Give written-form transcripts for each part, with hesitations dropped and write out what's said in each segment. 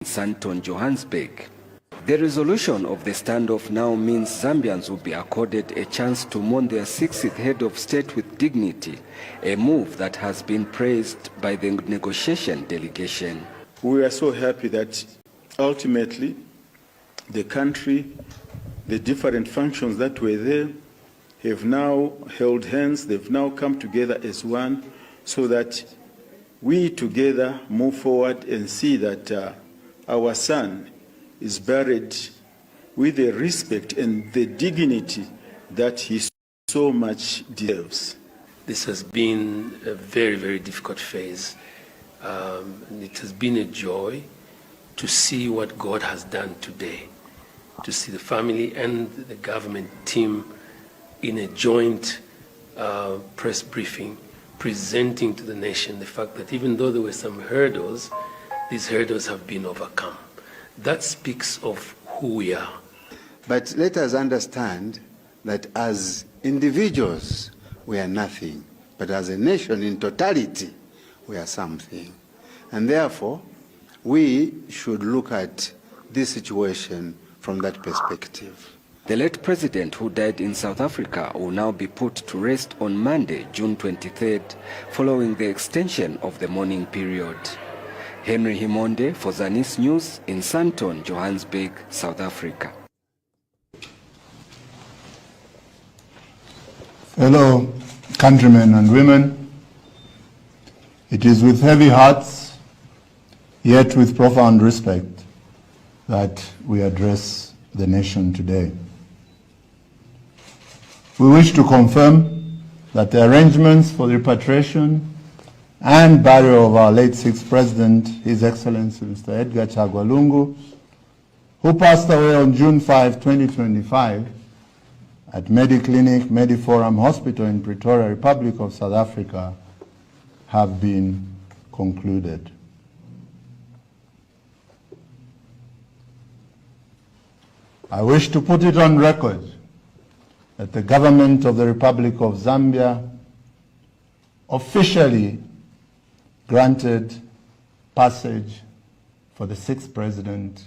Santon, Johannesburg. The resolution of the standoff now means Zambians will be accorded a chance to mourn their 60th head of state with dignity, a move that has been praised by the negotiation delegation. We are so happy that ultimately the country, the different functions that were there, have now held hands, they've now come together as one, so that we together move forward and see that our son is buried with the respect and the dignity that he so much deserves. This has been a very, very difficult phase. It has been a joy to see what God has done today, to see the family and the government team in a joint press briefing presenting to the nation the fact that even though there were some hurdles, these hurdles have been overcome. That speaks of who we are. But let us understand that as individuals, we are nothing. But as a nation in totality, we are something. And therefore, we should look at this situation from that perspective. The late president, who died in South Africa, will now be put to rest on Monday, June 23rd, following the extension of the mourning period. Henry Himonde for Zanis News in Santon, Johannesburg, South Africa. Fellow countrymen and women, it is with heavy hearts, yet with profound respect, that we address the nation today. We wish to confirm that the arrangements for the repatriation and burial of our late sixth president, His Excellency Mr. Edgar Chagwa Lungu, who passed away on June 5, 2025, at Mediclinic Mediforum Hospital in Pretoria, Republic of South Africa, have been concluded. I wish to put it on record that the government of the Republic of Zambia officially granted passage for the sixth president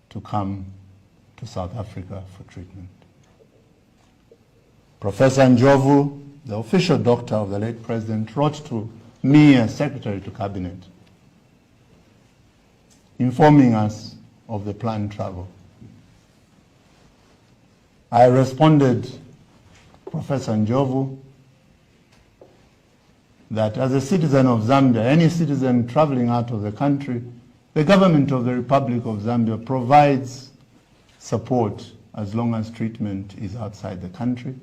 to come to South Africa for treatment. Professor Njovu, the official doctor of the late president, wrote to me as Secretary to Cabinet, informing us of the planned travel. I responded, Professor Njovu, that as a citizen of Zambia, any citizen traveling out of the country, the government of the Republic of Zambia provides support as long as treatment is outside the country.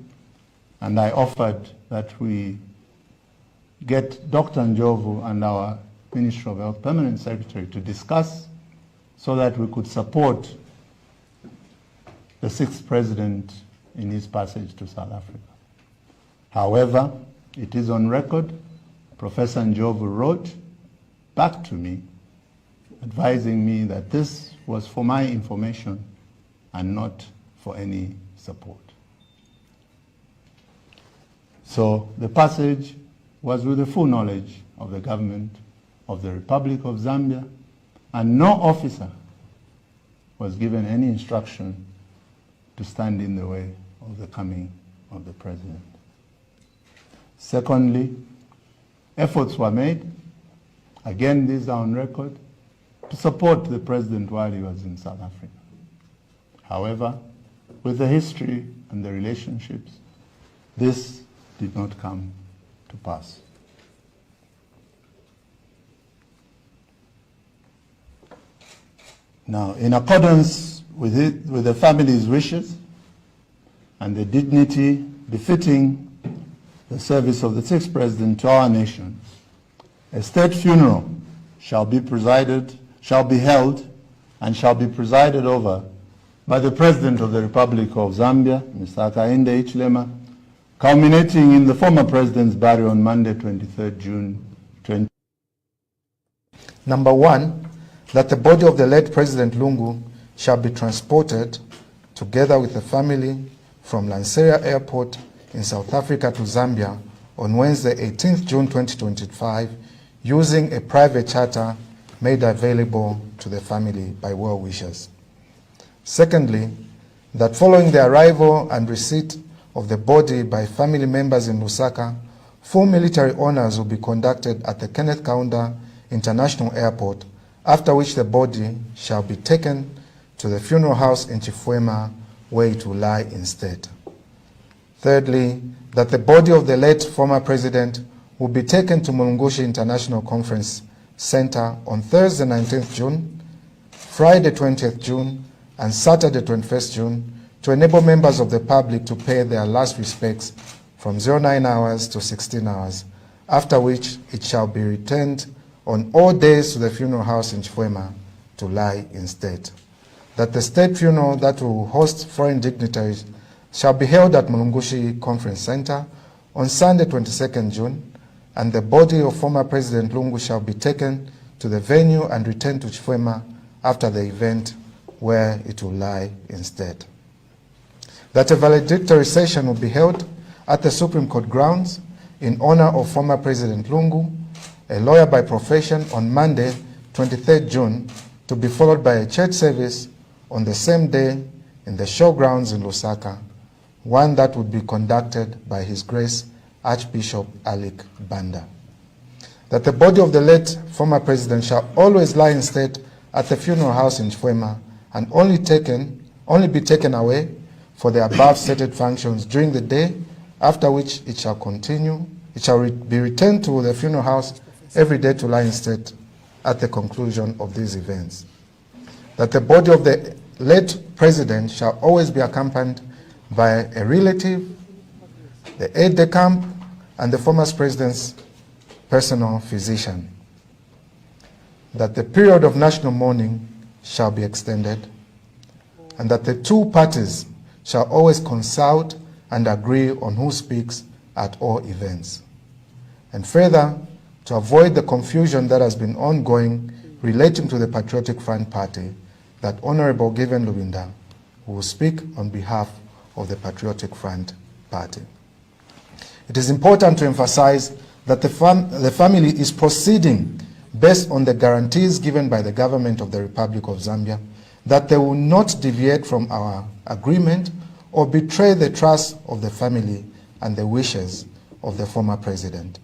And I offered that we get Dr. Njovu and our Ministry of Health Permanent Secretary to discuss so that we could support the sixth president in his passage to South Africa. However, it is on record, Professor Njovu wrote back to me advising me that this was for my information and not for any support. So the passage was with the full knowledge of the government of the Republic of Zambia, and no officer was given any instruction to stand in the way of the coming of the president. Secondly, efforts were made, again these are on record, to support the president while he was in South Africa. However, with the history and the relationships, this did not come to pass. Now, in accordance with the family's wishes and the dignity befitting the service of the sixth president to our nation, a state funeral shall be held and shall be presided over by the President of the Republic of Zambia, Mr. Hakainde Hichilema, culminating in the former president's burial on Monday, 23rd June 2020. Number one, that the body of the late President Lungu shall be transported together with the family from Lanseria Airport in South Africa to Zambia on Wednesday, 18th June 2025, using a private charter made available to the family by well wishers. Secondly, that following the arrival and receipt of the body by family members in Lusaka, full military honors will be conducted at the Kenneth Kaunda International Airport, after which the body shall be taken to the funeral house in Chifwema, where it will lie instead. Thirdly, that the body of the late former president will be taken to Mulungushi International Conference Center on Thursday 19th June, Friday 20th June, and Saturday 21st June to enable members of the public to pay their last respects from 09 hours to 16 hours, after which it shall be returned on all days to the funeral house in Chifwema to lie instead. That the state funeral that will host foreign dignitaries shall be held at Mulungushi Conference Center on Sunday 22nd June, and the body of former President Lungu shall be taken to the venue and returned to Chifwema after the event, where it will lie instead. That a valedictory session will be held at the Supreme Court grounds in honor of former President Lungu, a lawyer by profession, on Monday 23rd June, to be followed by a church service on the same day in the showgrounds in Lusaka, one that would be conducted by His Grace Archbishop Alik Banda. That the body of the late former president shall always lie instead at the funeral house in Chifwema and only be taken away for the above stated functions during the day, after which it shall be returned to the funeral house every day to lie instead at the conclusion of these events. That the body of the late president shall always be accompanied by a relative, the aide-de-camp, and the former president's personal physician. That the period of national mourning shall be extended, and that the two parties shall always consult and agree on who speaks at all events. And further, to avoid the confusion that has been ongoing relating to the Patriotic Front Party, that Honorable Given Lubinda will speak on behalf of the Patriotic Front Party. It is important to emphasize that the family is proceeding based on the guarantees given by the government of the Republic of Zambia that they will not deviate from our agreement or betray the trust of the family and the wishes of the former president.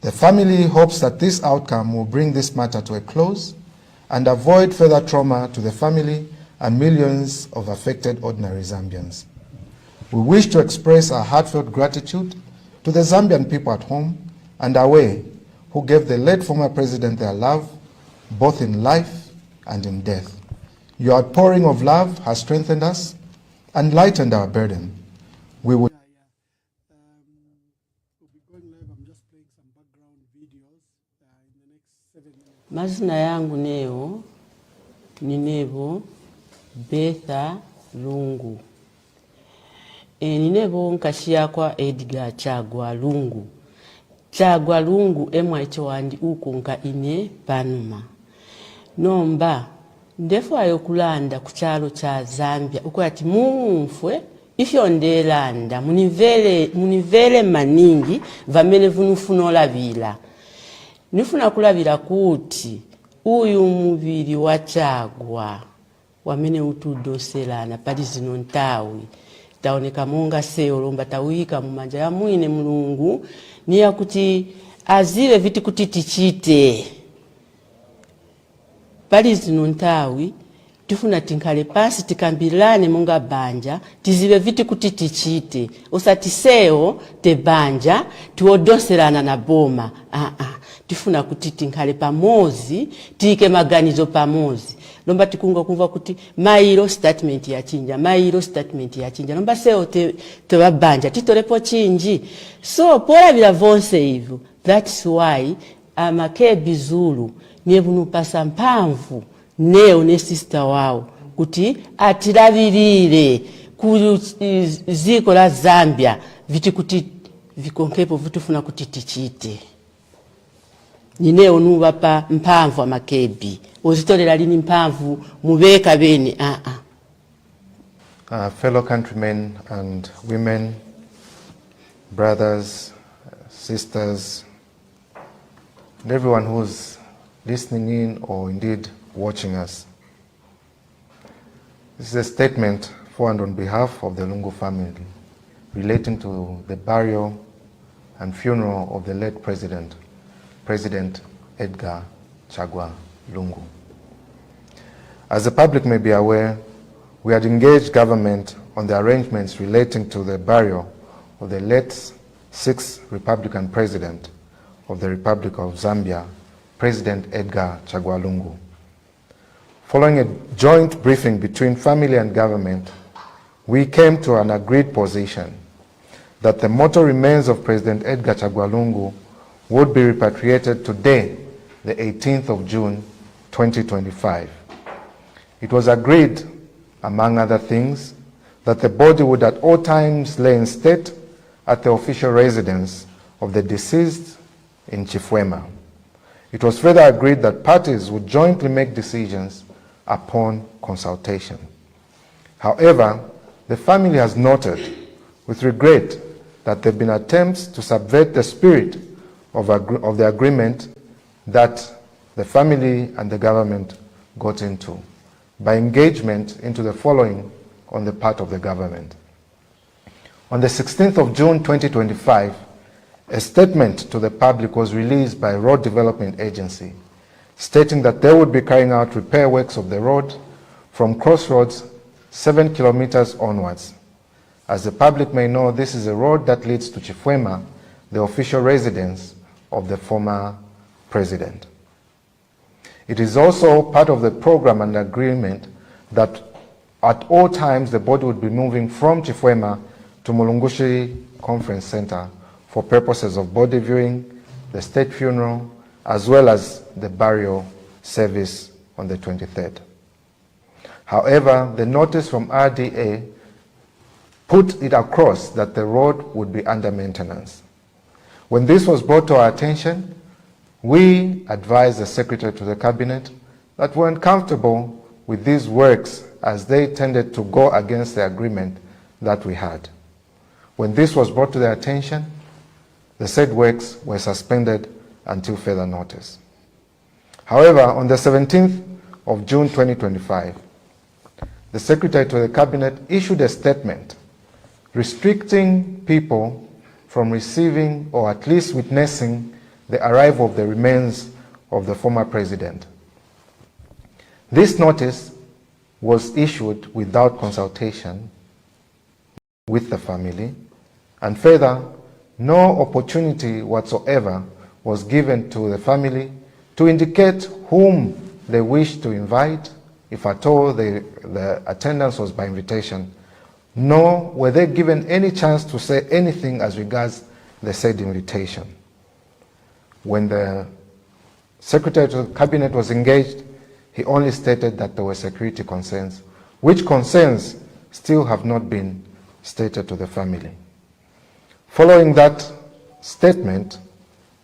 The family hopes that this outcome will bring this matter to a close and avoid further trauma to the family and millions of affected ordinary Zambians. We wish to express our heartfelt gratitude to the Zambian people at home and away who gave the late former president their love, both in life and in death. Your outpouring of love has strengthened us and lightened our burden. We will Mazina yangu leo ni Nebo Betha Lungu. Ni Nebo nkashia kwa Edgar Chagwa Lungu. Chagwa Lungu emwa icho wandi uku nka ine panuma. Nomba ndefu ayokulanda kuchalo cha Zambia uko ati mumfwe ifyo ndelanda munivele maningi vamene vunufunola vila. Nifuna kulabira kuti uyu mubiri wa Chagwa wamene utudoselana pali zino ntawi taoneka monga seolomba tawika mumanja ya mwine Mulungu ni ya kuti azive viti kuti tichite pali zino ntawi tifuna tinkale pasi tikambilane monga banja tizive viti kuti tichite osati seo te banja tuodoselana na boma tifuna kuti tinkale pamozi tike maganizo pamozi lomba tikunga kumva kuti mailo statement ya chinja lomba seo te babanja titolepo chinji so pora bila vonse hivyo. That's why amakebi Zulu niye pasa mpamvu neo ne sister wao kuti atilavirire ku ziko la Zambia viti kuti vikonkepo vitufuna kuti tichite. Nineo nuwa pa mpamvu amakebi ozitolera lini mpamvu mubeka bene fellow countrymen and women, brothers, sisters, and everyone who's listening in or indeed watching us. This is a statement formed on behalf of the Lungu family relating to the burial and funeral of the late President Edgar Chagwa Lungu. As the public may be aware, we had engaged government on the arrangements relating to the burial of the late 6th Republican President of the Republic of Zambia, President Edgar Chagwa Lungu. Following a joint briefing between family and government, we came to an agreed position that the mortal remains of President Edgar Chagwa Lungu would be repatriated today, the 18th of June, 2025. It was agreed, among other things, that the body would at all times lay in state at the official residence of the deceased in Chifwema. It was further agreed that parties would jointly make decisions upon consultation. However, the family has noted with regret that there have been attempts to subvert the spirit of the agreement that the family and the government got into by engagement into the following on the part of the government. On the 16th of June 2025, a statement to the public was released by Road Development Agency stating that they would be carrying out repair works of the road from Crossroads 7 kilometers onwards. As the public may know, this is a road that leads to Chifwema, the official residence of the former president. It is also part of the program and agreement that at all times the body would be moving from Chifwema to Mulungushi Conference Center for purposes of body viewing, the state funeral, as well as the burial service on the 23rd. However, the notice from RDA put it across that the road would be under maintenance. When this was brought to our attention, we advised the Secretary to the Cabinet that we weren't comfortable with these works as they tended to go against the agreement that we had. When this was brought to their attention, the said works were suspended until further notice. However, on the 17th of June 2025, the Secretary to the Cabinet issued a statement restricting people from receiving or at least witnessing the arrival of the remains of the former president. This notice was issued without consultation with the family, and further, no opportunity whatsoever was given to the family to indicate whom they wished to invite, if at all the attendance was by invitation, nor were they given any chance to say anything as regards the said invitation. When the Secretary to the Cabinet was engaged, he only stated that there were security concerns, which concerns still have not been stated to the family. Following that statement,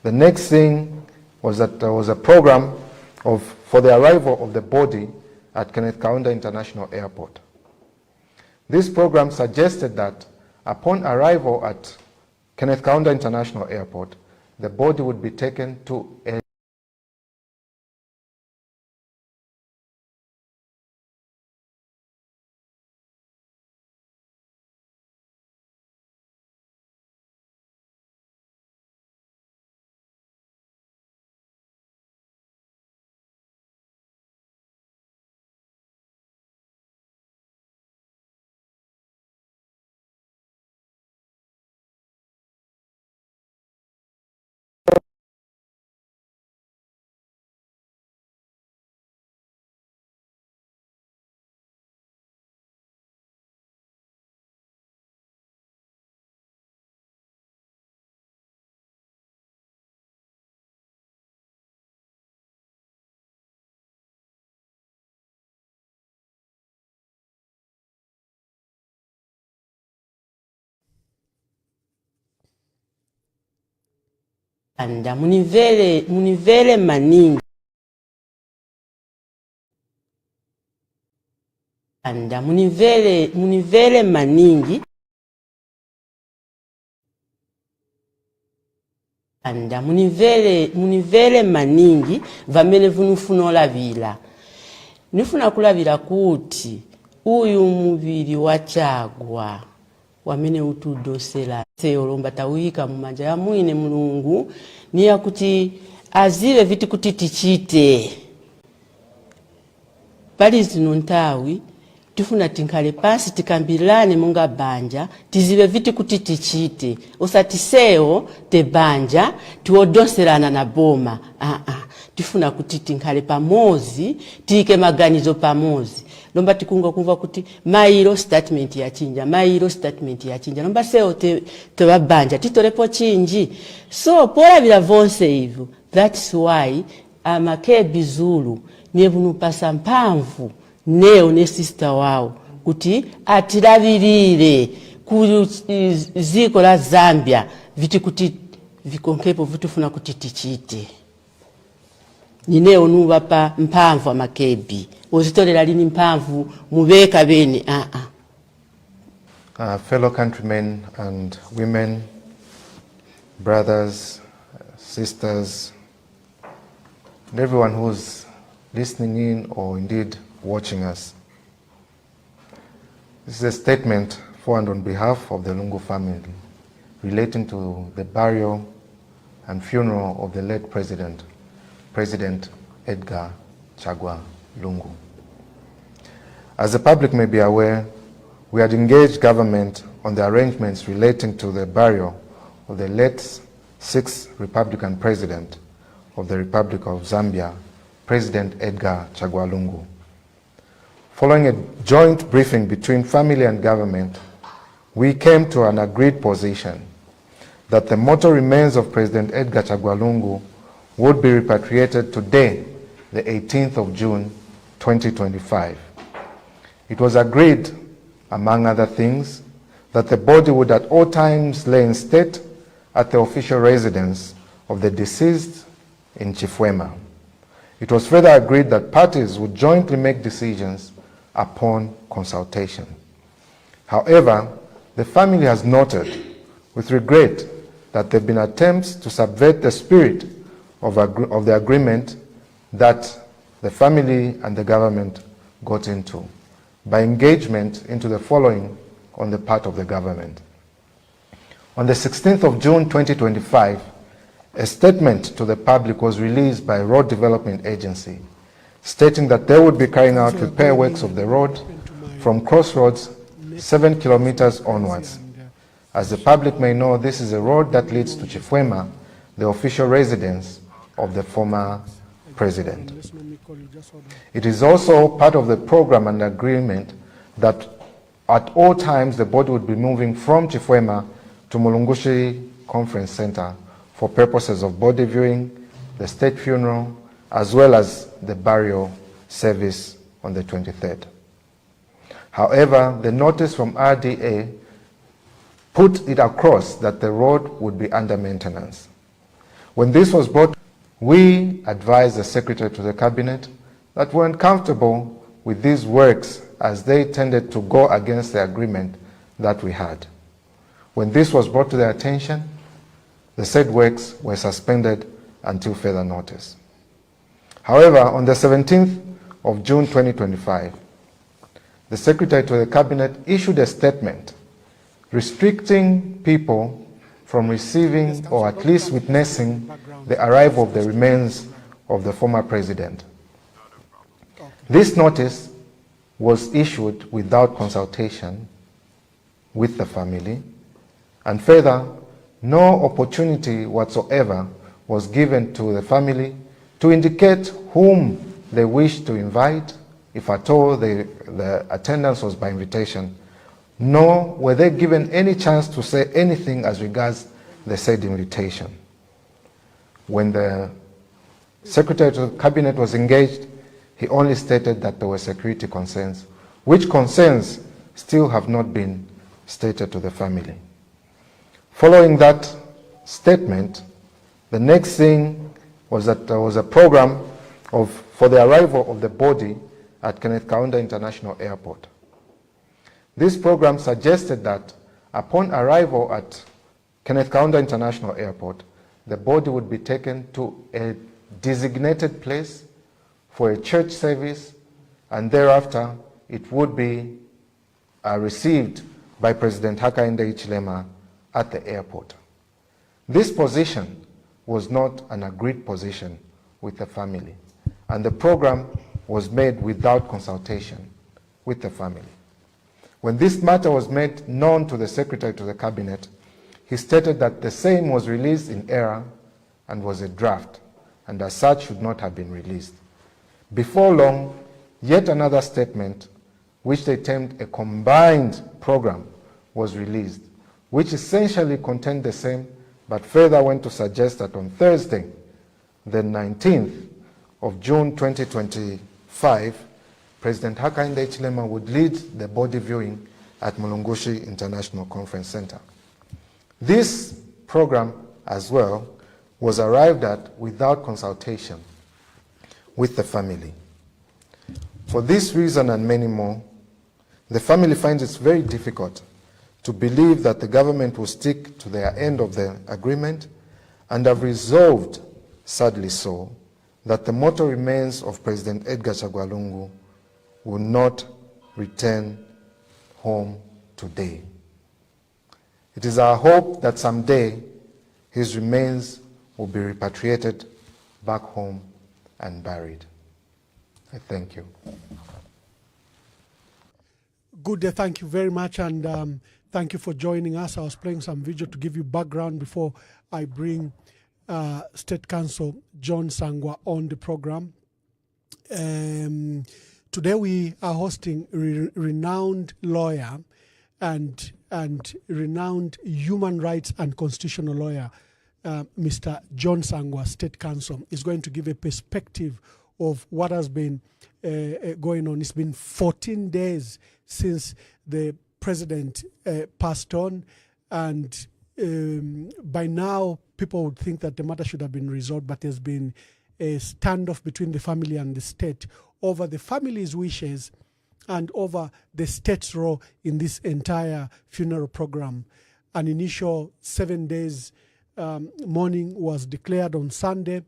the next thing was that there was a program for the arrival of the body at Kenneth Kaunda International Airport. This program suggested that upon arrival at Kenneth Kaunda International Airport, the body would be taken to a anda munivele maningi anda munivele maningi anda munivele maningi vamene vunufuna olavira nifuna kulavira kuti uyu muviri wa Chagwa wamene utudosera seolomba tawika mumanja ya mwine Mulungu niya kuti azive viti kuti tichite pali zino ntawi tifuna tinkhale pasi tikambirane munga banja tizive viti kuti tichite osati sewo te banja tiwodonserana na boma tifuna kuti tinkhale pamozi tike maganizo pamozi lomba tikunga kumva kuti mailo statement ya chinja lomba sewo te banja titolepo chinji so pola bila vonse hivyo. That's why amakebi Zulu nevunupasa mpamvu neo ne sister wao kuti atilavirire ku ziko la Zambia viti kuti vikonkepo vitufuna kuti tichite nineo nuva pa mpamvu amakebi ozitolera lini mpamvu mubeka bene Fellow countrymen and women, brothers, sisters, and everyone who's listening in or indeed watching us. This is a statement for and on behalf of the Lungu family relating to the burial and funeral of the late President Edgar Chagwa Lungu. As the public may be aware, we had engaged government on the arrangements relating to the burial of the late 6th Republican President of the Republic of Zambia, President Edgar Chagwa Lungu. Following a joint briefing between family and government, we came to an agreed position that the mortal remains of President Edgar Chagwa Lungu would be repatriated today, the 18th of June, 2025. It was agreed, among other things, that the body would at all times lay in state at the official residence of the deceased in Chifwema. It was further agreed that parties would jointly make decisions upon consultation. However, the family has noted with regret that there have been attempts to subvert the spirit of the agreement that the family and the government got into by engagement into the following on the part of the government. On the 16th of June 2025, a statement to the public was released by Road Development Agency stating that they would be carrying out repair works of the road from Crossroads 7 kilometers onwards. As the public may know, this is a road that leads to Chifwema, the official residence of the former president. It is also part of the program and agreement that at all times the body would be moving from Chifwema to Mulungushi Conference Center for purposes of body viewing, the state funeral, as well as the burial service on the 23rd. However, the notice from RDA put it across that the road would be under maintenance. When this was brought, we advised the Secretary to the Cabinet that we weren't comfortable with these works as they tended to go against the agreement that we had. When this was brought to their attention, the said works were suspended until further notice. However, on the 17th of June 2025, the Secretary to the Cabinet issued a statement restricting people from receiving or at least witnessing the arrival of the remains of the former president. This notice was issued without consultation with the family, and further, no opportunity whatsoever was given to the family to indicate whom they wished to invite, if at all the attendance was by invitation, nor were they given any chance to say anything as regards the said invitation. When the Secretary to the Cabinet was engaged, he only stated that there were security concerns, which concerns still have not been stated to the family. Following that statement, the next thing was that there was a program for the arrival of the body at Kenneth Kaunda International Airport. This program suggested that upon arrival at Kenneth Kaunda International Airport, the body would be taken to a designated place for a church service, and thereafter it would be received by President Hakainde Hichilema at the airport. This position was not an agreed position with the family, and the program was made without consultation with the family. When this matter was made known to the Secretary to the Cabinet, he stated that the same was released in error and was a draft, and as such should not have been released. Before long, yet another statement, which they termed a combined program, was released, which essentially contained the same, but further went to suggest that on Thursday, the 19th of June 2025, President Hakainde Hichilema would lead the body viewing at Mulungushi International Conference Center. This program, as well, was arrived at without consultation with the family. For this reason and many more, the family finds it very difficult to believe that the government will stick to their end of the agreement, and have resolved, sadly so, that the mortal remains of President Edgar Chagwa Lungu will not return home today. It is our hope that someday his remains will be repatriated back home and buried. I thank you. Good, thank you very much, and thank you for joining us. I was playing some video to give you background before I bring State Counsel John Sangwa on the program. Today we are hosting renowned lawyer and renowned human rights and constitutional lawyer, Mr. John Sangwa, State Counsel, is going to give a perspective of what has been going on. It's been 14 days since the president passed on, and by now people would think that the matter should have been resolved, but there's been a standoff between the family and the state over the family's wishes and over the state's role in this entire funeral program. An initial 7 days mourning was declared on Sunday.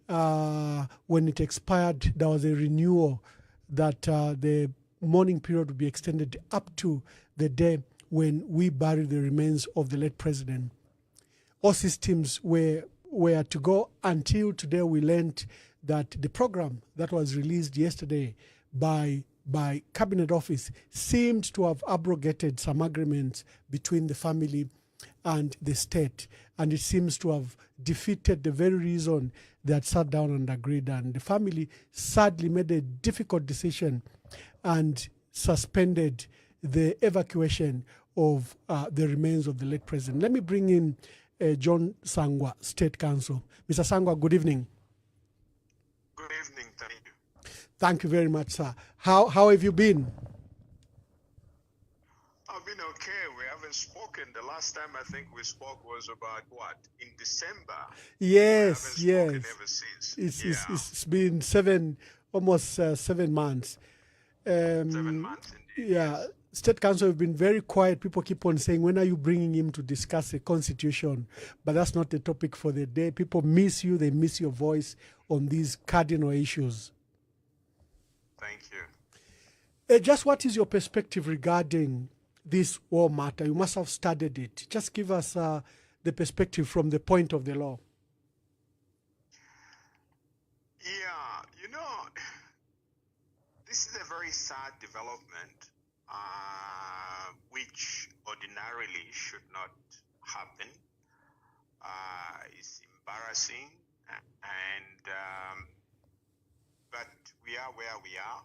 When it expired, there was a renewal that the mourning period would be extended up to the day when we bury the remains of the late president. All systems were to go until today. We learned that the program that was released yesterday by Cabinet Office seemed to have abrogated some agreements between the family and the state, and it seems to have defeated the very reason they had sat down and agreed. And the family sadly made a difficult decision and suspended the evacuation of the remains of the late president. Let me bring in John Sangwa, State Counsel. Mr. Sangwa, good evening. Good evening, thank you. Thank you very much, sir. How have you been? I've been okay. We haven't spoken. The last time I think we spoke was about what? In December. Yes, we haven't yes. spoken ever since. It's been almost 7 months. 7 months indeed. Yeah. Yes. State Counsel have been very quiet. People keep on saying, when are you bringing him to discuss the Constitution? But that's not the topic for the day. People miss you. They miss your voice on these cardinal issues. Thank you. Just what is your perspective regarding this war matter? You must have studied it. Just give us the perspective from the point of the law. Yeah, this is a very sad development, which ordinarily should not happen. It's embarrassing, but we are where we are.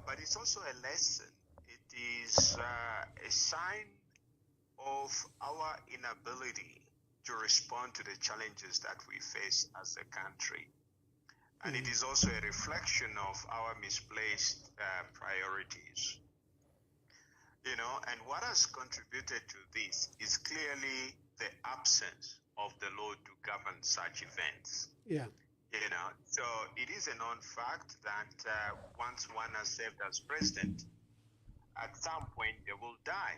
But it's also a lesson. It is a sign of our inability to respond to the challenges that we face as a country. And it is also a reflection of our misplaced priorities. And what has contributed to this is clearly the absence of the law to govern such events. Yeah. So it is a known fact that once one has served as president, at some point they will die.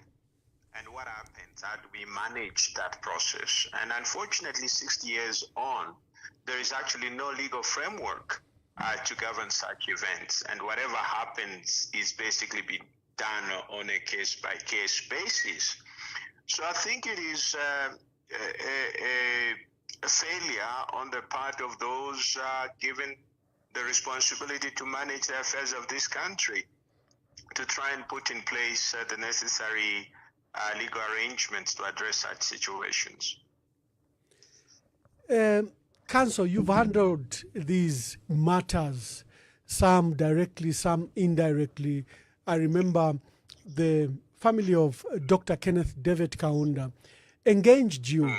and what happens, how do we manage that process? And unfortunately, 60 years on, there is actually no legal framework to govern such events, and whatever happens is basically being done on a case-by-case basis. So I think it is a failure on the part of those given the responsibility to manage the affairs of this country to try and put in place the necessary legal arrangements to address such situations. Counsel, you've handled these matters, some directly, some indirectly. I remember the family of Dr. Kenneth David Kaunda engaged you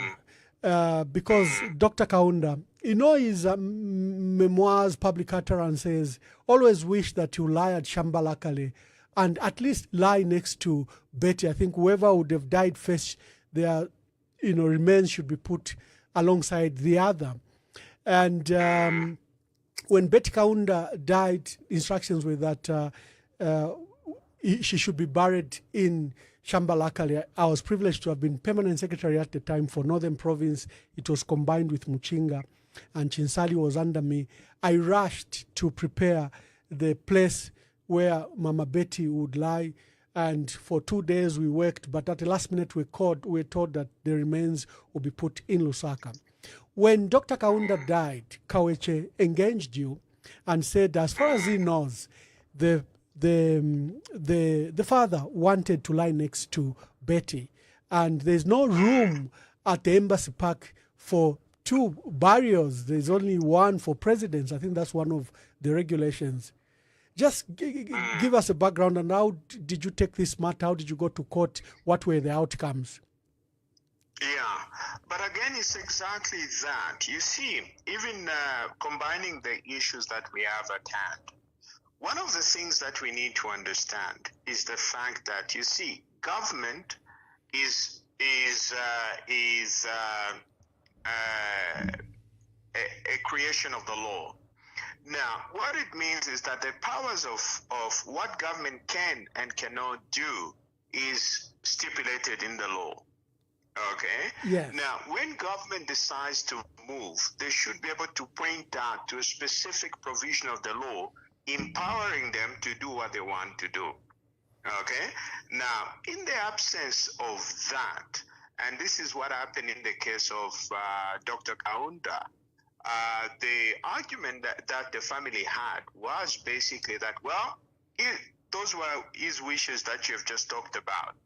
because Dr. Kaunda, in all his memoirs, public utterances, always wished that you lie at Shambalakale and at least lie next to Betty. I think whoever would have died first, their remains should be put alongside the other. And when Betty Kaunda died, instructions were that she should be buried in Shambalakale. I was privileged to have been permanent secretary at the time for Northern Province. It was combined with Muchinga, and Chinsali was under me. I rushed to prepare the place where Mama Betty would lie, and for 2 days we worked, but at the last minute we were told that the remains would be put in Lusaka. When Dr. Kaunda died, Kaweche engaged you and said, as far as he knows, the father wanted to lie next to Betty, and there's no room at the Embassy Park for 2 burials. There's only one for presidents. I think that's one of the regulations. Just give us a background, and how did you take this matter? How did you go to court? What were the outcomes? Yeah, but again, it's exactly that. You see, even combining the issues that we have at hand, one of the things that we need to understand is the fact that, you see, government is a creation of the law. Now, what it means is that the powers of what government can and cannot do is stipulated in the law. Okay? Yes. Now, when government decides to move, they should be able to point out to a specific provision of the law empowering them to do what they want to do. Okay? Now, in the absence of that, and this is what happened in the case of Dr. Kaunda, the argument that the family had was basically that, well, those were his wishes that you have just talked about.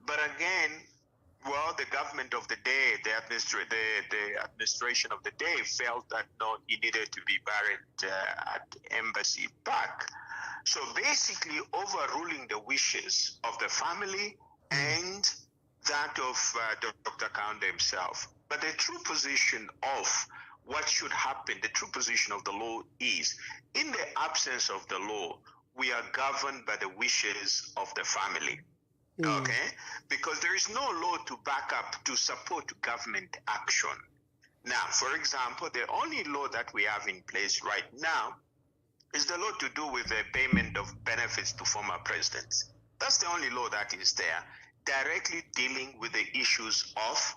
But again, well, the government of the day, the administration of the day felt that no, he needed to be buried at Embassy Park. So basically overruling the wishes of the family and that of Dr. Kaunda himself. But the true position of what should happen, the true position of the law is, in the absence of the law, we are governed by the wishes of the family. Okay? Because there is no law to back up, to support government action. Now, for example, the only law that we have in place right now is the law to do with the payment of benefits to former presidents. That's the only law that is there, directly dealing with the issues of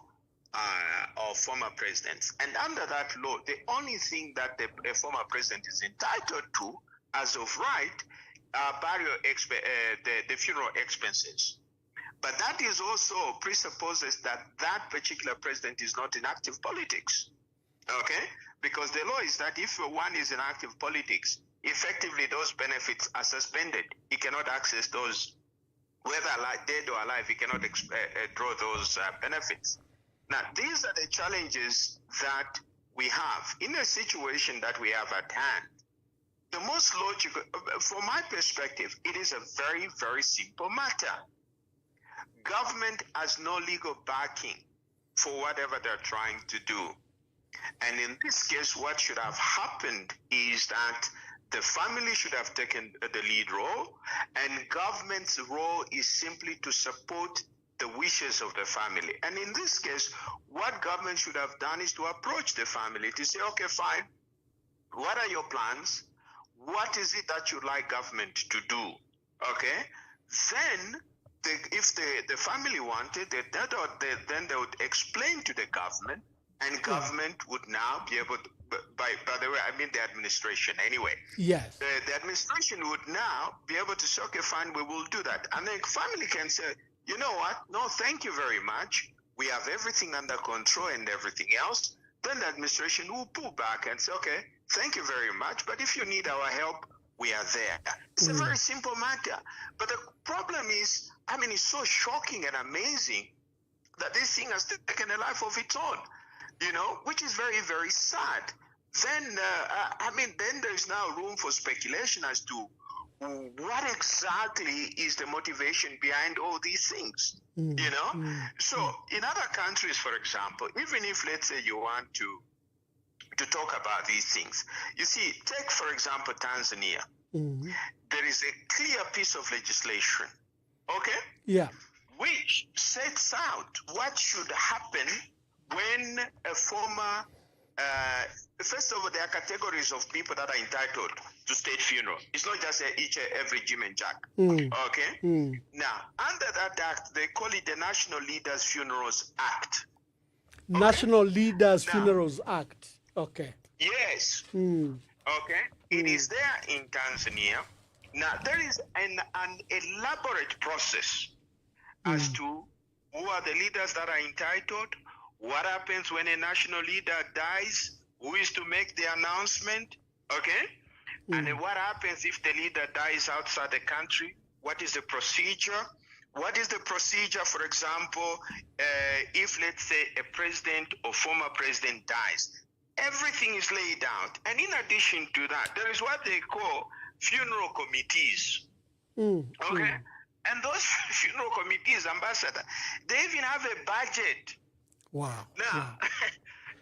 former presidents. And under that law, the only thing that a former president is entitled to, as of right, the funeral expenses. But that is also presupposes that that particular president is not in active politics. Okay? Because the law is that if one is in active politics, effectively those benefits are suspended. He cannot access those, whether dead or alive, he cannot draw those benefits. Now, these are the challenges that we have. In a situation that we have at hand, the most logical, from my perspective, it is a very, very simple matter. Government has no legal backing for whatever they're trying to do. And in this case, what should have happened is that the family should have taken the lead role, and government's role is simply to support the wishes of the family. And in this case, what government should have done is to approach the family to say, okay, fine, what are your plans? What is it that you'd like government to do? Okay? Then if the family wanted it, then they would explain to the government, and government would now be able to, by the way, I mean the administration anyway. Yes. The administration would now be able to say, okay, fine, we will do that. And the family can say, you know what? No, thank you very much. We have everything under control and everything else. Then the administration will pull back and say, okay, thank you very much. But if you need our help, we are there. It's a very simple matter. But the problem is, I mean, it's so shocking and amazing that this thing has taken a life of its own, you know, which is very, very sad. Then, then there's now room for speculation as to what exactly is the motivation behind all these things, you know? So in other countries, for example, even if, let's say, you want to talk about these things, you see, take, for example, Tanzania. There is a clear piece of legislation, okay? Yeah. Which sets out what should happen when a former, first of all, there are categories of people that are entitled to state funeral. It's not just every Jim and Jack, okay? Now, under that act, they call it the National Leaders Funerals Act. Okay? National Leaders Funerals Act, okay. Yes, okay? It is there in Tanzania. Now, there is an elaborate process as to who are the leaders that are entitled, what happens when a national leader dies, who is to make the announcement, okay? And then what happens if the leader dies outside the country? What is the procedure? What is the procedure, for example, if, let's say, a president or former president dies? Everything is laid out. And in addition to that, there is what they call funeral committees, okay? And those funeral committees, Ambassador, they even have a budget. Wow. Now,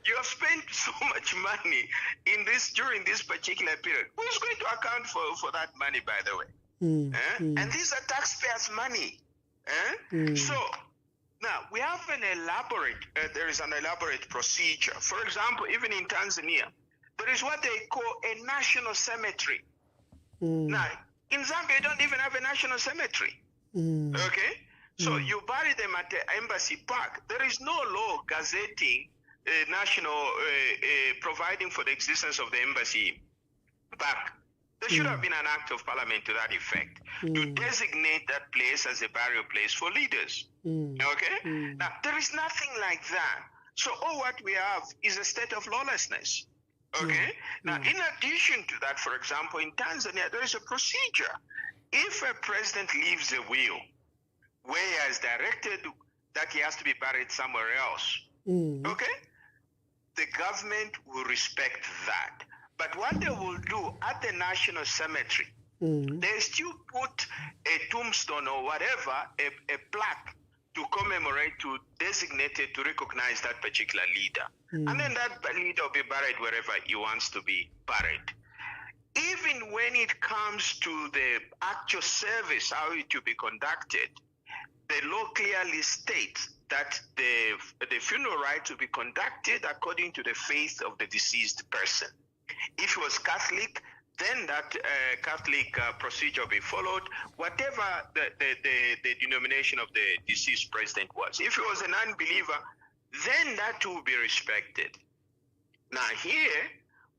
you have spent so much money in this during this particular period. Who is going to account for that money, by the way? And these are taxpayers' money. So now we have an elaborate. There is an elaborate procedure. For example, even in Tanzania, there is what they call a national cemetery. Now, in Zambia, you don't even have a national cemetery. Okay, so you bury them at the embassy park. There is no law gazetting national providing for the existence of the embassy park. There should have been an act of parliament to that effect to designate that place as a burial place for leaders. Okay, now there is nothing like that. So all what we have is a state of lawlessness. Okay, now in addition to that, for example, in Tanzania, there is a procedure. If a president leaves a will where he has directed that he has to be buried somewhere else, okay, the government will respect that. But what they will do at the national cemetery, they still put a tombstone or whatever, a plaque to commemorate, to designate it, to recognize that particular leader. And then that leader will be buried wherever he wants to be buried. Even when it comes to the actual service, how it will be conducted, the law clearly states that the funeral rites will be conducted according to the faith of the deceased person. If he was Catholic, then that Catholic procedure will be followed, whatever the denomination of the deceased president was. If he was an unbeliever, then that will be respected. Now here,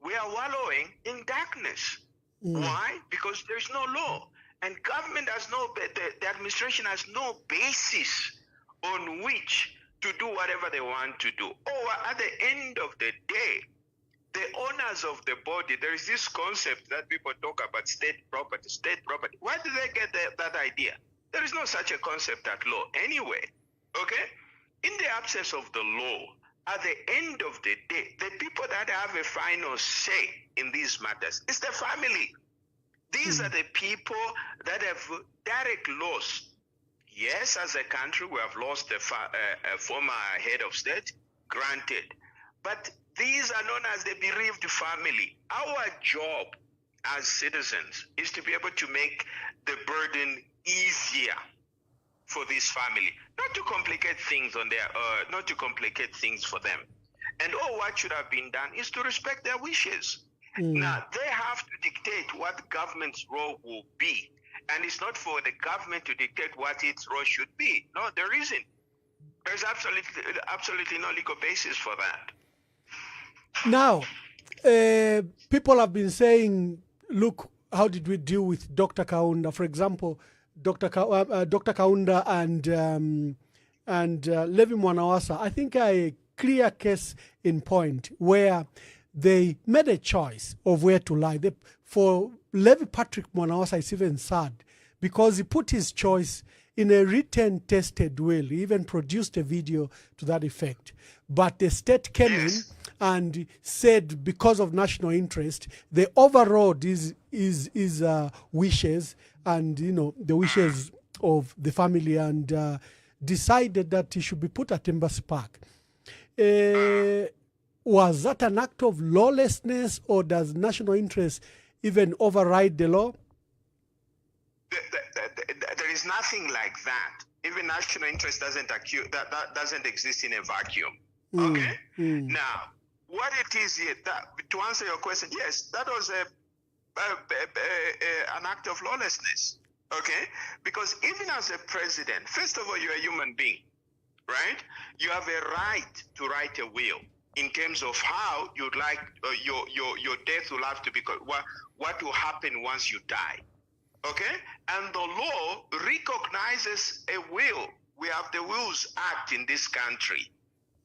we are wallowing in darkness. Why? Because there's no law. And government has the administration has no basis on which to do whatever they want to do. Or at the end of the day, the owners of the body, there is this concept that people talk about state property, state property. Where did they get that idea? There is no such a concept at law anyway, okay? In the absence of the law, at the end of the day, the people that have a final say in these matters is the family. These are the people that have direct loss. Yes, as a country, we have lost a former head of state, granted. But these are known as the bereaved family. Our job as citizens is to be able to make the burden easier for this family, not to complicate things on their, not to complicate things for them. And all what should have been done is to respect their wishes. Now, they have to dictate what government's role will be. And it's not for the government to dictate what its role should be. No, there isn't. There's absolutely no legal basis for that. Now, people have been saying, look, how did we deal with Dr. Kaunda? For example, Dr. Kaunda and Levi Mwanawasa, I think a clear case in point where they made a choice of where to lie. For Levi Patrick Mwanawasa, it's even sad because he put his choice in a written, tested will. He even produced a video to that effect. But the state came in and said, because of national interest, they overrode his wishes and the wishes of the family and decided that he should be put at Embassy Park. Was that an act of lawlessness, or does national interest even override the law? There is nothing like that. Even national interest doesn't exist in a vacuum. Okay? Now, what it is here, to answer your question, yes, that was an act of lawlessness. Okay? Because even as a president, first of all, you're a human being, right? You have a right to write a will in terms of how you'd like your death will have to be, what will happen once you die. Okay? And the law recognizes a will. We have the Wills Act in this country,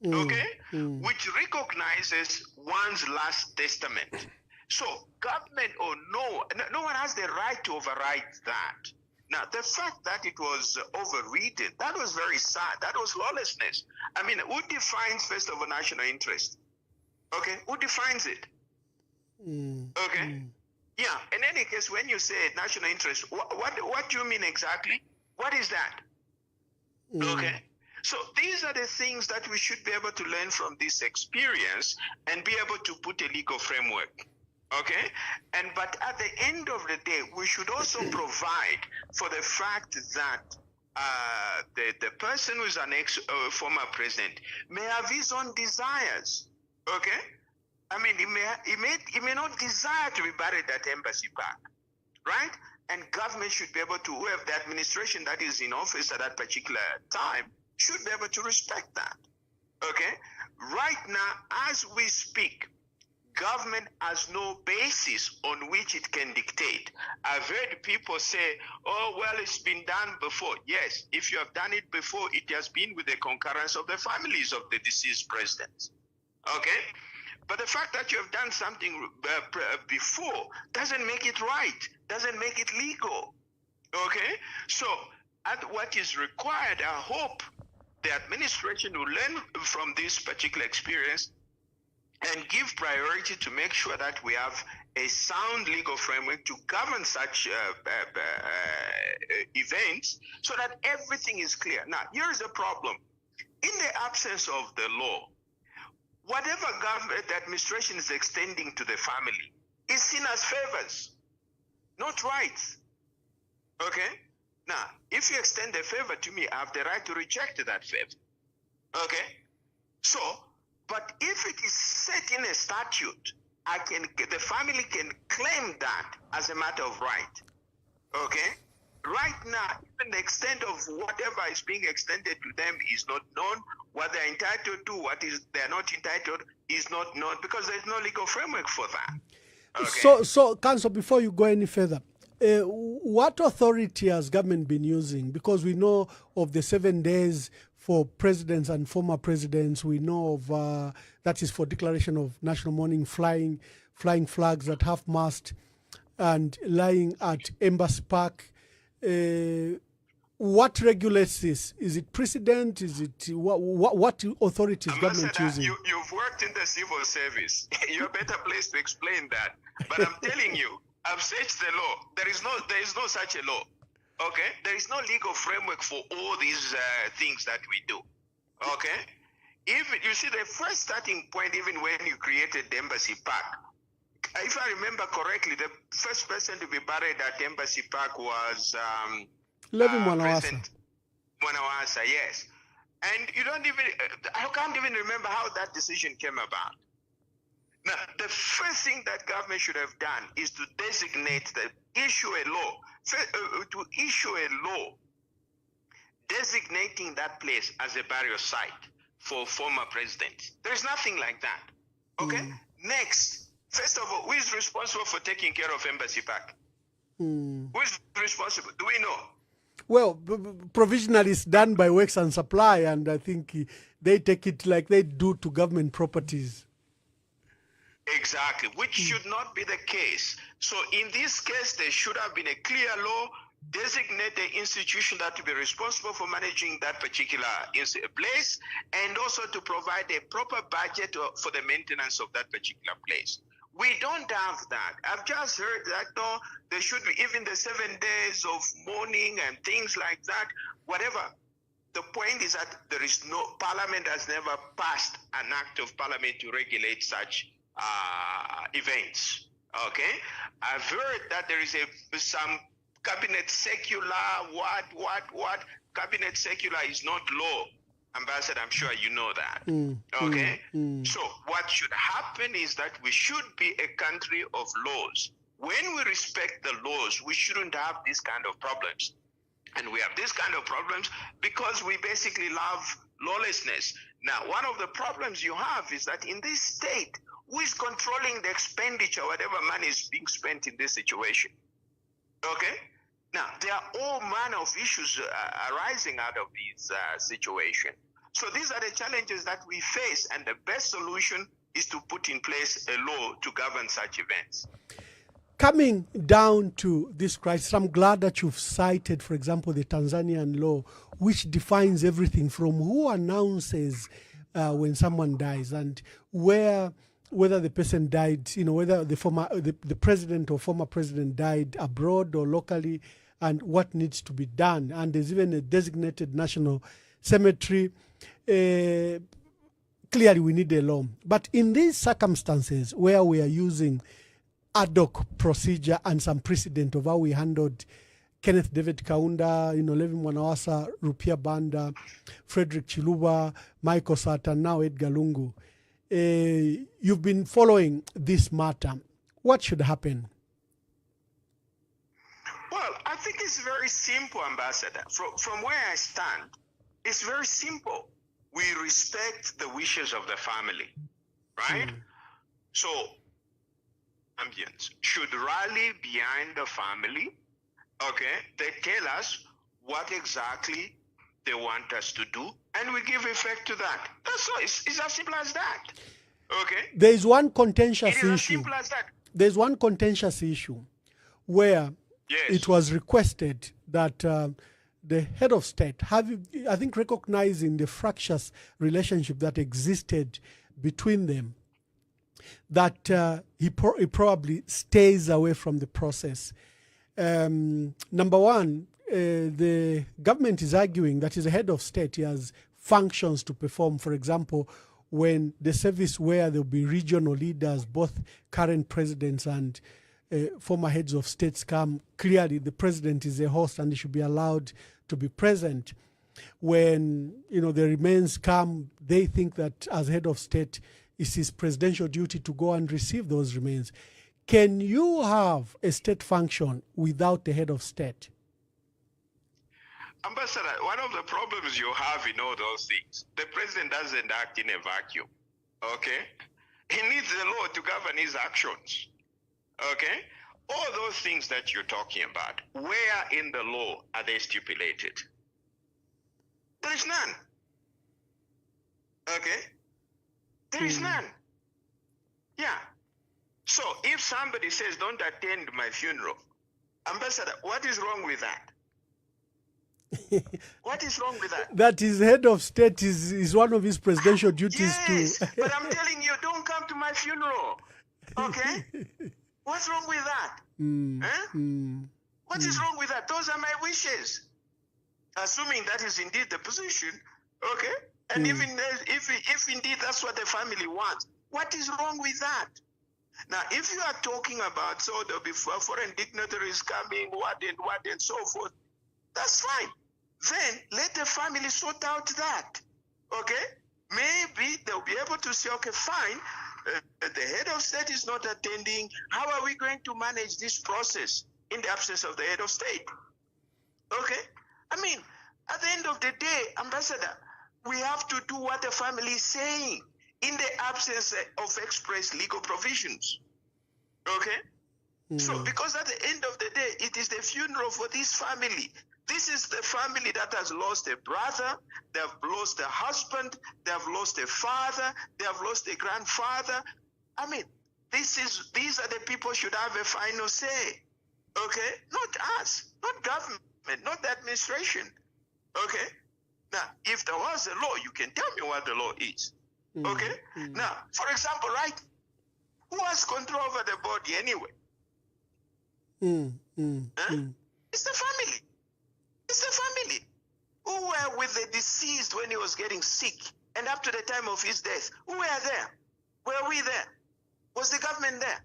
okay? Which recognizes one's last testament. So government or no one has the right to override that. Now, the fact that it was overridden, that was very sad. That was lawlessness. I mean, who defines, first of all, national interest? Okay? Who defines it? Okay? Yeah, in any case, when you say national interest, what do you mean exactly? What is that? Okay? So these are the things that we should be able to learn from this experience and be able to put a legal framework. Okay? But at the end of the day, we should also provide for the fact that the person who is an former president may have his own desires. Okay? I mean, he may not desire to be buried at Embassy Park, right? And government should be able to, whoever the administration that is in office at that particular time, should be able to respect that, okay? Right now, as we speak, government has no basis on which it can dictate. I've heard people say, oh, well, it's been done before. Yes, if you have done it before, it has been with the concurrence of the families of the deceased presidents, okay? But the fact that you have done something before doesn't make it right, doesn't make it legal, okay? So what is required, I hope the administration will learn from this particular experience and give priority to make sure that we have a sound legal framework to govern such events so that everything is clear. Now, here's the problem. In the absence of the law, whatever government administration is extending to the family is seen as favors, not rights. Okay? Now, if you extend a favor to me, I have the right to reject that favor. Okay? So, but if it is set in a statute, the family can claim that as a matter of right. Okay? Right now, even the extent of whatever is being extended to them is not known. What they're entitled to, they're not entitled is not known because there's no legal framework for that. Okay? So, Council, before you go any further, what authority has government been using? Because we know of the 7 days for presidents and former presidents. We know of that is for declaration of national mourning, flying flags at half-mast and lying at Embassy Park. What regulates this? Is it precedent? Is it what authority is government using? You've worked in the civil service. You're a better place to explain that. But I'm telling you, I've searched the law. There is no such a law. Okay? There is no legal framework for all these things that we do. Okay? If you see the first starting point, even when you created the Embassy Park, if I remember correctly, the first person to be buried at Embassy Park was Levi Mwanawasa. President Mwanawasa, yes. And you don't even, I can't even remember how that decision came about. Now, the first thing that government should have done is to designate, issue a law, to issue a law designating that place as a burial site for former presidents. There's nothing like that. Okay? Next, first of all, who is responsible for taking care of Embassy Park? Who is responsible? Do we know? Well, provisionally it's done by Works and Supply, and I think they take it like they do to government properties. Exactly, which should not be the case. So in this case, there should have been a clear law, designate the institution that to be responsible for managing that particular place, and also to provide a proper budget for the maintenance of that particular place. We don't have that. I've just heard that no, there should be even the 7 days of mourning and things like that, whatever. The point is that there is no, Parliament has never passed an act of Parliament to regulate such events. Okay, I've heard that there is some cabinet secular, what cabinet secular is not law. Ambassador, I'm sure you know that. Okay, so what should happen is that we should be a country of laws. When we respect the laws, we shouldn't have these kind of problems. And we have this kind of problems because we basically love lawlessness. Now, one of the problems you have is that in this state, who is controlling the expenditure, whatever money is being spent in this situation? Okay? Now, there are all manner of issues arising out of this situation. So these are the challenges that we face, and the best solution is to put in place a law to govern such events. Coming down to this crisis, I'm glad that you've cited, for example, the Tanzanian law, which defines everything from who announces when someone dies and whether the person died, whether the president or former president died abroad or locally, and what needs to be done. And there's even a designated national cemetery. Clearly, we need a law. But in these circumstances where we are using ad hoc procedure and some precedent of how we handled Kenneth David Kaunda, Levin Mwanawasa, Rupia Banda, Frederick Chiluba, Michael Sata, now Edgar Lungu. You've been following this matter. What should happen? Well, I think it's very simple, Ambassador. From where I stand, it's very simple. We respect the wishes of the family, right? So, Zambians should rally behind the family. Okay, they tell us what exactly they want us to do, and we give effect to that. That's all. It's as simple as that. Okay. There is one contentious issue. As simple as that. There's one contentious issue where it was requested that the head of state, I think recognizing the fractious relationship that existed between them, that he probably stays away from the process. Number one, the government is arguing that as a head of state, he has functions to perform. For example, when the service where there will be regional leaders, both current presidents and former heads of states come, clearly the president is a host and he should be allowed to be present. When the remains come, they think that as head of state, it's his presidential duty to go and receive those remains. Can you have a state function without the head of state? Ambassador, one of the problems you have in all those things, the president doesn't act in a vacuum, okay? He needs the law to govern his actions, okay? All those things that you're talking about, where in the law are they stipulated? There is none, okay? There is none. Yeah. So if somebody says, don't attend my funeral, Ambassador, what is wrong with that? What is wrong with that? That his head of state is one of his presidential duties to... but I'm telling you, don't come to my funeral. Okay? What's wrong with that? What is wrong with that? Those are my wishes. Assuming that is indeed the position, okay? And even if indeed that's what the family wants, what is wrong with that? Now, if you are talking about, so there'll be foreign dignitaries coming, what and so forth, that's fine. Then let the family sort out that, okay? Maybe they'll be able to say, okay, fine, the head of state is not attending. How are we going to manage this process in the absence of the head of state? Okay? I mean, at the end of the day, Ambassador, we have to do what the family is saying in the absence of express legal provisions. Okay? So, because at the end of the day, it is the funeral for this family. This is the family that has lost a brother, they have lost a husband, they have lost a father, they have lost a grandfather. I mean, these are the people should have a final say. Okay? Not us, not government, not the administration. Okay? Now, if there was a law, you can tell me what the law is. Okay? Now, for example, right? Who has control over the body anyway? It's the family. It's the family who were with the deceased when he was getting sick and up to the time of his death. Who were there? Were we there? Was the government there?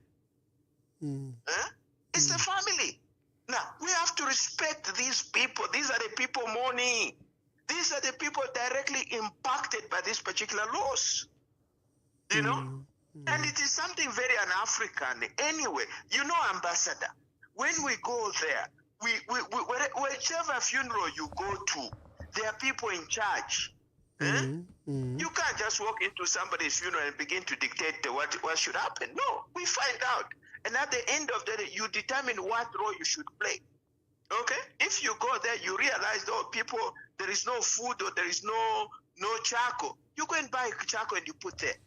It's the family. Now, we have to respect these people. These are the people mourning. These are the people directly impacted by this particular loss. You know? And it is something very un-African. Anyway, you know, Ambassador, when we go there, whichever funeral you go to, there are people in charge. You can't just walk into somebody's funeral and begin to dictate what should happen. No, we find out. And at the end of the day, you determine what role you should play. Okay? If you go there, you realize, oh, people, there is no food or there is no charcoal. You go and buy charcoal and you put there.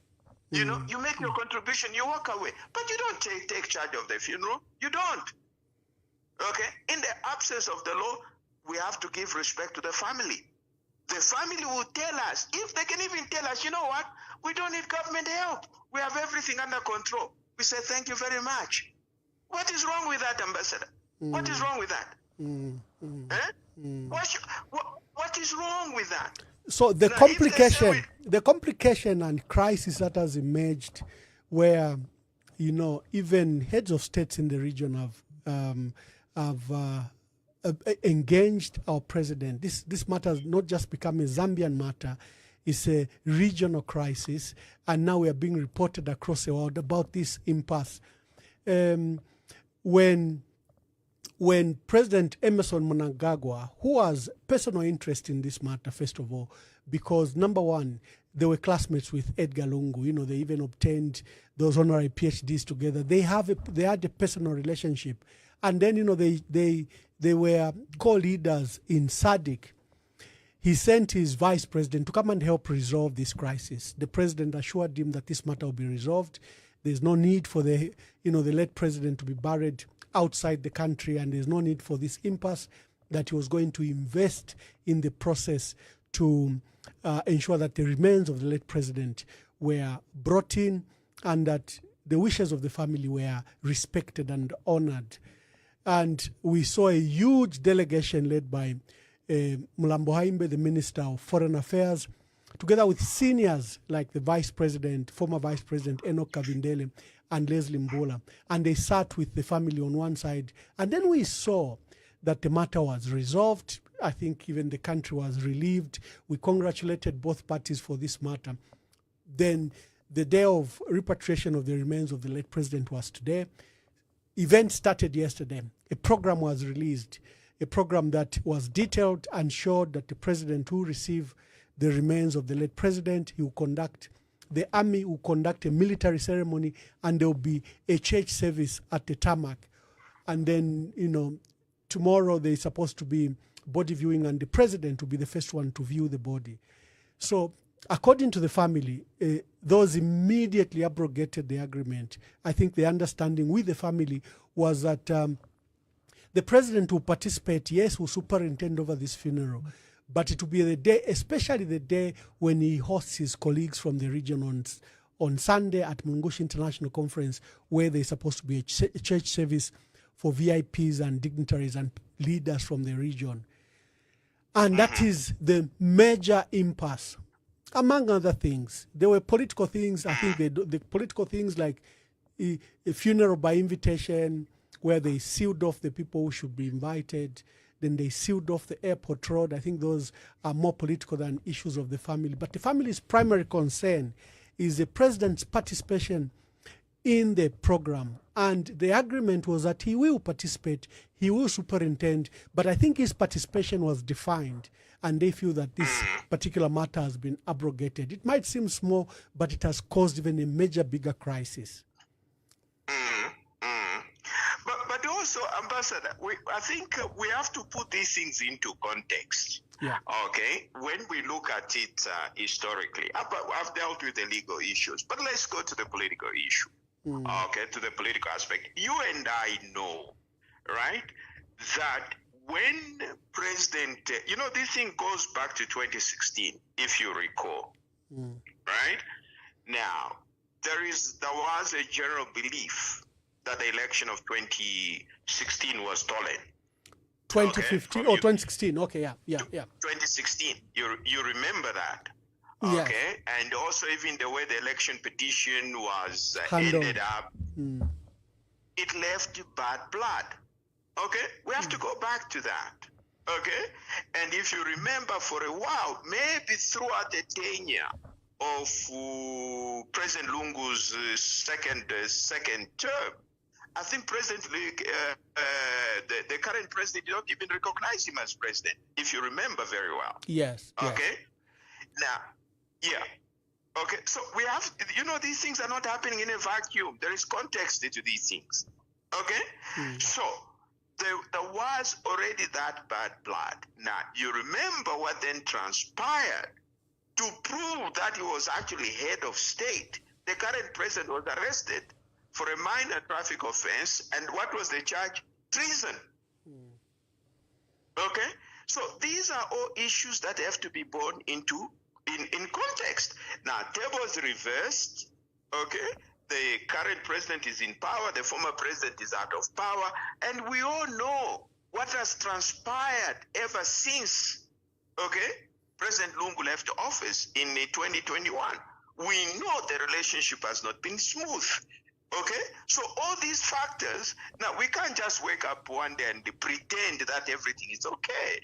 You know, you make your contribution, you walk away. But you don't take charge of the funeral. You don't. Okay? In the absence of the law, we have to give respect to the family. The family will tell us, if they can even tell us, you know what, we don't need government help. We have everything under control. We say, thank you very much. What is wrong with that, Ambassador? What is wrong with that? What is wrong with that? So the complication and crisis that has emerged where, you know, even heads of states in the region have engaged our president. This matter has not just become a Zambian matter, it's a regional crisis, and now we are being reported across the world about this impasse. When President Emerson Mnangagwa, who has personal interest in this matter, first of all, because number one, they were classmates with Edgar Lungu. You know, they even obtained those honorary PhDs together. They had a personal relationship. And then, you know, they were co-leaders in SADC. He sent his vice president to come and help resolve this crisis. The president assured him that this matter will be resolved. There's no need for the late president to be buried outside the country, and there's no need for this impasse, that he was going to invest in the process to ensure that the remains of the late president were brought in and that the wishes of the family were respected and honored. And we saw a huge delegation led by Mulambo Haimbe, the Minister of Foreign Affairs, together with seniors like the Vice President, former Vice President Enoch Kavindele and Leslie Mbola. And they sat with the family on one side. And then we saw that the matter was resolved. I think even the country was relieved. We congratulated both parties for this matter. Then the day of repatriation of the remains of the late president was today. Event started yesterday. A program was released, a program that was detailed and showed that the president will receive the remains of the late president. He will conduct, the army will conduct a military ceremony, and there will be a church service at the tarmac. And then, you know, tomorrow there's supposed to be body viewing, and the president will be the first one to view the body. So, according to the family, those immediately abrogated the agreement. I think the understanding with the family was that the president will participate, yes, will superintend over this funeral, but it will be the day, especially the day when he hosts his colleagues from the region on Sunday at Mungushi International Conference, where there's supposed to be a church service for VIPs and dignitaries and leaders from the region. And that is the major impasse. Among other things, there were political things. I think the political things like a funeral by invitation, where they sealed off the people who should be invited. Then they sealed off the airport road. I think those are more political than issues of the family. But the family's primary concern is the president's participation in the program. And the agreement was that he will participate, he will superintend, but I think his participation was defined, and they feel that this particular matter has been abrogated. It might seem small, but it has caused even a major, bigger crisis. But also, Ambassador, I think we have to put these things into context. Yeah. Okay, when we look at it historically, I've dealt with the legal issues, but let's go to the political issue. Okay, to the political aspect. You and I know, right, that when President, this thing goes back to 2016, if you recall, right? Now, there was a general belief that the election of 2016 was stolen. 2015 or 2016? Okay, yeah. 2016. You remember that? Yes. Okay, and also even the way the election petition was Handled. ended up, it left bad blood. Okay, we have to go back to that. Okay, and if you remember, for a while, maybe throughout the tenure of President Lungu's second term, I think the current president did not even recognize him as president, if you remember very well. Yes. Okay. Now, yeah. Okay. So we have, these things are not happening in a vacuum. There is context to these things. Okay. So there was already that bad blood. Now, you remember what then transpired to prove that he was actually head of state. The current president was arrested for a minor traffic offense. And what was the charge? Treason. Okay. So these are all issues that have to be borne into in context. Now, tables reversed, okay? The current president is in power, the former president is out of power, and we all know what has transpired ever since, okay, President Lungu left office in 2021. We know the relationship has not been smooth, okay? So all these factors, now we can't just wake up one day and pretend that everything is okay.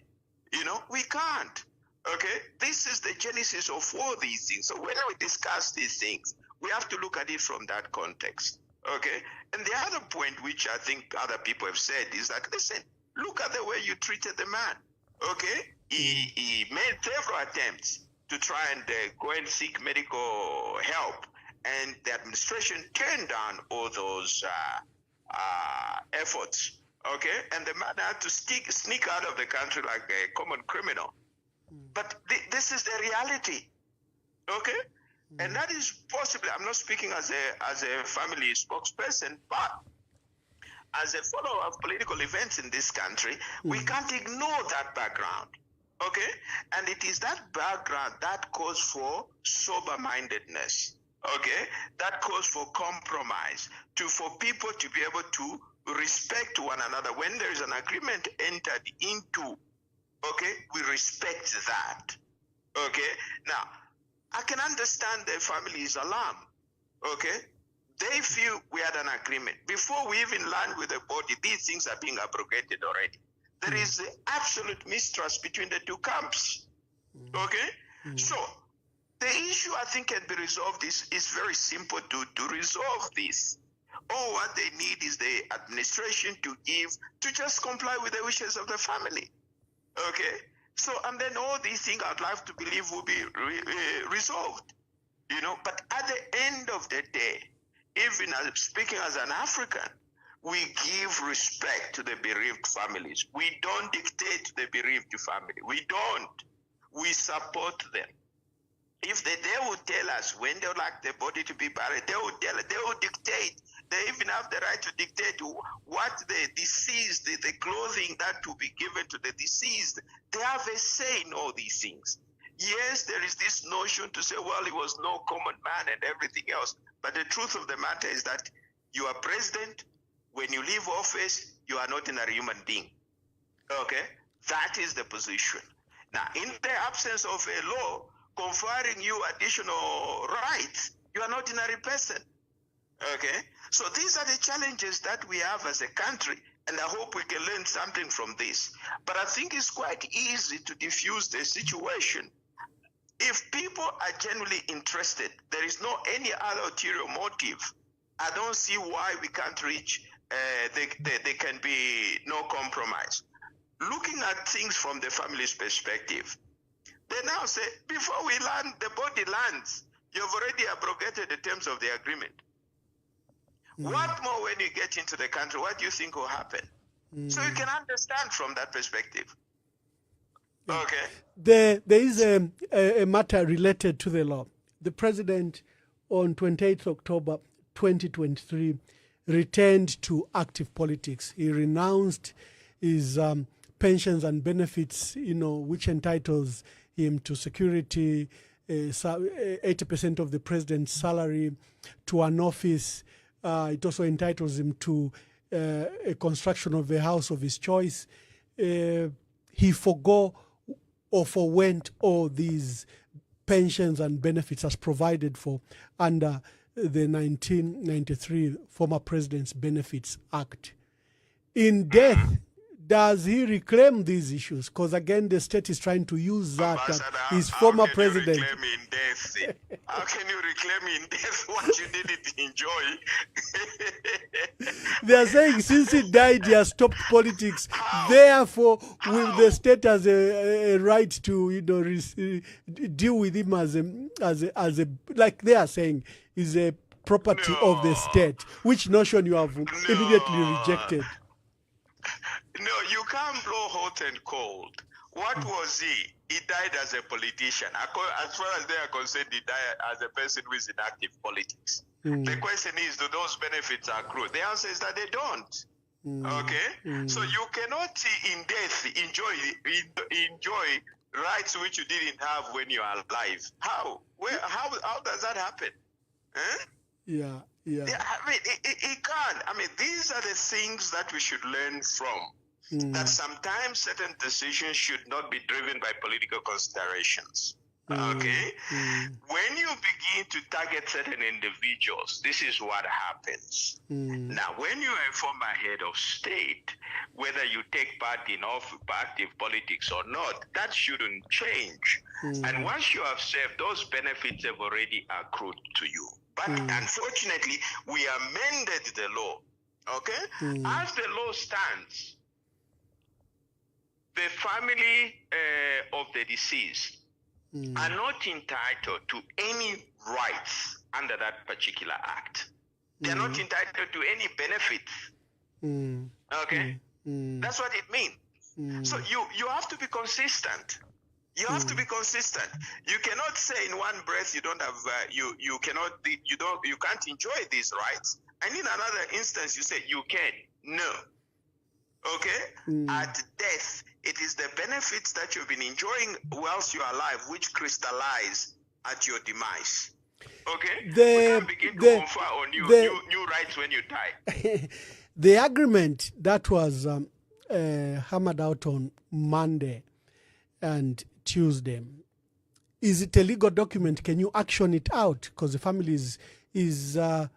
We can't. Okay, this is the genesis of all these things. So when we discuss these things, we have to look at it from that context. Okay, and the other point, which I think other people have said, is that, listen, look at the way you treated the man. Okay, he made several attempts to try and go and seek medical help, and the administration turned down all those efforts. Okay, and the man had to sneak out of the country like a common criminal. But this is the reality, okay? And that is possibly, I'm not speaking as a family spokesperson, but as a follower of political events in this country, we can't ignore that background, okay? And it is that background that calls for sober-mindedness, okay? That calls for compromise, for people to be able to respect one another. When there is an agreement entered into, okay, we respect that. Okay, now I can understand the family's alarm. Okay, they feel we had an agreement before we even land with the body. These things are being abrogated already. There is absolute mistrust between the two camps. Okay, so the issue I think can be resolved is very simple to resolve this. All what they need is the administration to just comply with the wishes of the family. Okay, so and then all these things I'd like to believe will be resolved, But at the end of the day, even speaking as an African, we give respect to the bereaved families. We don't dictate to the bereaved family. We don't. We support them. If they would tell us when they would like the body to be buried, they would dictate. They even have the right to dictate what the deceased, the clothing that to be given to the deceased. They have a say in all these things. Yes, there is this notion to say, well, he was no common man and everything else. But the truth of the matter is that you are president. When you leave office, you are not an ordinary human being. Okay? That is the position. Now, in the absence of a law conferring you additional rights, you are not an ordinary person. Okay? So these are the challenges that we have as a country, and I hope we can learn something from this. But I think it's quite easy to diffuse the situation. If people are genuinely interested, there is no any other ulterior motive. I don't see why we can't reach, there can be no compromise. Looking at things from the family's perspective, they now say, before we land, the body lands. You've already abrogated the terms of the agreement. What more when you get into the country? What do you think will happen? So you can understand from that perspective. Okay. There is a matter related to the law. The president on 28th October 2023 returned to active politics. He renounced his pensions and benefits, which entitles him to security, 80% of the president's salary, to an office. It also entitles him to a construction of a house of his choice. He forwent all these pensions and benefits as provided for under the 1993 Former President's Benefits Act. In death, does he reclaim these issues? Because again, the state is trying to use that his former president. How can you reclaim in death? How can you reclaim in death what you didn't enjoy? They are saying since he died, he has stopped politics. Therefore, will the state has a right to deal with him as a like they are saying is a property of the state, which notion you have immediately rejected. No, you can't blow hot and cold. What was he? He died as a politician. As far as they are concerned, he died as a person who is in active politics. The question is, do those benefits accrue? The answer is that they don't. Okay? So you cannot in death enjoy rights which you didn't have when you are alive. How? How does that happen? Huh? Yeah. I mean, it can't. I mean, these are the things that we should learn from. That sometimes certain decisions should not be driven by political considerations. Okay? When you begin to target certain individuals, this is what happens. Now, when you are a former head of state, whether you take part in active politics or not, that shouldn't change. And once you have served, those benefits have already accrued to you. But unfortunately, we amended the law. Okay? As the law stands, the family of the deceased are not entitled to any rights under that particular act. They're not entitled to any benefits. Okay? That's what it means. So you have to be consistent. You have to be consistent. You cannot say in one breath you don't have you can't enjoy these rights, and in another instance you say you can. No. Okay? At death, it is the benefits that you've been enjoying whilst you're alive which crystallize at your demise. Okay? We can begin to confer on you new rights when you die. The agreement that was hammered out on Monday and Tuesday, is it a legal document? Can you action it out? Because the family is of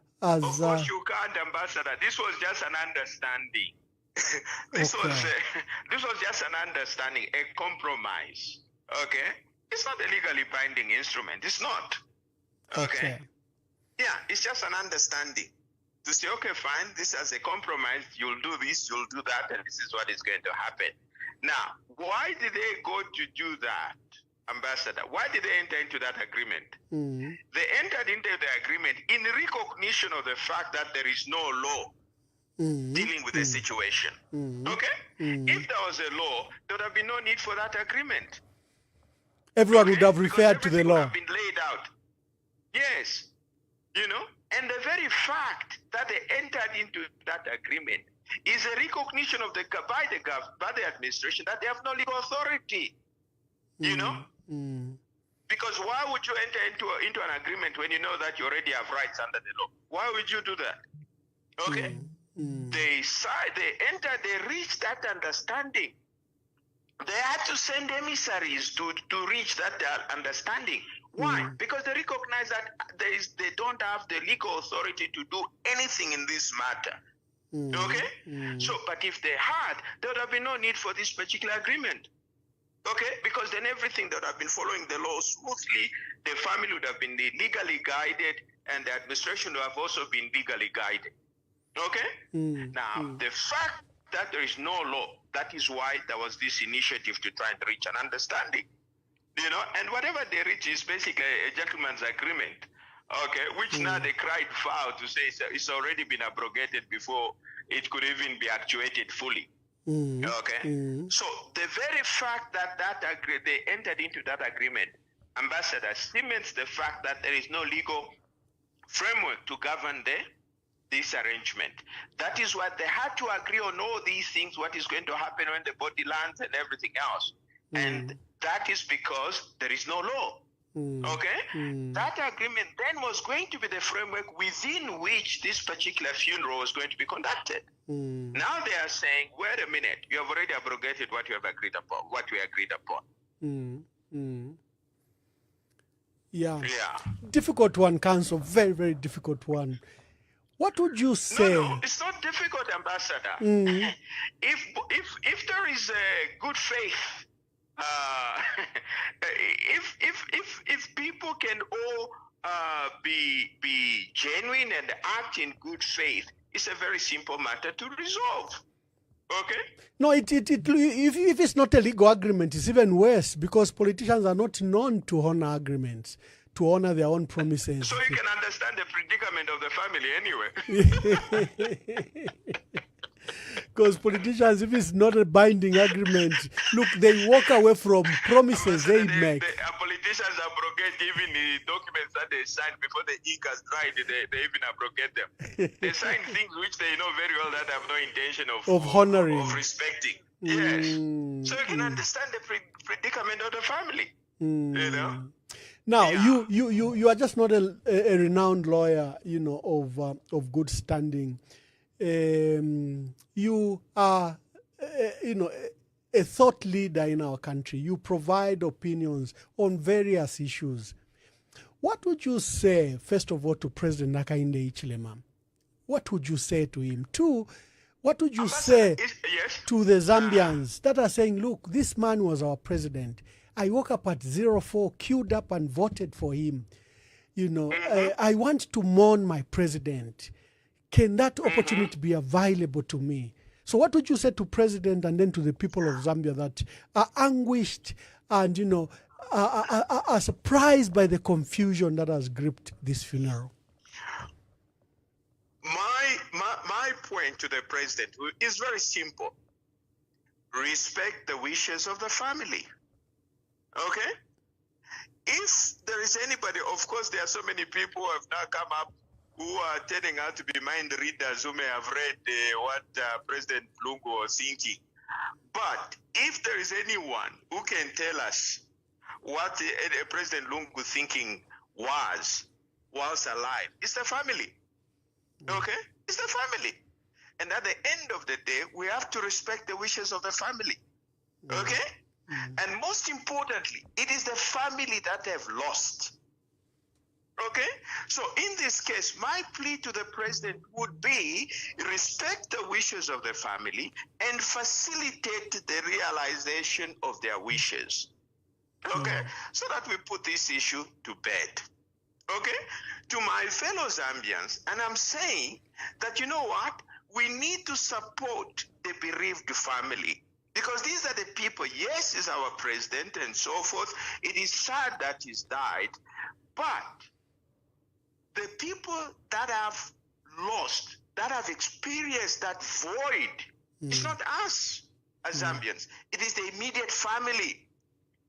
course you can't, Ambassador. This was just an understanding. This was just an understanding, a compromise. Okay? It's not a legally binding instrument. It's not. Okay? Yeah, it's just an understanding. To say, okay, fine, this as a compromise, you'll do this, you'll do that, and this is what is going to happen. Now, why did they go to do that, Ambassador? Why did they enter into that agreement? They entered into the agreement in recognition of the fact that there is no law dealing with the situation. Okay? If there was a law, there would have been no need for that agreement. Everyone would have referred to the law. Would have been laid out. Yes. And the very fact that they entered into that agreement is a recognition of by the administration that they have no legal authority. Because why would you enter into an agreement when you know that you already have rights under the law? Why would you do that? Okay? They reached that understanding. They had to send emissaries to reach that understanding. Why? Because they recognize that they don't have the legal authority to do anything in this matter. Okay? So, but if they had, there would have been no need for this particular agreement. Okay, because then everything that have been following the law smoothly, the family would have been legally guided, and the administration would have also been legally guided. Okay? Now, the fact that there is no law, that is why there was this initiative to try and reach an understanding. You know, and whatever they reach is basically a gentleman's agreement. Okay, which now they cried foul to say it's already been abrogated before it could even be actuated fully. Okay, so the very fact that they entered into that agreement, Ambassador, cements the fact that there is no legal framework to govern this arrangement. That is why they had to agree on all these things, what is going to happen when the body lands and everything else. And that is because there is no law. Okay? That agreement then was going to be the framework within which this particular funeral was going to be conducted. Now they are saying, wait a minute, you have already abrogated what you have agreed upon, what we agreed upon. Yeah. Difficult one, Council. Very, very difficult one. What would you say? No, it's not difficult, Ambassador. If there is a good faith, if people can all be genuine and act in good faith, it's a very simple matter to resolve. Okay? No, if it's not a legal agreement, it's even worse, because politicians are not known to honor agreements, to honor their own promises. So you can understand the predicament of the family anyway. Because politicians, if it's not a binding agreement, look, they walk away from promises they make. Politicians abrogate even the documents that they signed before the ink has dried. They even abrogate them. They sign things which they know very well that have no intention of honoring, of respecting. Yes. So you can understand the predicament of the family. You know. Now, you are just not a renowned lawyer, you know, of good standing. You are, you know, a thought leader in our country. You provide opinions on various issues. What would you say, first of all, to President Hakainde Hichilema? What would you say to him? Two, what would you say to the Zambians that are saying, look, this man was our president. I woke up at 04, queued up and voted for him. You know, I want to mourn my president. Can that opportunity be available to me? So what would you say to President and then to the people of Zambia that are anguished and, you know, are surprised by the confusion that has gripped this funeral? My point to the President is very simple. Respect the wishes of the family. Okay? If there is anybody, of course, there are so many people who have now come up who are turning out to be mind readers who may have read what President Lungu was thinking. But if there is anyone who can tell us what President Lungu thinking was whilst alive, it's the family. Okay? It's the family. And at the end of the day, we have to respect the wishes of the family. Okay? And most importantly, it is the family that have lost. Okay? So in this case, my plea to the president would be respect the wishes of the family and facilitate the realization of their wishes. Okay? So that we put this issue to bed. Okay? To my fellow Zambians, and I'm saying that, you know what? We need to support the bereaved family. Because these are the people, yes, he's our president and so forth. It is sad that he's died, but the people that have lost, that have experienced that void, it's not us as Zambians. It is the immediate family.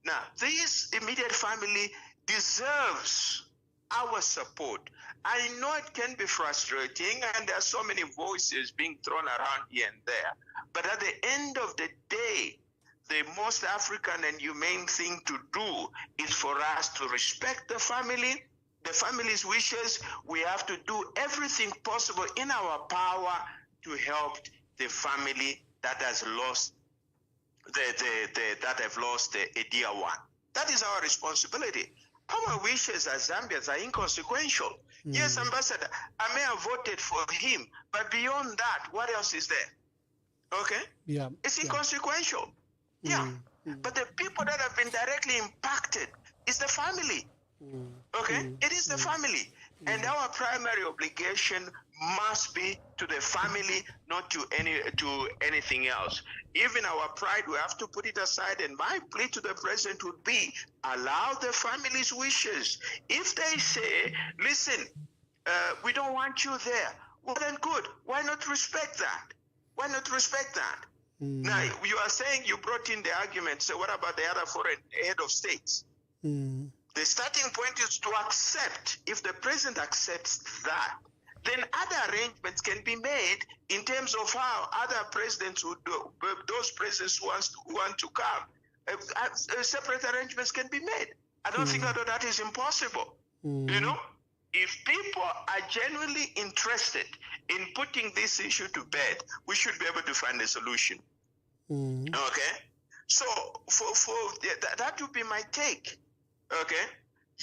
Now, this immediate family deserves our support. I know it can be frustrating, and there are so many voices being thrown around here and there. But at the end of the day, the most African and humane thing to do is for us to respect the family's wishes. We have to do everything possible in our power to help the family that has lost that have lost a dear one. That is our responsibility. Our wishes as Zambians are inconsequential. Yes, Ambassador, I may have voted for him, but beyond that, what else is there? Okay? Yeah. It's inconsequential. But the people that have been directly impacted is the family. Okay? It is the family. And our primary obligation must be to the family, not to anything else. Even our pride, we have to put it aside. And my plea to the president would be, allow the family's wishes. If they say, listen, we don't want you there, well then good. Why not respect that? Why not respect that? Now, you are saying you brought in the argument, so what about the other foreign head of states? The starting point is to accept. If the president accepts that, then other arrangements can be made in terms of how other presidents would do, those presidents who want to come. Separate arrangements can be made. I don't think that is impossible. You know, if people are genuinely interested in putting this issue to bed, we should be able to find a solution. Okay? So that would be my take. Okay?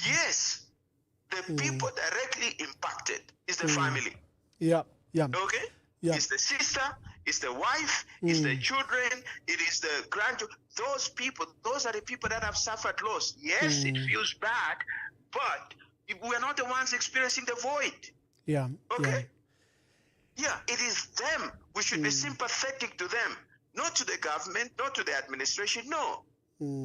Yes, the people directly impacted is the family. Yeah. Okay? Yeah. It's the sister, it's the wife, it's the children, it is the grandchildren. Those people, those are the people that have suffered loss. Yes, it feels bad, but we're not the ones experiencing the void. Yeah. Okay? Yeah, it is them. We should be sympathetic to them, not to the government, not to the administration. No.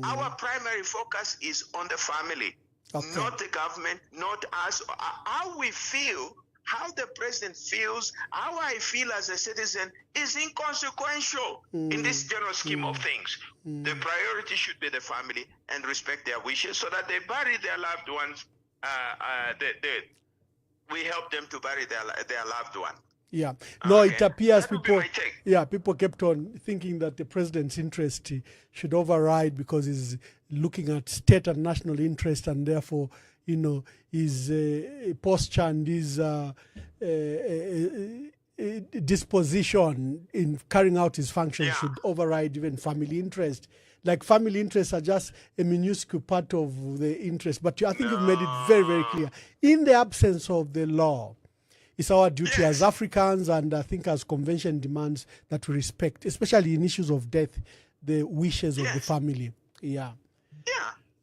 Our primary focus is on the family, not the government, not us. How we feel, how the president feels, how I feel as a citizen is inconsequential in this general scheme of things. The priority should be the family and respect their wishes so that they bury their loved ones. We help them to bury their loved one. Yeah. No, it appears people kept on thinking that the president's interest should override because he's looking at state and national interest, and therefore, you know, his posture and his disposition in carrying out his function should override even family interest. Like family interests are just a minuscule part of the interest. But I think you've made it very, very clear. In the absence of the law, it's our duty as Africans, and I think as convention demands, that we respect, especially in issues of death, the wishes of the family. Yeah.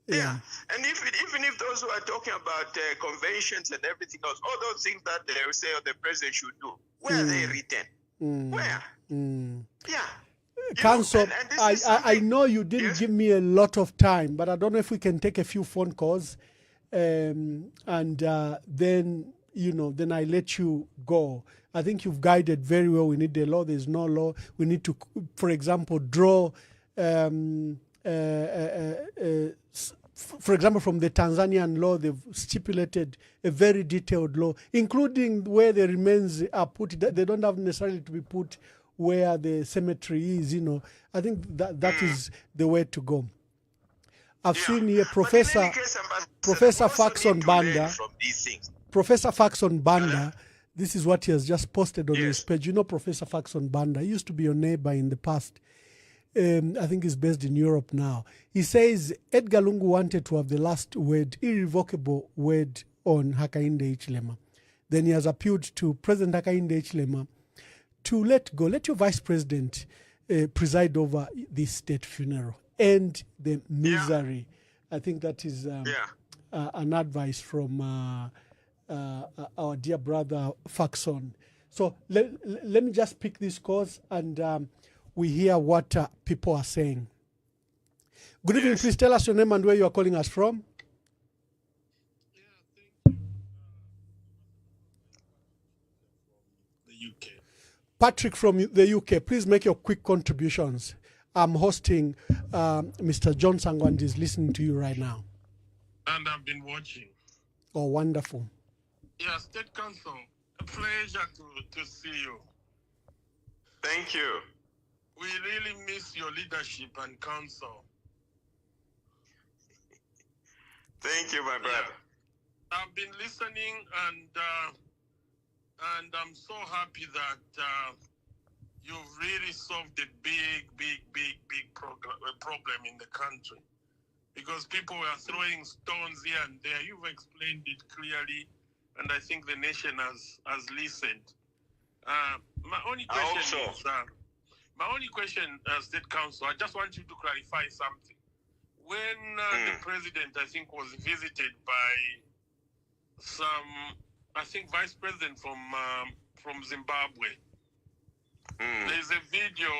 And even if those who are talking about conventions and everything else, all those things that they say the president should do, where are they written? Where? Yeah. Council, I know you didn't give me a lot of time, but I don't know if we can take a few phone calls, and then, you know, then I let you go. I think you've guided very well. We need the law. There's no law. We need to, for example, draw, for example, from the Tanzanian law, they've stipulated a very detailed law, including where the remains are put. They don't have necessarily to be put where the cemetery is, you know. I think that is the way to go. I've seen here Professor Faxon Banda. Professor Faxon Banda, this is what he has just posted on his page. You know Professor Faxon Banda, he used to be your neighbor in the past. I think he's based in Europe now. He says Edgar Lungu wanted to have the last word, irrevocable word on Hakainde Hichilema. Then he has appealed to President Hakainde Hichilema to let your vice president preside over this state funeral, end the misery. I think that is an advice from our dear brother Faxon. So let me just pick this course and we hear what people are saying. Good evening. Please tell us your name and where you are calling us from. Patrick from the UK, please make your quick contributions. I'm hosting Mr. John Sangwa and is listening to you right now. And I've been watching. Oh, wonderful. Yeah, State Council, a pleasure to see you. Thank you. We really miss your leadership and counsel. Thank you, my brother. I've been listening and I'm so happy that you've really solved a big problem in the country. Because people were throwing stones here and there. You've explained it clearly, and I think the nation has listened. My only question is, My only question, State Council, I just want you to clarify something. When the president, I think, was visited by some, I think, vice president from Zimbabwe, there's a video,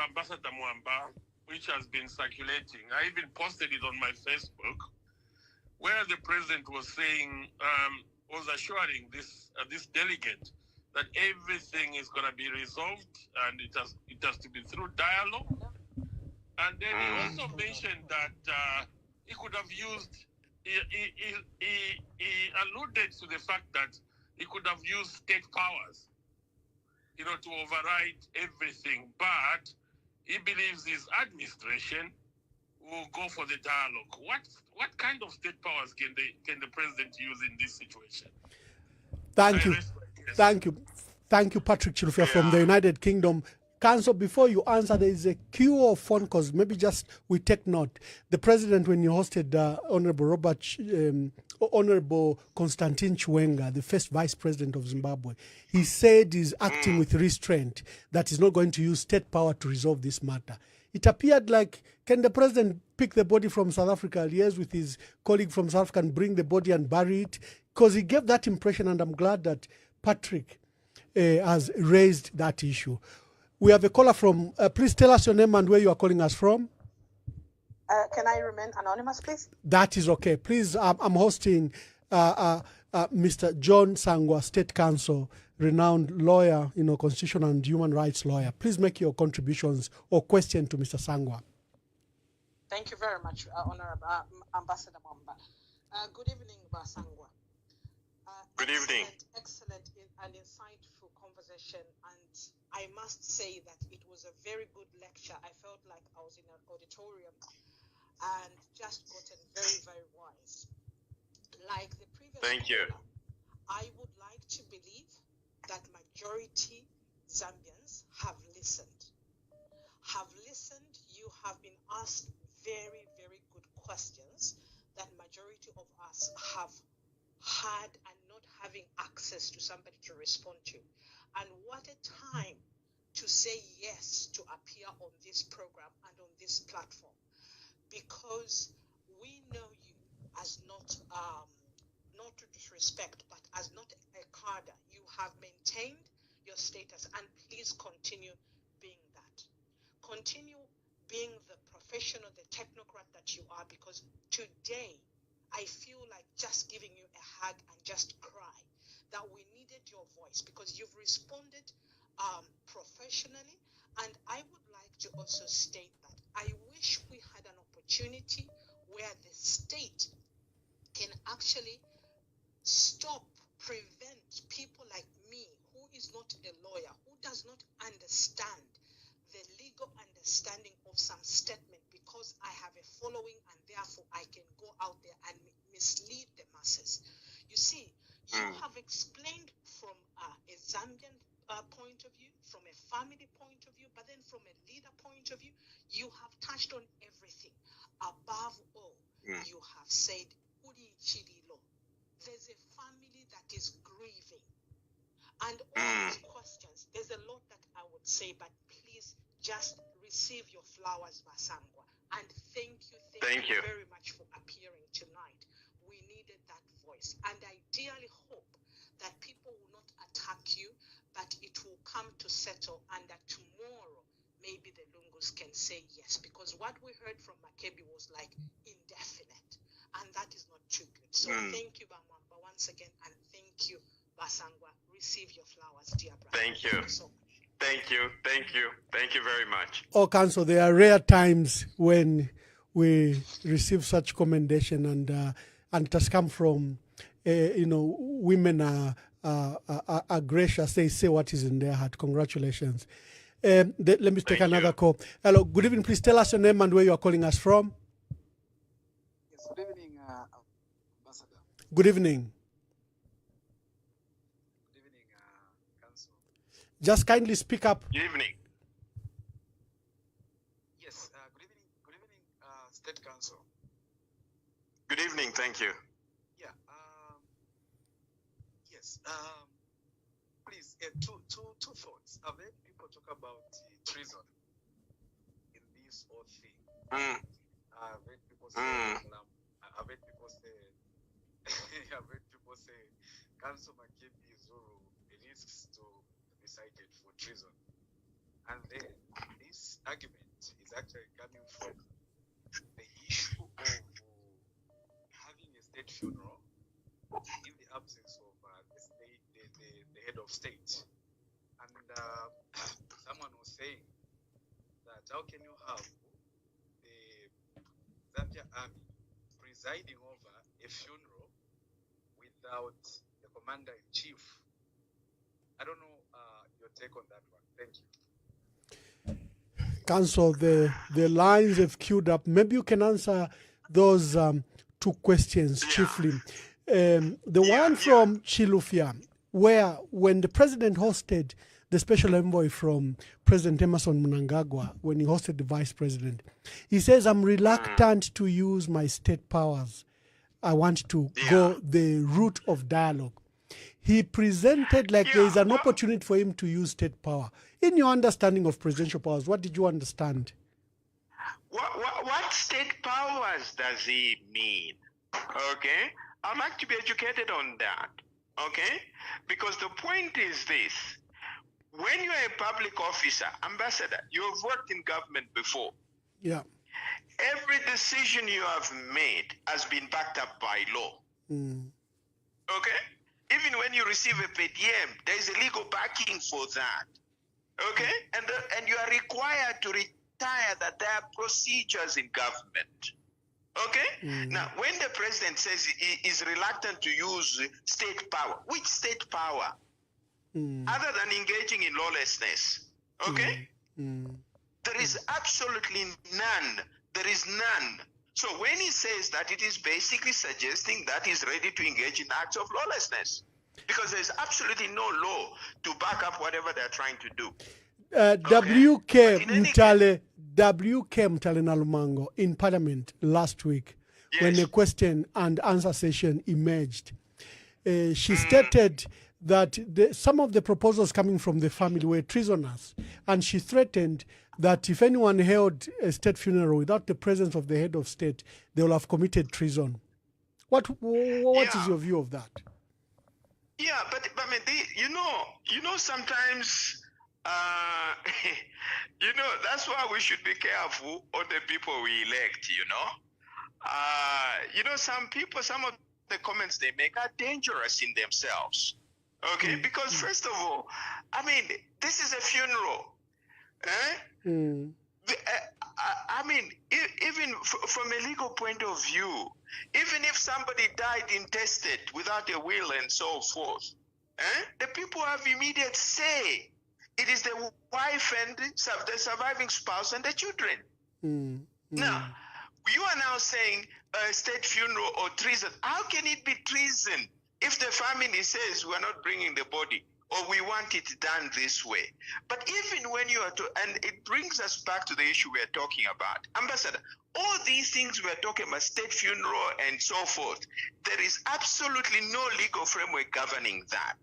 Ambassador Mwamba, which has been circulating. I even posted it on my Facebook, where the president was saying, was assuring this delegate that everything is going to be resolved and it has to be through dialogue. And then he also mentioned that he could have used, he alluded to the fact that he could have used state powers, you know, to override everything. But he believes his administration will go for the dialogue. What kind of state powers can the president use in this situation? Thank you. Thank you, Patrick Chilufya from the United Kingdom. Council, before you answer, there is a queue of phone calls. Maybe just we take note. The president, when you hosted Honorable Constantine Chiwenga, the first vice president of Zimbabwe, he said he's acting with restraint, that he's not going to use state power to resolve this matter. It appeared like, can the president pick the body from South Africa, liaise with his colleague from South Africa and bring the body and bury it? Because he gave that impression, and I'm glad that Patrick has raised that issue. We have a caller from, please tell us your name and where you are calling us from. Can I remain anonymous, please? That is okay. Please, I'm hosting Mr. John Sangwa, State Counsel, renowned lawyer, constitutional and human rights lawyer. Please make your contributions or question to Mr. Sangwa. Thank you very much, Honorable Ambassador Mwamba. Good evening, Sangwa. Good evening. Excellent and insightful conversation, and I must say that it was a very good lecture. I felt like I was in an auditorium and just gotten very, very wise. Like the previous Thank you. I would like to believe that majority Zambians have listened. You have been asked very, very good questions that majority of us have had and not having access to somebody to respond to. And what a time to say yes to appear on this program and on this platform, because we know you as not to disrespect, but as not a cadre. You have maintained your status, and please continue being that. Continue being the professional, the technocrat that you are, because today I feel like just giving you a hug and just cry that we needed your voice, because you've responded professionally. And I would like to also state that I wish we had an opportunity where the state can actually prevent people like me, who is not a lawyer, who does not understand the legal understanding of some statement, because I have a following and therefore I can go out there and mislead the masses. You see, you have explained from a Zambian point of view, from a family point of view, but then from a leader point of view, you have touched on everything. Above all, you have said, Uri Chirilo, there's a family that is grieving. And all these questions, there's a lot that I would say, but please just receive your flowers, Basangwa. And thank you very much for appearing tonight. We needed that voice. And I dearly hope that people will not attack you, but it will come to settle, and that tomorrow maybe the Lungus can say yes, because what we heard from Makebi was like indefinite, and that is not too good. So thank you, Bamwamba, once again, and thank you, Basangwa. Receive your flowers, dear brother. Thank you. So much. Thank you very much. Oh, Council, there are rare times when we receive such commendation, and it has come from, women are gracious. They say what is in their heart. Congratulations. Let me take another call. Hello, good evening. Please tell us your name and where you are calling us from. Yes, good evening, Ambassador. Good evening. Good evening, Council. Just kindly speak up. Good evening. Yes, good evening, State Council. Good evening. Thank you. Yeah. Yes. please, two thoughts. I've heard people talk about treason in this whole thing. I've heard people say, I've heard people say, I've heard people say, Council Makibi Zuru risks to be cited for treason. And then this argument is actually coming from the issue of having a state funeral in the absence of the head of state. And someone was saying that how can you have the Zambia army presiding over a funeral without the commander-in-chief? I don't know your take on that one. Thank you. Council, the lines have queued up. Maybe you can answer those two questions chiefly. The one from Chilufya, where when the president hosted the special envoy from President Emerson Mnangagwa, when he hosted the vice president, he says, I'm reluctant to use my state powers. I want to go the route of dialogue. He presented like there is an opportunity for him to use state power. In your understanding of presidential powers, what did you understand? What state powers does he mean? Okay? I'd like to be educated on that. Okay? Because the point is this. When you're a public officer, ambassador, you've worked in government before. Yeah. Every decision you have made has been backed up by law. Okay? Even when you receive a per diem, there is a legal backing for that. Okay? And you are required to retire that there are procedures in government. Okay? Now, when the president says he is reluctant to use state power, which state power? Other than engaging in lawlessness. Okay? There is absolutely none. There is none. So when he says that, it is basically suggesting that he's ready to engage in acts of lawlessness. Because there's absolutely no law to back up whatever they're trying to do. W.K. Mutale Nalumango in Parliament last week, when a question and answer session emerged, she stated that some of the proposals coming from the family were treasonous, and she threatened that if anyone held a state funeral without the presence of the head of state, they will have committed treason. What is your view of that? Yeah, but I mean, you know, sometimes, that's why we should be careful of the people we elect, some people, some of the comments they make are dangerous in themselves. Okay, because first of all, I mean, this is a funeral. I mean, even from a legal point of view, even if somebody died intestate without a will and so forth, the people have immediate say. It is the wife and the surviving spouse and the children. Now, you are now saying state funeral or treason. How can it be treason if the family says we're not bringing the body or we want it done this way? But even when you are and it brings us back to the issue we are talking about. Ambassador, all these things we are talking about, state funeral and so forth, there is absolutely no legal framework governing that.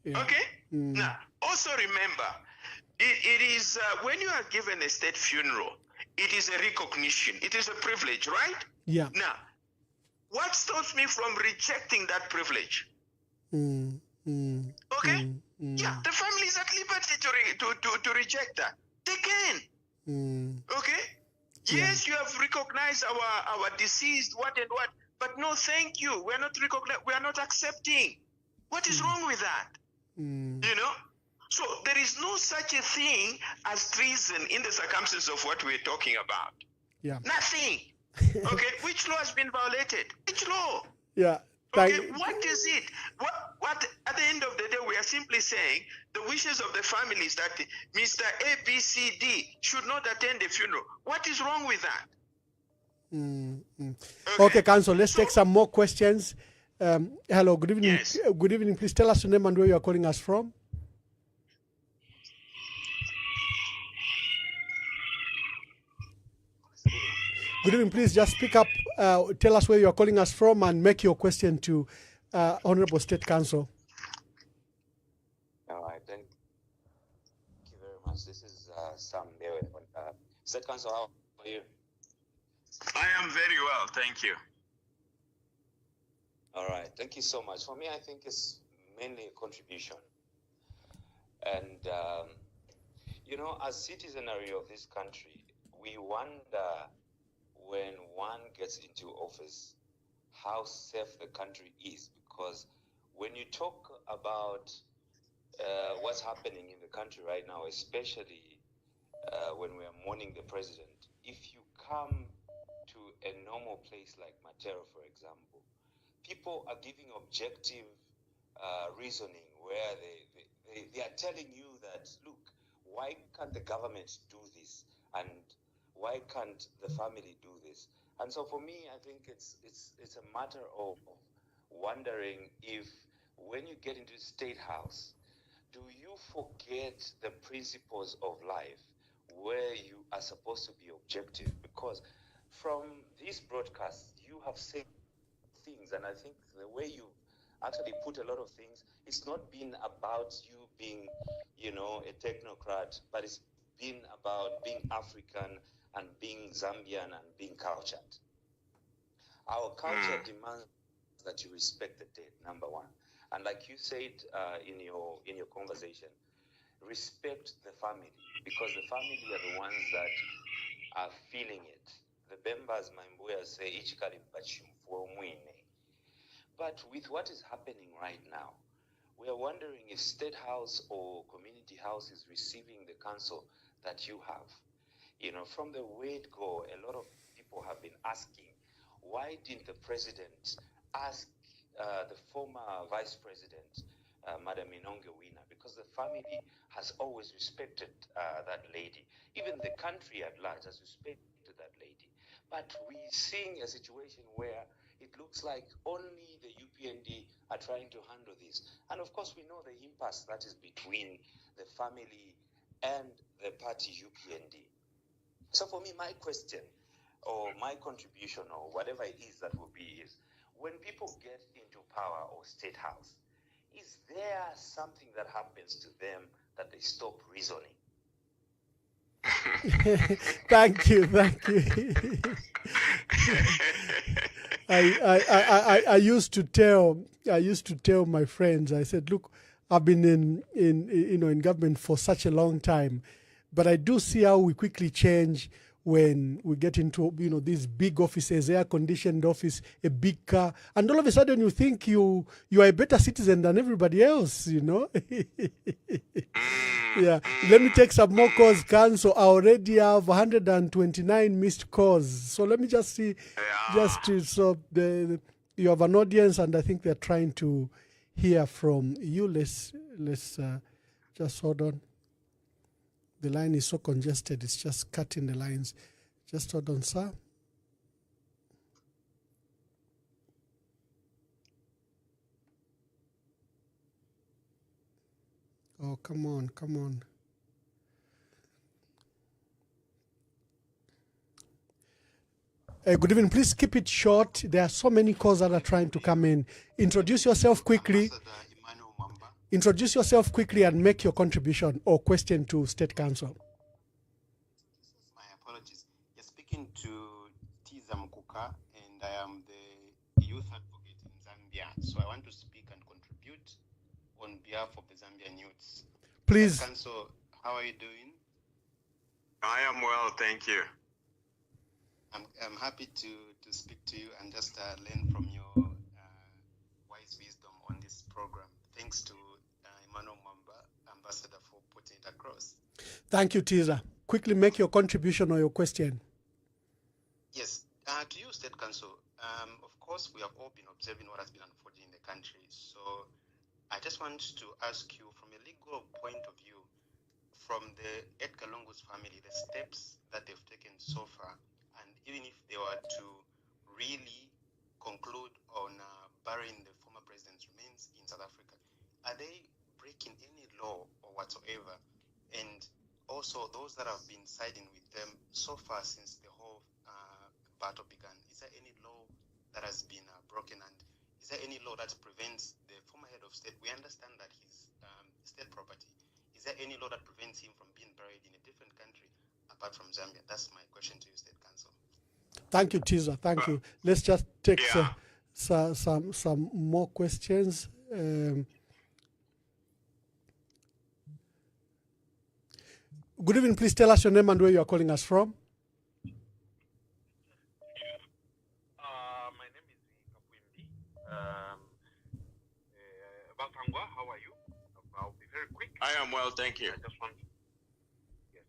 Okay? Now, also remember, it is when you are given a state funeral, it is a recognition. It is a privilege, right? Yeah. Now, what stops me from rejecting that privilege? Okay? Yeah, the family is at liberty to reject that. They can. Okay? Yes, you have recognized our deceased, what and what, but no, thank you. We are not accepting. What is wrong with that? So there is no such a thing as treason in the circumstances of what we're talking about. Yeah. Nothing. Okay? Which law has been violated? Which law? Yeah. Okay, what is it? What at the end of the day, we are simply saying the wishes of the family is that Mr. ABCD should not attend the funeral. What is wrong with that? Okay, Council, let's take some more questions. Hello, good evening. Yes. Good evening. Please tell us your name and where you are calling us from. Good evening. Please just speak up. Tell us where you are calling us from and make your question to Honorable State Counsel. All right. Postpones. This is Sam there. State Council, how are you? I am very well, thank you. All right, thank you so much. For me, I think it's mainly a contribution. And, you know, as citizenry of this country, we wonder when one gets into office how safe the country is. Because when you talk about what's happening in the country right now, especially when we are mourning the president, if you come to a normal place like Matero, for example, people are giving objective reasoning where they are telling you that, look, why can't the government do this? And why can't the family do this? And so for me, I think it's a matter of wondering if when you get into the State House, do you forget the principles of life where you are supposed to be objective? Because from this broadcast, you have said things, and I think the way you actually put a lot of things, it's not been about you being, you know, a technocrat, but it's been about being African and being Zambian and being cultured. Our culture demands that you respect the dead, number one. And like you said in your conversation, respect the family, because the family are the ones that are feeling it. The Bembas, Maimboya say, Ichikali Bachimfo Mwine. But with what is happening right now, we are wondering if State House or Community House is receiving the counsel that you have. You know, from the word go, a lot of people have been asking, why didn't the president ask the former vice president, Madam Inonge Wina? Because the family has always respected that lady. Even the country at large has respected that lady. But we're seeing a situation where it looks like only the UPND are trying to handle this. And of course, we know the impasse that is between the family and the party UPND. So for me, my question or my contribution or whatever it is that will be is, when people get into power or State House, is there something that happens to them that they stop reasoning? Thank you. I used to tell my friends, I said, look, I've been in government for such a long time, but I do see how we quickly change when we get into these big offices, air-conditioned office, a big car, and all of a sudden you think you are a better citizen than everybody else, Yeah, let me take some more calls, Council. I already have 129 missed calls, so let me just see, so you have an audience, and I think they're trying to hear from you. Let's just hold on. The line is so congested, it's just cutting the lines. Just hold on, sir. Oh, come on. Good evening. Please keep it short. There are so many calls that are trying to come in. Introduce yourself quickly. Introduce yourself quickly and make your contribution or question to State Council. My apologies. You're speaking to Tiza Mkuka, and I am the youth advocate in Zambia. So I want to speak and contribute on behalf of the Zambian youths. Please. State Council, how are you doing? I am well, thank you. I'm happy to speak to you and just learn from your wise wisdom on this program. Thanks to Emmanuel Mwamba, Ambassador, for putting it across. Thank you, Tiza. Quickly make your contribution or your question. Yes, to you, State Council. Of course, we have all been observing what has been unfolding in the country. So I just want to ask you, from a legal point of view, from the Edgar Lungu's family, the steps that they've taken so far, and even if they were to really conclude on burying the former president's remains in South Africa, are they breaking any law or whatsoever? And also those that have been siding with them so far since the whole battle began, is there any law that has been broken? And is there any law that prevents the former head of state? We understand that his state property is there any law that prevents him from being buried in a different country apart from Zambia? That's my question to you, State Counsel. Thank you, Teaser. Thank you. Let's just take some more questions. Good evening. Please tell us your name and where you are calling us from. My name is Kakwimbi. Batangwa, how are you? I'll be very quick. I am well, thank you. I just want. Yes.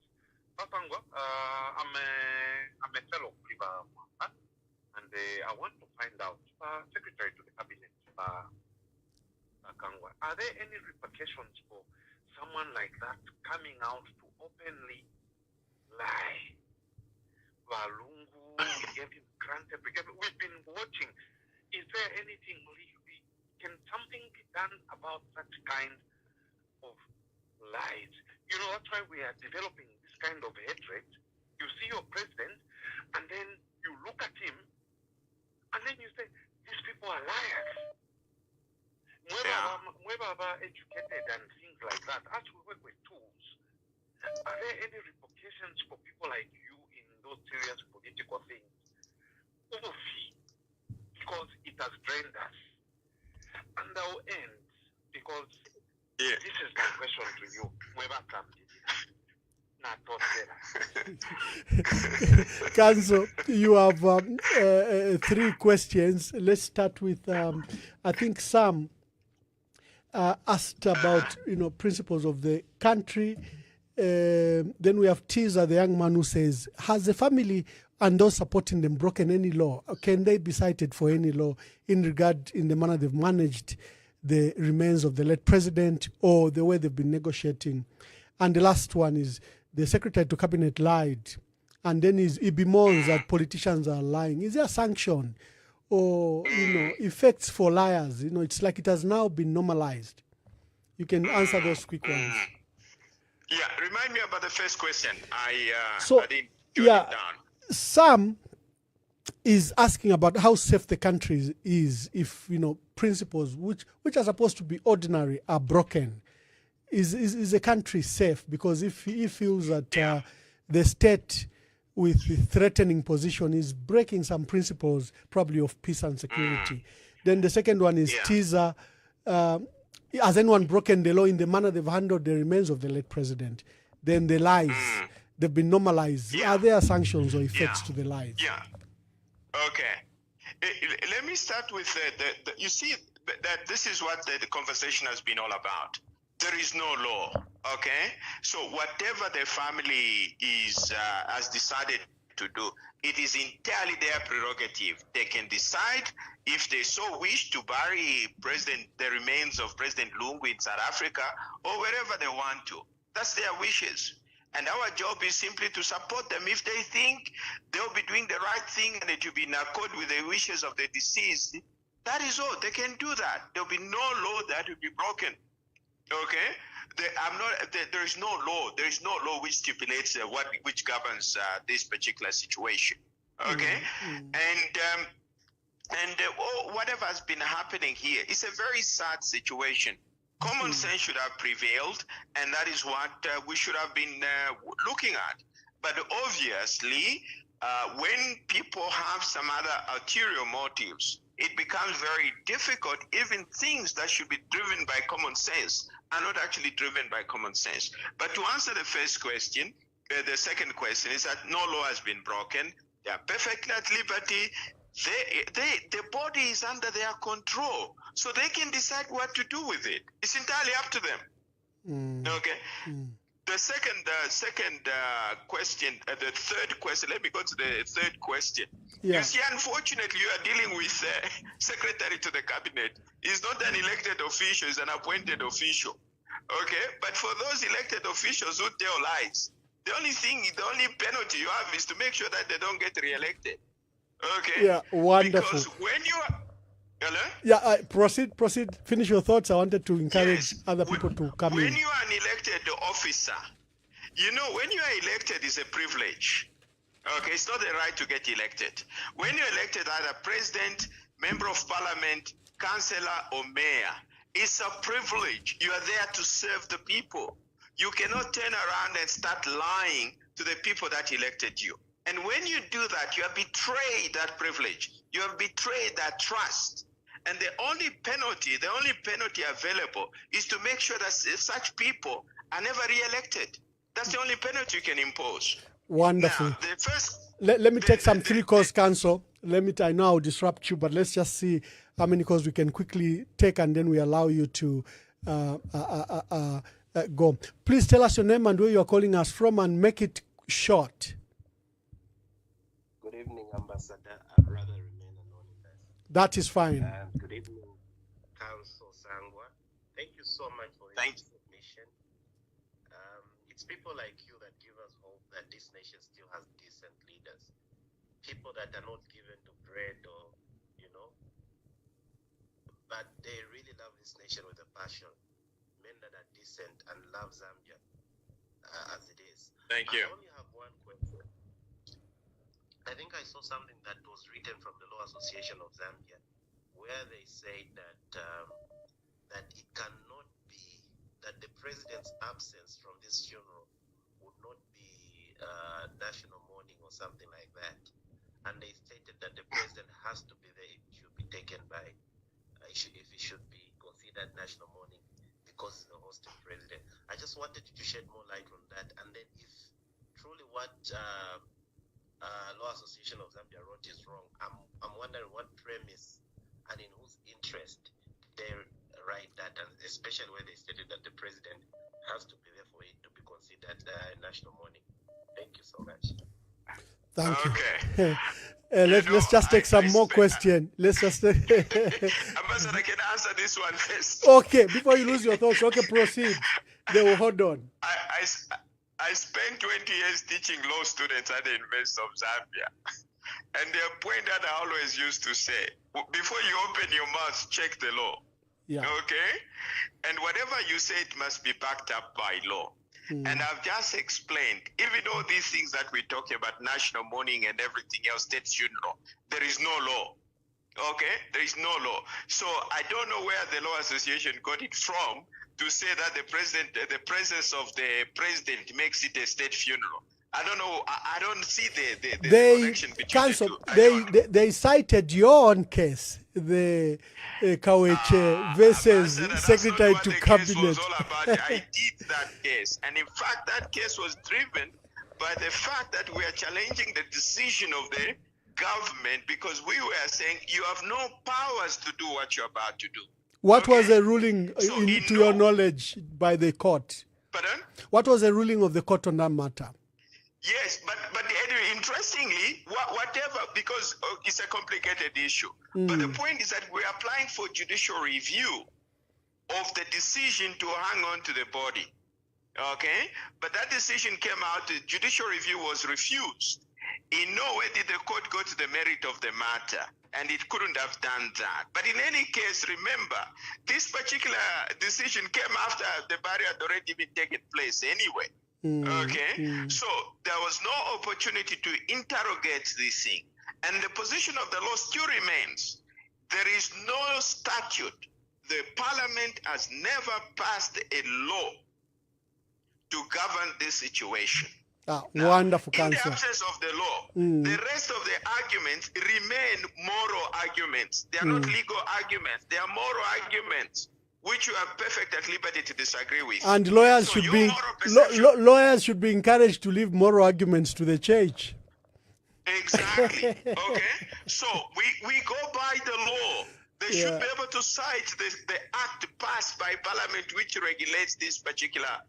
Batangwa, I'm a fellow Priva, and I want to find out, Secretary to the Cabinet, Kangwa, are there any repercussions for someone like that coming out to openly lie? Lungu gave him granted because we've been watching. Is there anything can something be done about such kind of lies? You know, that's why we are developing this kind of hatred. You see your president, and then you look at him, and then you say, these people are liars. We're educated and things like that. As we work with tools, are there any repercussions for people like you in those serious political things? Because it has drained us. And I'll end because this is my question to you. Council, you have 3 questions. Let's start with, I think Sam asked about, principles of the country. Then we have Teaser, the young man who says, has the family and those supporting them broken any law? Can they be cited for any law in the manner they've managed the remains of the late president or the way they've been negotiating? And the last one is the Secretary to Cabinet lied, and then he bemoans that politicians are lying. Is there a sanction or effects for liars? It's like it has now been normalized. You can answer those quick ones. Yeah, remind me about the first question. I didn't jot it down. Sam is asking about how safe the country is if principles which are supposed to be ordinary are broken. Is the country safe? Because if he feels that the state with the threatening position is breaking some principles probably of peace and security. Then the second one is Teaser. Has anyone broken the law in the manner they've handled the remains of the late president? Then the lies, they've been normalized. Are there sanctions or effects to the lies? Yeah. Okay. Let me start with you see that this is what the conversation has been all about. There is no law, okay? So whatever the family has decided to do, it is entirely their prerogative. They can decide if they so wish to bury the remains of President Lungu in South Africa or wherever they want to. That's their wishes. And our job is simply to support them. If they think they'll be doing the right thing and it will be in accord with the wishes of the deceased, that is all. They can do that. There'll be no law that will be broken. Okay, there is no law. There is no law which stipulates which governs this particular situation. Okay, and whatever has been happening here is a very sad situation. Common sense should have prevailed, and that is what we should have been looking at. But obviously, when people have some other ulterior motives, it becomes very difficult. Even things that should be driven by common sense are not actually driven by common sense. But to answer the first question, the second question is that no law has been broken. They are perfectly at liberty. The body is under their control, so they can decide what to do with it. It's entirely up to them. Okay. The second question, the third question. Let me go to the third question. You see, unfortunately, you are dealing with Secretary to the Cabinet. He's not an elected official; he's an appointed official. Okay, but for those elected officials who tell lies, the only penalty you have is to make sure that they don't get re-elected. Okay. Yeah, wonderful. Because when you are, hello? Yeah, proceed. Finish your thoughts. I wanted to encourage other people to come in. When you are an elected officer, when you are elected is a privilege. Okay, it's not a right to get elected. When you're elected either president, member of parliament, councillor, or mayor, it's a privilege. You are there to serve the people. You cannot turn around and start lying to the people that elected you. And when you do that, you have betrayed that privilege. You have betrayed that trust. And the only penalty available is to make sure that such people are never re-elected. That's the only penalty you can impose. Wonderful. Now, the first, let me take some three-course counsel. I know I'll disrupt you, but let's just see how many calls we can quickly take, and then we allow you to go. Please tell us your name and where you're calling us from, and make it short. Good evening, Ambassador. I'd rather remain anonymous. That is fine. Good evening, Council Sangwa. Thank you so much for this submission. It's people like you that give us hope that this nation still has decent leaders. People that are not given to bread or, but they really love this nation with a passion. Men that are decent and love Zambia as it is. Thank you. I only have one question. I think I saw something that was written from the Law Association of Zambia, where they say that that it cannot be that the president's absence from this funeral would not be national mourning or something like that, and they stated that the president has to be there. It should be taken by, if it should be considered national mourning because he's the hosting president. I just wanted you to shed more light on that, and then if truly what Law Association of Zambia wrote is wrong, I'm wondering what premise and in whose interest they write that, and especially where they stated that the president has to be there for it to be considered national mourning. Thank you so much. Thank you. Let's just take some more questions. Let's just. Ambassador, I can answer this one first. Okay, before you lose your thoughts, okay, proceed. They will hold on. I spent 20 years teaching law students at the University of Zambia. And the point that I always used to say, before you open your mouth, check the law. Yeah. Okay? And whatever you say, it must be backed up by law. And I've just explained, even all these things that we talk about, national mourning and everything else, state funeral, there is no law. Okay? There is no law. So I don't know where the Law Association got it from to say that the presence of the president makes it a state funeral. I don't know. I don't see the connection between the two. They cited your own case, the Kaweche versus Secretary to Cabinet. Was all about. I did that case, and in fact, that case was driven by the fact that we are challenging the decision of the government because we were saying you have no powers to do what you're about to do. What was the ruling, to your knowledge, by the court? Pardon? What was the ruling of the court on that matter? Yes, but interestingly, whatever, because it's a complicated issue. But the point is that we're applying for judicial review of the decision to hang on to the body. Okay? But that decision came out, the judicial review was refused. In no way did the court go to the merit of the matter, and it couldn't have done that. But in any case, remember, this particular decision came after the barrier had already been taken place anyway. Okay? So there was no opportunity to interrogate this thing. And the position of the law still remains. There is no statute. The parliament has never passed a law to govern this situation. Wonderful in answer. the absence of the law, the rest of the arguments remain moral arguments. They are not legal arguments. They are moral arguments, which you are perfect at liberty to disagree with. And lawyers So should your be moral perception- lawyers should be encouraged to leave moral arguments to the church. Exactly. Okay. So we go by the law. They should be able to cite the act passed by Parliament which regulates this particular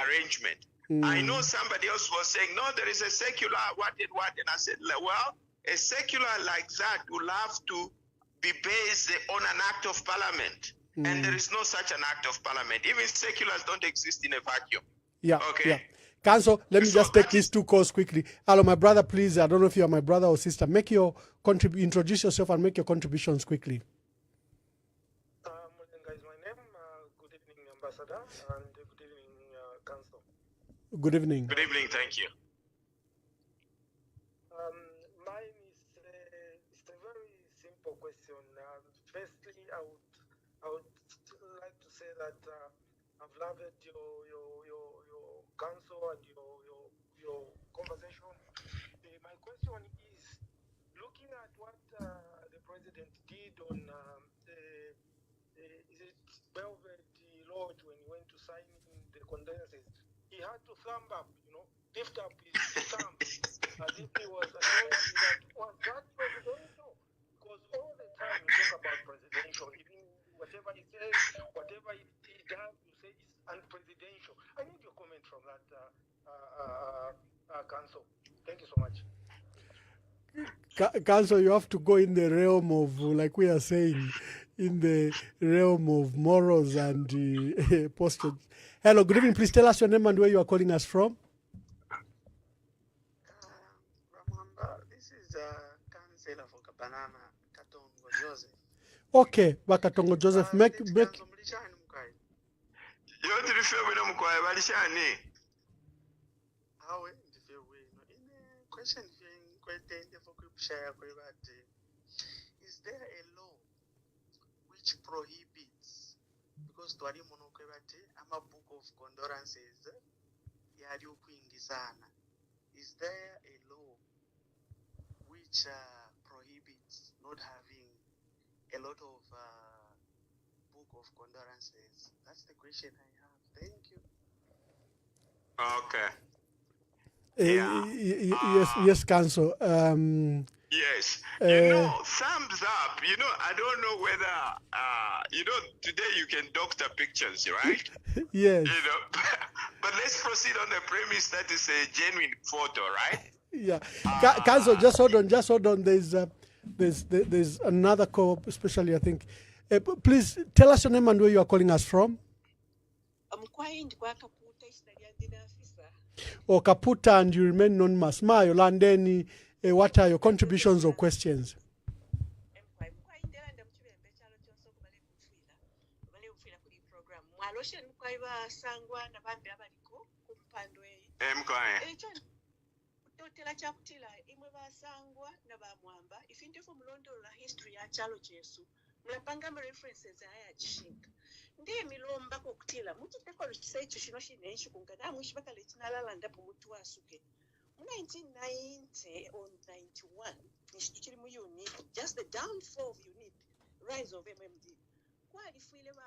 arrangement. I know somebody else was saying, no, there is a secular what, and I said, well, a secular like that will have to be based on an act of Parliament. And there is no such an act of Parliament. Even seculars don't exist in a vacuum. Yeah. Okay. Yeah. Council, let me just take these two calls quickly. Hello, my brother, please. I don't know if you are my brother or sister. Make your introduce yourself and make your contributions quickly. Guys, my name. Good evening, Ambassador, and good evening, Council. Good evening. Good evening. Thank you. Mine is it's a very simple question. Firstly, I would like to say that I've loved your counsel and your conversation. My question is, looking at what the president did on is it Belvedere Lodge when he went to sign in the condolences, he had to thumb up, lift up his thumb as if he was acknowledging that was that presidential? Because all the time you talk about presidential, even whatever he says, whatever he does, you say it's unpresidential. I need your comment from that, counsel. Thank you so much. Counsel, you have to go in the realm of, like we are saying, in the realm of morals and postures. Hello, good evening. Please tell us your name and where you are calling us from. This is Councillor for Kabanana, Katongo Joseph. Okay, Bakatongo Joseph, make. Question is there a law which prohibits, because twali monokwebate ama book of condolences yali okuingizana, is there a law which prohibits not having a lot of book of condolences? That's the question I have. Thank you. Okay. Yes, Counsel. Yes. Thumbs up. I don't know whether, today you can doctor pictures, right? Yes. But let's proceed on the premise that is a genuine photo, right? Yeah. Counsel, just hold on. There's another call, especially, I think. Please tell us your name and where you are calling us from. Or Kaputa, and you remain anonymous. Mayo Landeni, what are your contributions or questions? ndiye milomba kokutila muchitekolo chisecho chino chinechi kungana muchipakale chinalala mutu asuke mu 1990 or 91 chiri mu unit, just the downfall of unit, rise of MMD kwalifuile ba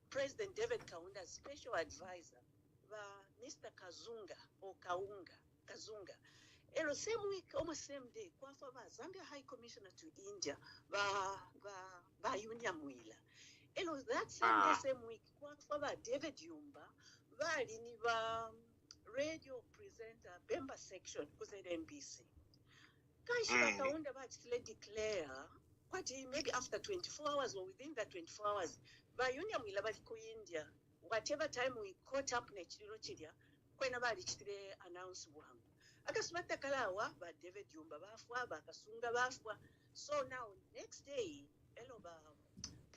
President David Kaunda's special advisor ba Mr. Kazunga or Kazunga. Elo same week, almost same day, kwafa ba Zambia High Commissioner to India ba Yunya Mwila. It was that same week, David Yumba, ni radio presenter, Bemba section, was at NBC. Kanshi Kaunda declare, maybe after 24 hours or within that 24 hours, Bayunya Milabati India, whatever time we caught up Nechiro Chidia, Kwenabadi Chile announced one. Akasmata Kalawa, but David Yumba Bafwa, Bakasunga Bafwa. So now, next day,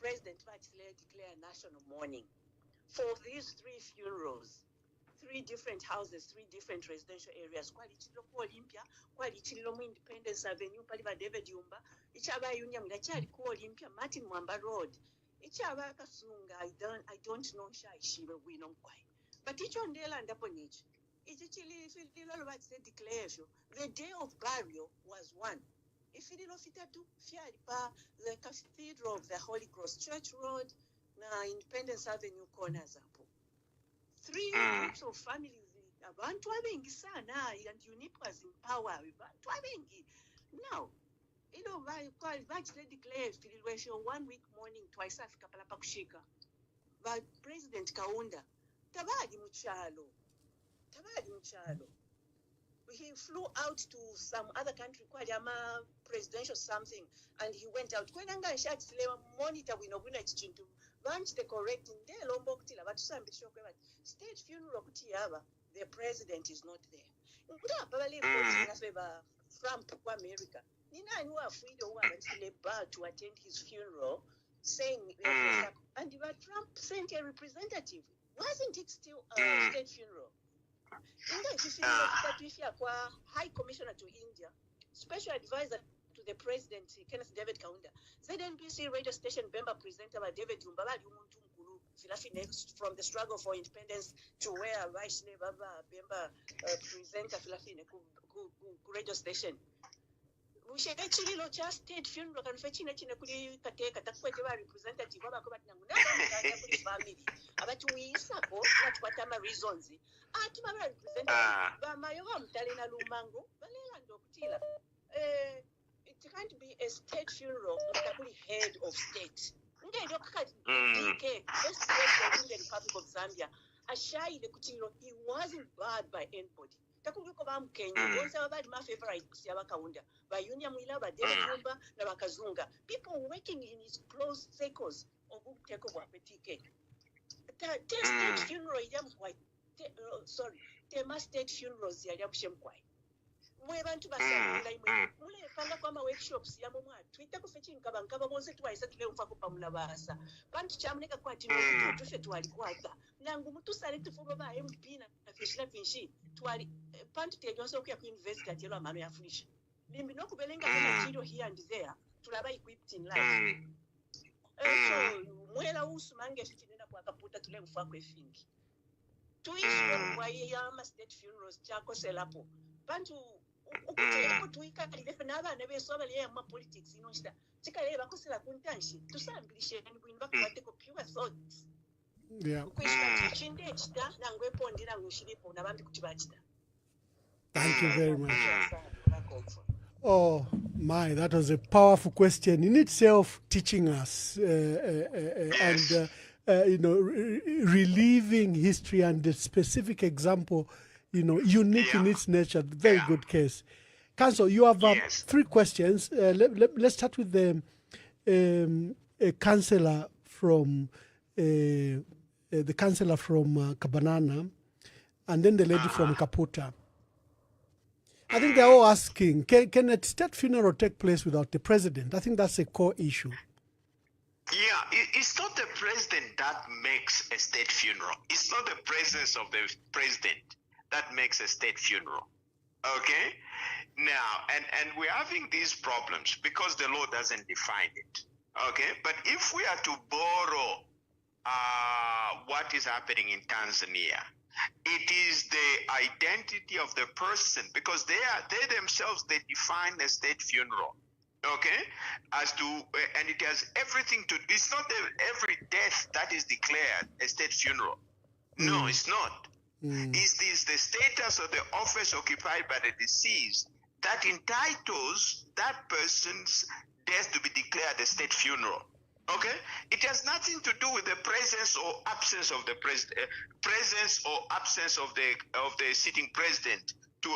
President declared national mourning for these 3 funerals, 3 different houses, 3 different residential areas. Quality local Olympia, quality local Independence Avenue, Paliba David Yumba, Ichaba Union, Lachari Olympia, Martin Mwamba Road, Ichaba Kasunga, I don't know Shai Shiva, we know why. But each on the land upon each. It's actually, if you declaration, the day of burial was 1. If you didn't fit to the Cathedral of the Holy Cross Church Road, Independence Avenue corners. 3 groups of families, abantu abengi sana, and UNIP was in power. Abantu abengi. Now, actually declared 1 week morning, twice Africa Palapakushika. But President Kaunda, Tabadi Muchalo. He flew out to some other country, Kwajama presidential something, and he went out. Kwenanga shat monitor winoguna chintu. Bunch the correct in there lombokutila but state funeral kutiyaba, the president is not there. Nga babali Trump kwa America. Nina knew a freedom to attend his funeral, saying and Trump sent a representative. Wasn't it still a state funeral? High Commissioner to India, Special Advisor to the President, Kenneth David Kaunda, ZNBC radio station member presenter by David Yumba, from the struggle for independence to where Vice Bemba presenter radio station. Mushekachililo cha state funeral kan fechina chine kuli kateka takwete ba representative abakobati nangu ndakanga kuli family abati uyisako batwata ma reasons ati ba representative ba mayo mtale na lumango balela ndokutila it can't be a state funeral kuli head of state ngendo kakati DK first president in the Republic of Zambia ashaide kutilo he wasn't barred by anybody. Takuliko ba Mkenya bonse abadi my favorite siyabakawunda ba Union Mwila ba Delumba na bakazunga people working in his close circles obuteko bwa PTK state funeral yamkwai sorry tema state funerals yamshemkwai mwe bantu basabula imwe mule panga kwa ma workshops ya mumwa twita kufechi nkaba bonse twaisa tule mfa kupamula basa bantu chamuleka kwati no tufe twali kwaza nangu mutu sale tufuba ba MP na fishina finshi twali pantu tejonso okuya ku university atelo amano ya funisha limbi no kubelenga kama chiro here and there tulaba equipped in life so mwela usumange fitinena kwa kaputa tule mfa kwa fingi tuishi kwa yama state funerals chako selapo bantu ukuteko tuika kalife n'abana besoba liye mu politics inoshita chikale bakosela kuntanshi tusambilishe ni kuinva kwate ko pure thoughts kwishita chinde chita nangwe pondira ngushiripo nabambi kuti bachita. Thank you very much. Oh my, that was a powerful question in itself, teaching us and reliving history and the specific example, unique in its nature. Very good case. Council, you have 3 questions. Let's start with the councillor from Kabanana, and then the lady from Kaputa. I think they're all asking, can a state funeral take place without the president? I think that's a core issue. Yeah, it's not the president that makes a state funeral. It's not the presence of the president that makes a state funeral. Okay? Now, and we're having these problems because the law doesn't define it. Okay? But if we are to borrow what is happening in Tanzania, it is the identity of the person, because they themselves, they define a state funeral. Okay, as to and it has everything to. It's not every death that is declared a state funeral. No, it's not. It is the status of the office occupied by the deceased that entitles that person's death to be declared a state funeral. Okay, it has nothing to do with the presence or absence of the presence or absence of the sitting president to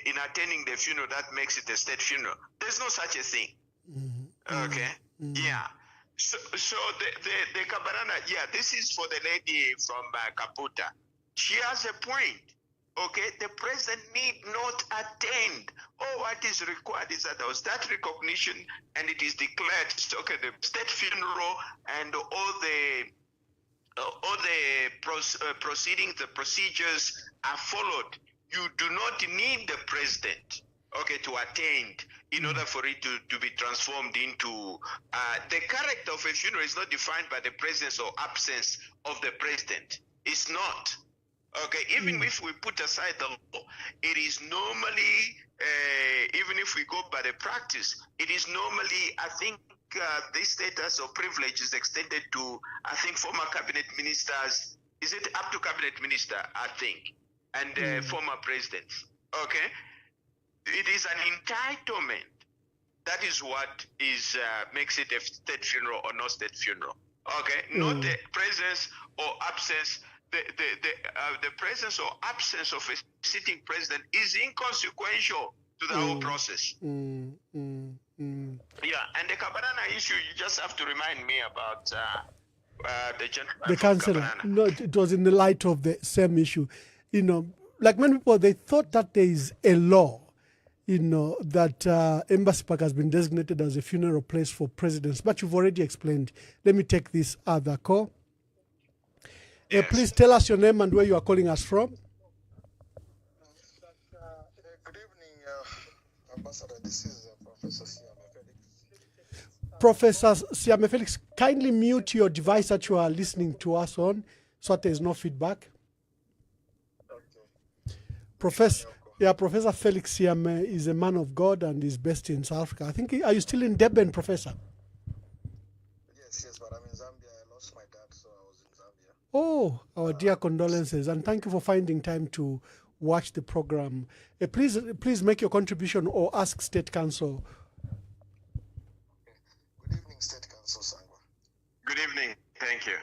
in attending the funeral that makes it a state funeral. There's no such a thing. Okay, yeah. So the Kabarana, yeah, this is for the lady from Kaputa. She has a point. Okay, the president need not attend. All what is required is that there was that recognition, and it is declared. Okay, the state funeral and all the proceedings, the procedures are followed. You do not need the president, okay, to attend in order for it to be transformed into the character of a funeral is not defined by the presence or absence of the president. It's not. Okay, even if we put aside the law, it is normally, even if we go by the practice, it is normally, I think, this status of privilege is extended to, I think, former cabinet ministers. Is it up to cabinet minister, I think, and former presidents? Okay, it is an entitlement. That is what is makes it a state funeral or not state funeral. Okay, not the presence or absence. The presence or absence of a sitting president is inconsequential to the whole process. Yeah, and the Kabanana issue, you just have to remind me about the gentleman. The councillor. No, it was in the light of the same issue. Like many people, they thought that there is a law, that Embassy Park has been designated as a funeral place for presidents. But you've already explained. Let me take this other call. Yes. Please tell us your name and where you are calling us from. Good evening, Ambassador. This is Professor Siama Felix. Professor Siame Felix, kindly mute your device that you are listening to us on so that there is no feedback. Professor Felix Siame is a man of God and is based in South Africa. I think, are you still in Durban, Professor? Yes, but I'm in Zambia. I lost my dad, so I was in Zambia. Oh, our dear condolences, and thank you for finding time to watch the program. Please make your contribution or ask State Council. Good evening, State Council Sangwa. Good evening. Thank you.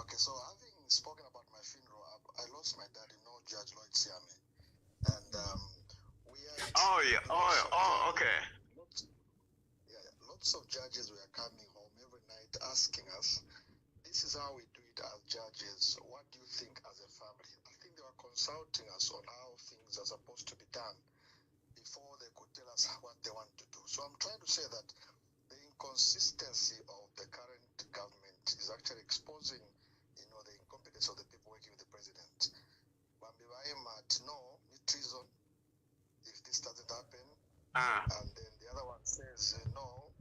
Okay, so having spoken about my funeral, I lost my dad, Judge Lloyd Siame. And we are... Oh, yeah. Oh, okay. Lots of judges were coming home every night asking us, this is how we do it as judges. What do you think as a family? I think they were consulting us on how things are supposed to be done before they could tell us what they want to do. So I'm trying to say that the inconsistency of the current government is actually exposing, the incompetence of the people working with the president. No, treason, if this doesn't happen. And then the other one says, no,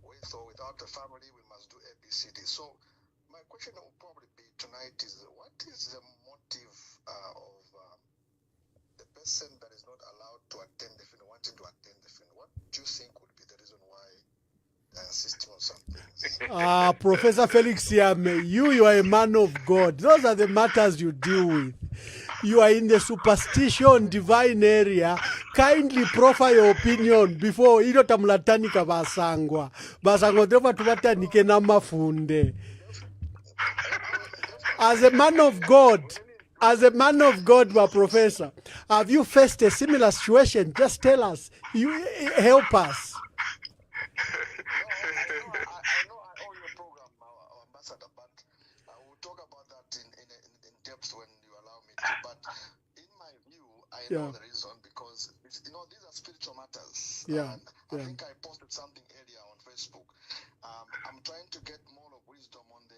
with or without the family, we must do ABCD. So my question will probably be tonight is, what is the motive of the person that is not allowed to attend the funeral, wanting to attend the funeral? What do you think would be the reason why they're insisting on something? Professor Felix Siame, you are a man of God. Those are the matters you deal with. You are in the superstition divine area. Kindly proffer your opinion before ilo tamlatanika basangwa. Basangwa drova tuwatanike na mafunde. As a man of God, my professor, have you faced a similar situation? Just tell us. You help us. I know I owe your program, Ambassador, but we'll talk about that in depth when you allow me to. But in my view, I know the reason because, these are spiritual matters. And I think I posted something earlier on Facebook. I'm trying to get more of wisdom on the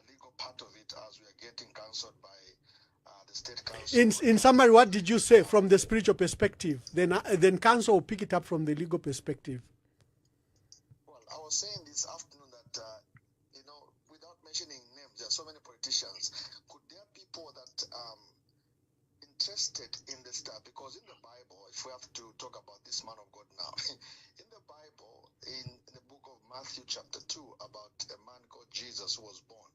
legal part of it as we are getting cancelled by the State Council. In summary, what did you say from the spiritual perspective? Then Council will pick it up from the legal perspective. Well, I was saying this afternoon that, without mentioning names, there are so many politicians. Could there be people that interested in the stuff? Because in the Bible, if we have to talk about this man of God now, in the Bible, in the book of Matthew chapter 2, about a man called Jesus who was born,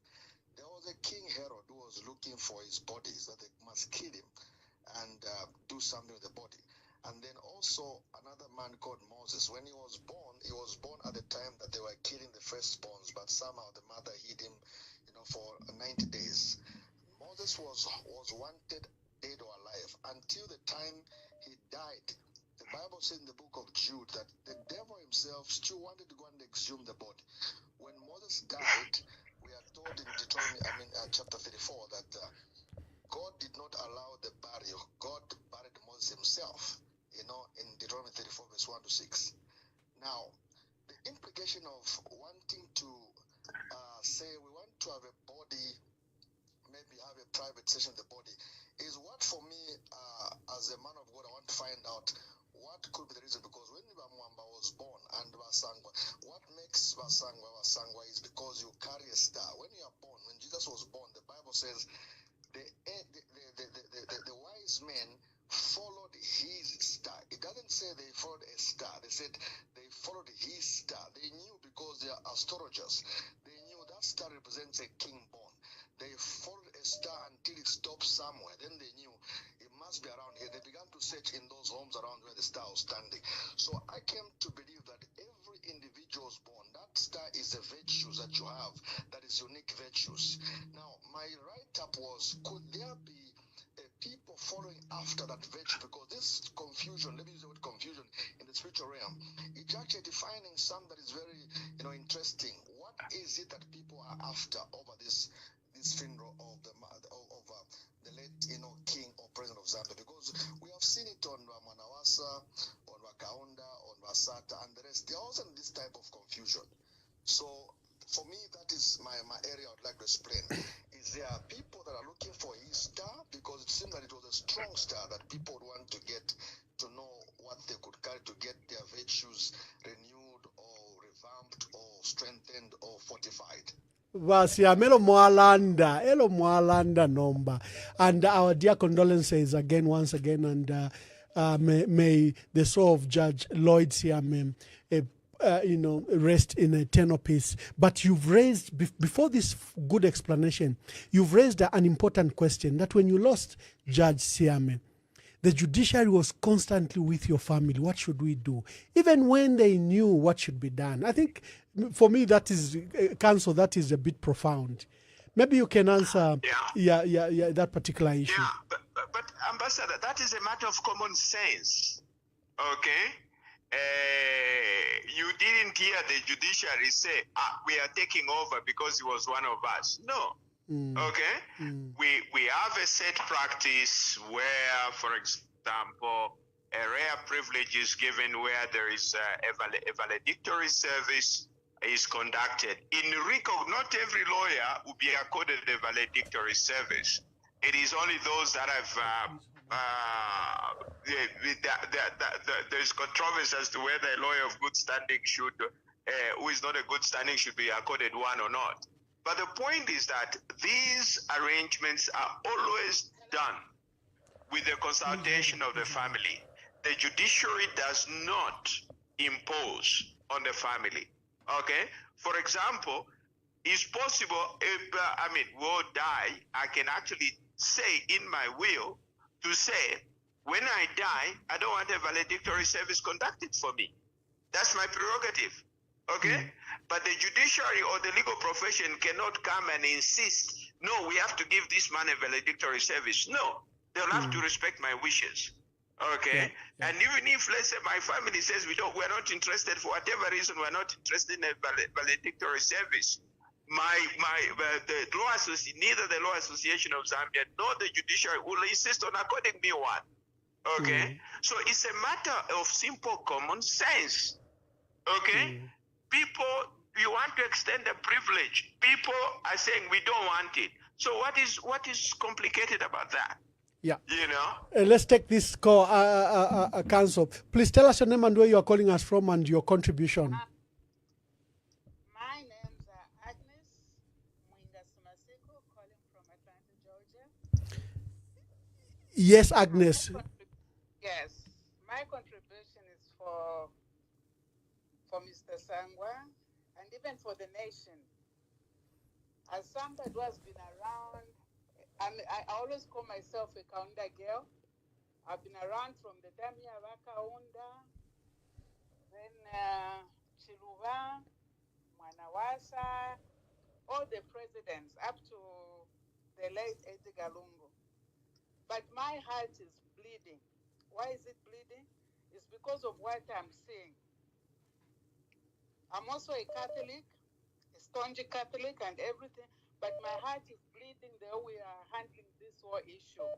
there was a King Herod who was looking for his body, so they must kill him and do something with the body. And then also another man called Moses. When he was born at the time that they were killing the firstborns, but somehow the mother hid him, for 90 days. Moses was wanted dead or alive until the time he died. The Bible says in the book of Jude that the devil himself still wanted to go and exhume the body. When Moses died, we are told in Deuteronomy, chapter 34, that God did not allow the burial. God buried Moses himself, in Deuteronomy 34, verse 1 to 6. Now, the implication of wanting to say we want to have a body, maybe have a private session of the body, is what for me, as a man of God, I want to find out what could be the reason. Because when Mwamba was born and Basangwa, what makes Basangwa is because you carry a star. When you are born, when Jesus was born, the Bible says the wise men followed his star. It doesn't say they followed a star. They said they followed his star. They knew because they are astrologers. They knew that star represents a king born. They followed a star until it stopped somewhere. Then they knew it must be around here. They began to search in those homes around where the star was standing. So I came to believe that every individual is born. That star is the virtues that you have. That is unique virtues. Now, my write-up was, could there be people following after that virtue? Because this confusion, let me use the word confusion in the spiritual realm, it's actually defining something that is very, interesting. What is it that people are after over this funeral of the late, king or president of Zambia? Because we have seen it on Manawasa, on Wakaunda, on Wasata, and the rest. There wasn't this type of confusion. So for me, that is my area I would like to explain. Is there people that are looking for his star? Because it seemed that it was a strong star that people would want to get to know what they could carry to get their virtues renewed or strengthened or fortified. Elo Mwalanda Nomba. And our dear condolences again, once again, and may the soul of Judge Lloyd Siame, rest in eternal peace. But you've raised, before this good explanation, you've raised an important question that when you lost Judge Siame, the judiciary was constantly with your family. What should we do? Even when they knew what should be done. I think, for me, that is, counsel, that is a bit profound. Maybe you can answer that particular issue. Yeah, but Ambassador, that is a matter of common sense. Okay? You didn't hear the judiciary say, we are taking over because he was one of us. No. Okay? We have a set practice where, for example, a rare privilege is given where there is a valedictory service is conducted. In RICO, not every lawyer will be accorded a valedictory service. It is only those that have there's controversy as to whether a lawyer of good standing should, who is not a good standing, should be accorded one or not. But the point is that these arrangements are always done with the consultation of the family. The judiciary does not impose on the family. Okay? For example, it's possible if, we'll die, I can actually say in my will to say, when I die, I don't want a valedictory service conducted for me. That's my prerogative. Okay? But the judiciary or the legal profession cannot come and insist, no, we have to give this man a valedictory service. No, they'll have to respect my wishes. Okay? And even if, let's say, my family says we're not interested, for whatever reason, we're not interested in a valedictory service, the law association, neither the Law Association of Zambia nor the judiciary will insist on according me one. Okay? So it's a matter of simple common sense. Okay? People, you want to extend the privilege. People are saying we don't want it. So what is complicated about that? Yeah. You know? Let's take this call, Council. Please tell us your name and where you are calling us from and your contribution. My name's Agnes Mwinga-Sumasiko, calling from Atlanta, Georgia. Yes, Agnes. Yes, my contribution is for Mr. Sangwa and even for the nation. As somebody who has been around, I always call myself a Kaunda girl. I've been around from the time of Kaunda, then Chiluba, Manawasa, all the presidents up to the late Edgar Lungu. But my heart is bleeding. Why is it bleeding? It's because of what I'm seeing. I'm also a Catholic, a staunch Catholic and everything, but my heart is bleeding the way we are handling this whole issue.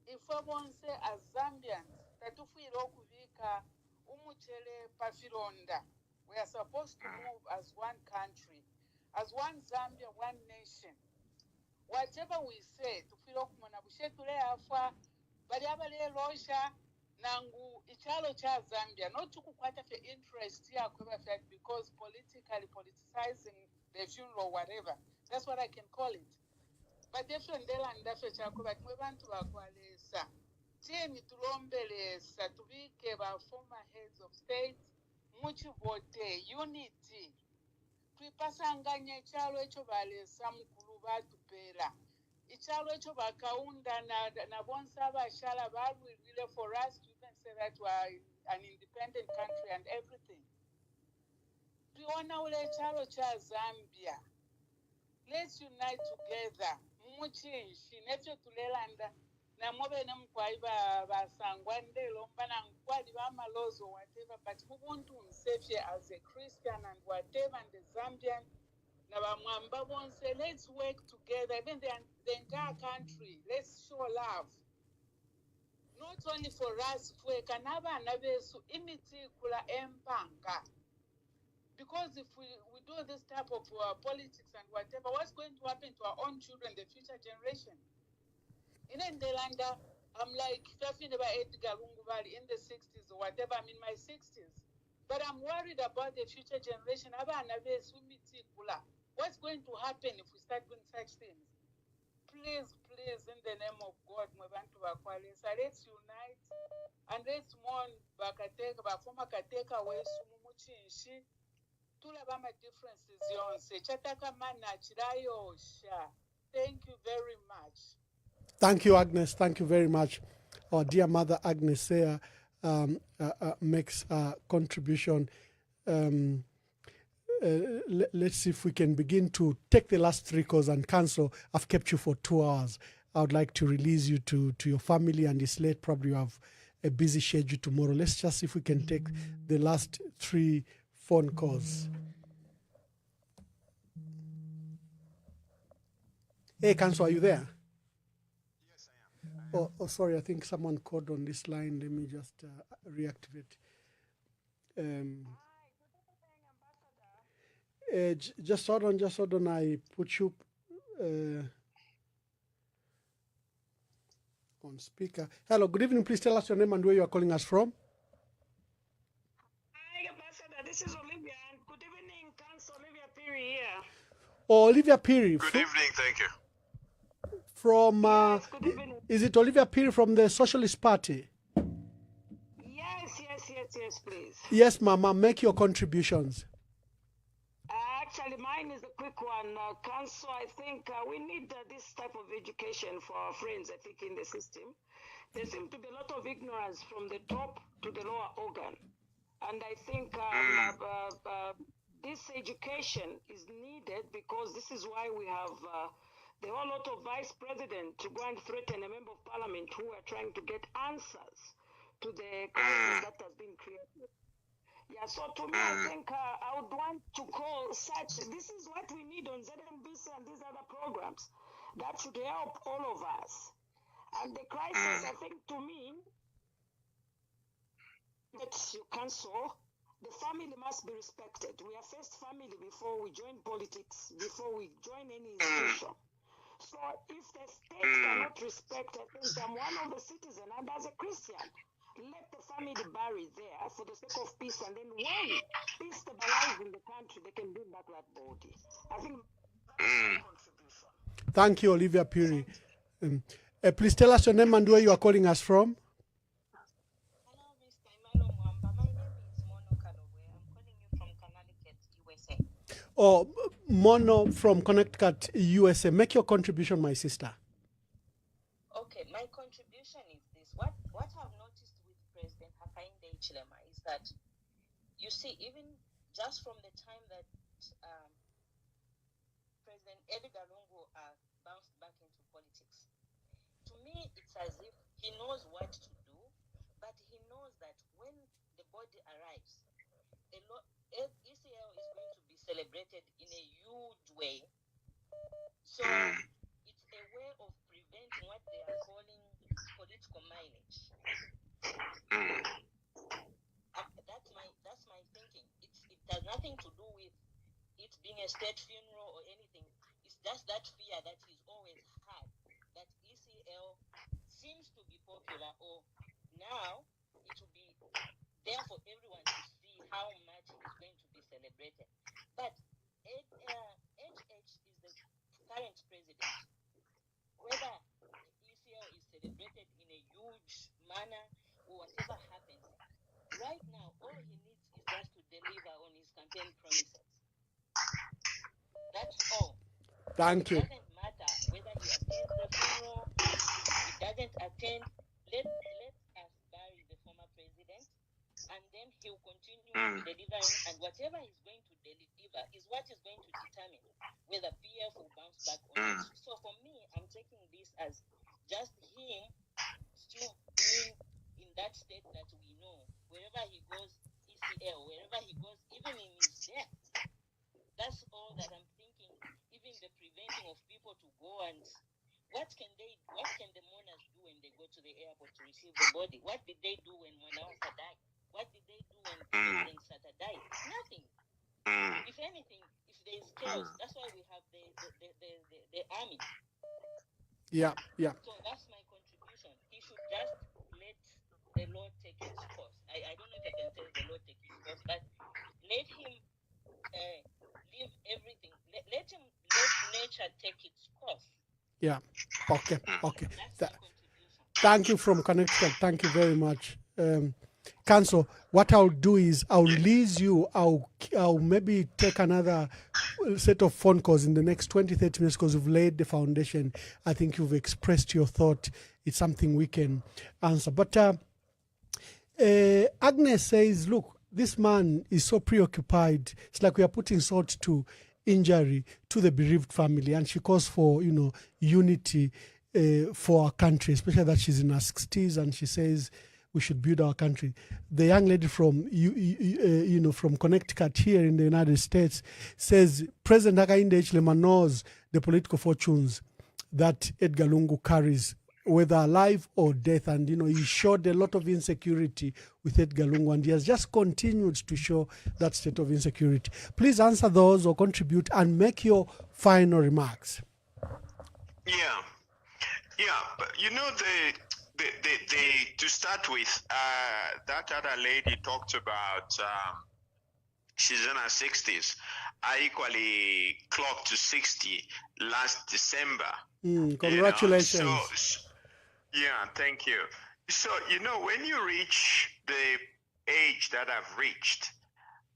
If I want to say as Zambians, we are supposed to move as one country, as one Zambia, one nation. Whatever we say, nangu ichalo cha Zambia not to kukwata for interest here because politically politicizing the funeral or whatever. That's what I can call it. But if you ndela ndafe chako but mwebantu bakwalesa tieni tulombelesa tubike ba former heads of state muchivote unity twipasanganya ichalo echo balesa mukulu batupera ichalo echo bakaunda na bonsa bashala balwilile for us to even say that we are an independent country and everything. Tuona ule ichalo cha Zambia. Let's unite together. Muchinshi nefyo tulelanda na mwobe na mkwaiba basangwande lomba na mkwadi ba malozo whatever, but mubuntu msefye as a Christian and whatever and the Zambian na bamwamba bonse, let's work together, even the entire country. Let's show love. Not only for us, for Kanaba and Abesu, imiti kula empanga. Because if we do this type of politics and whatever, what's going to happen to our own children, the future generation? In Ndelanda, I'm like talking about Edgar Lungu in the 60s or whatever. I'm in my 60s. But I'm worried about the future generation. What's going to happen if we start doing such things? Please, please, in the name of God, let's unite and let's mourn former Kateka Wesumuchinshi. Tulabama differences yonse. Chataka mana chirayo sha. Thank you very much. Thank you, Agnes. Thank you very much. Our dear mother Agnes Seya makes a contribution. Let's see if we can begin to take the last 3 calls and cancel. I've kept you for 2 hours. I would like to release you to your family, and it's late. Probably you have a busy schedule tomorrow. Let's just see if we can take the last 3 phone calls. Hey, Council, are you there? Yes, I am. Oh, sorry. I think someone called on this line. Let me just reactivate. Just hold on. I put you on speaker. Hello, good evening. Please tell us your name and where you are calling us from. Hi, Ambassador. This is Olivia. And good evening, Council. Olivia Piri here. Oh, Olivia Piri. Good evening, thank you. From, yes, good evening. Is it Olivia Piri from the Socialist Party? Yes, please. Yes, Mama. Make your contributions. Actually, mine is a quick one. Council, I think we need this type of education for our friends, I think, in the system. There seems to be a lot of ignorance from the top to the lower organ. And I think this education is needed because this is why we have the whole lot of vice president to go and threaten a member of parliament who are trying to get answers to the crisis that has been created. Yeah, so to me, I think I would want to call such, this is what we need on ZNBC and these other programs that should help all of us. And the crisis, I think, to me, that you cancel, the family must be respected. We are first family before we join politics, before we join any institution. So if the state cannot respect, I think I'm one of the citizens, and as a Christian, let the family bury there for the sake of peace, and then when peace stabilizes in the country, they can bring back that body. I think that's my contribution. Thank you, Olivia Piri. Please tell us your name and where you are calling us from. Hello, Mr. Imalo Mwamba. My name is Mono Kalowe. I'm calling you from Connecticut, USA. Oh, Mono from Connecticut, USA. Make your contribution, my sister. Okay, my contribution is this. What I've noticed with President Hakainde Hichilema is that, you see, even just from the time that President Edgar Lungu bounced back into politics, to me, it's as if he knows what to do, but he knows that when the body arrives, ECL is going to be celebrated in a huge way. So it's a way of preventing what they are calling political mileage. That's my thinking. It has nothing to do with it being a state funeral or anything. It's just that fear that he's always had, that ECL seems to be popular, or now it will be there for everyone to see how much is going to be celebrated. But HH is the current president. Whether ECL is celebrated in a huge manner or whatever happens, right now all he needs is just to deliver on his campaign promises. That's all. Thank you. It doesn't matter whether he attends the funeral, he doesn't attend. Let us bury the former president, and then he'll continue delivering, and whatever he's going to deliver is what is going to determine whether PF will bounce back or not. So for me, I'm taking this as just him still being in that state that we know. Wherever he goes, ECL, wherever he goes, even in his death. That's all that I'm thinking. Even the preventing of people to go and what can the mourners do when they go to the airport to receive the body? What did they do when Mwanawasa died? What did they do when President Sata died? Nothing. If anything, if there is chaos, that's why we have the army. Yeah. So that's my contribution. He should just let the the law take its course. I don't know if I can say the law take its course, but let him leave everything. Let nature take its course. Yeah. Okay. Thank you from Connecticut. Thank you very much. Council, what I'll do is I'll release you. I'll maybe take another set of phone calls in the next 20, 30 minutes because you've laid the foundation. I think you've expressed your thought. It's something we can answer. But Agnes says, look, this man is so preoccupied. It's like we are putting salt to injury to the bereaved family. And she calls for, unity for our country, especially that she's in her 60s and she says, we should build our country. The young lady from from Connecticut here in the United States says President Hakainde Hichilema knows the political fortunes that Edgar Lungu carries, whether alive or death, and he showed a lot of insecurity with Edgar Lungu, and he has just continued to show that state of insecurity. Please answer those or contribute and make your final remarks. Yeah, but to start with, that other lady talked about she's in her 60s. I equally clocked to 60 last December. Congratulations. Yeah, thank you. So, when you reach the age that I've reached,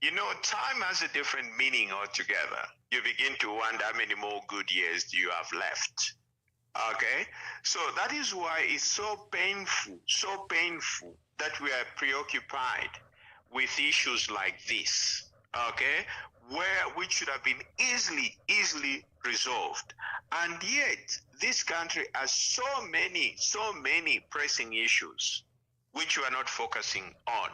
time has a different meaning altogether. You begin to wonder how many more good years do you have left. Okay, so that is why it's so painful that we are preoccupied with issues like this, okay, which should have been easily resolved. And yet, this country has so many pressing issues which we are not focusing on.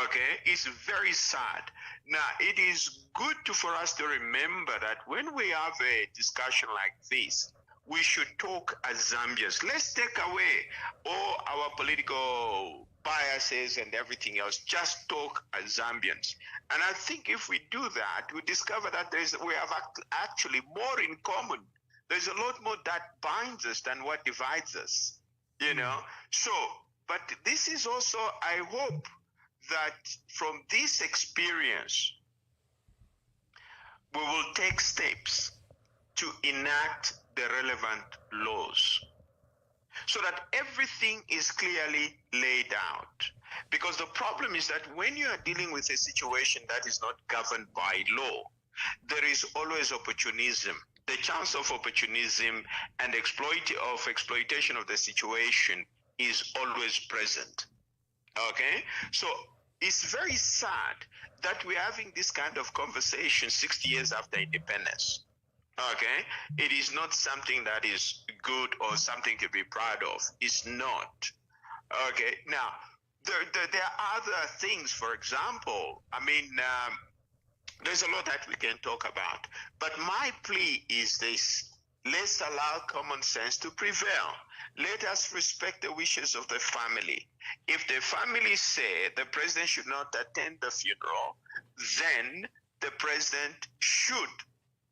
Okay, it's very sad. Now, it is good for us to remember that when we have a discussion like this, we should talk as Zambians. Let's take away all our political biases and everything else. Just talk as Zambians. And I think if we do that, we discover that we have actually more in common. There's a lot more that binds us than what divides us, So, but this is also, I hope that from this experience, we will take steps to enact the relevant laws so that everything is clearly laid out. Because the problem is that when you are dealing with a situation that is not governed by law, there is always opportunism. The chance of opportunism and exploitation of the situation is always present. Okay? So it's very sad that we're having this kind of conversation 60 years after independence. Okay, it is not something that is good or something to be proud of. It's not. Okay, now there are other things. For example, there's a lot that we can talk about. But my plea is this: let's allow common sense to prevail. Let us respect the wishes of the family. If the family say the president should not attend the funeral, then the president should